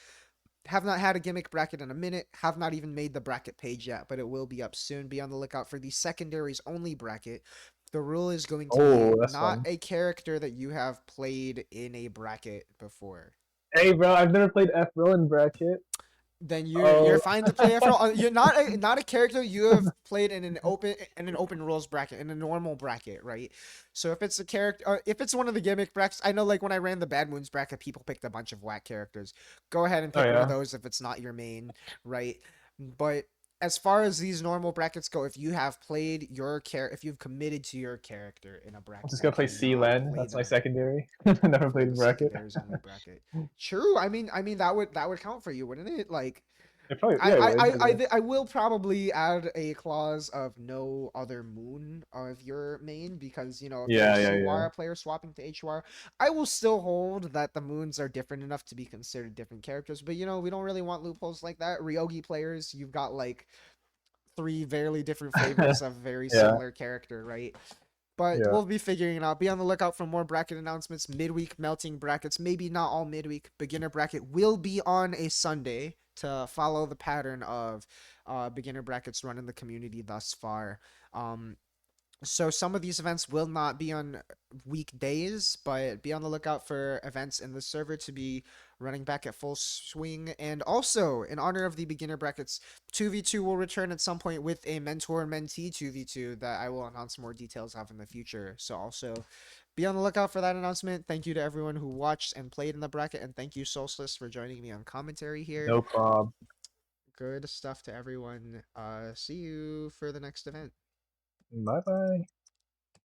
Have not had a gimmick bracket in a minute. Have not even made the bracket page yet, but it will be up soon. Be on the lookout for the secondaries only bracket. The rule is going to be Oh, that's not fun. a character that you have played in a bracket before. Hey bro, I've never played F Rowan bracket. Then you're Oh. fine to play after. You're not a character you have played in an open rules bracket, in a normal bracket, right? So if it's a character, if it's one of the gimmick brackets, I know like when I ran the Bad Moons bracket, people picked a bunch of whack characters. Go ahead and Oh pick one of yeah. those if it's not your main, right? But as far as these normal brackets go, if you have played if you've committed to your character in a I'm bracket, just you gonna play C cannot Len. play That's my them secondary. Never for played the bracket. secondaries only bracket. True. I mean that would count for you, wouldn't it? Like It probably, yeah, it would, I guess. I will probably add a clause of no other moon of your main, because if Yeah, there's yeah, yeah. CWAR player swapping to HWAR, I will still hold that the moons are different enough to be considered different characters. But we don't really want loopholes like that. Ryogi players, you've got like 3 very different flavors of very Yeah, similar character, right? But yeah. we'll be figuring it out. Be on the lookout for more bracket announcements. Midweek melting brackets. Maybe not all midweek. Beginner bracket will be on a Sunday to follow the pattern of beginner brackets run in the community thus far. So some of these events will not be on weekdays, but be on the lookout for events in the server to be running back at full swing. And also, in honor of the beginner brackets, 2v2 will return at some point with a mentor-mentee 2v2 that I will announce more details of in the future. So also be on the lookout for that announcement. Thank you to everyone who watched and played in the bracket, and thank you, Solstice, for joining me on commentary here. No problem. Good stuff to everyone. See you for the next event. Bye bye.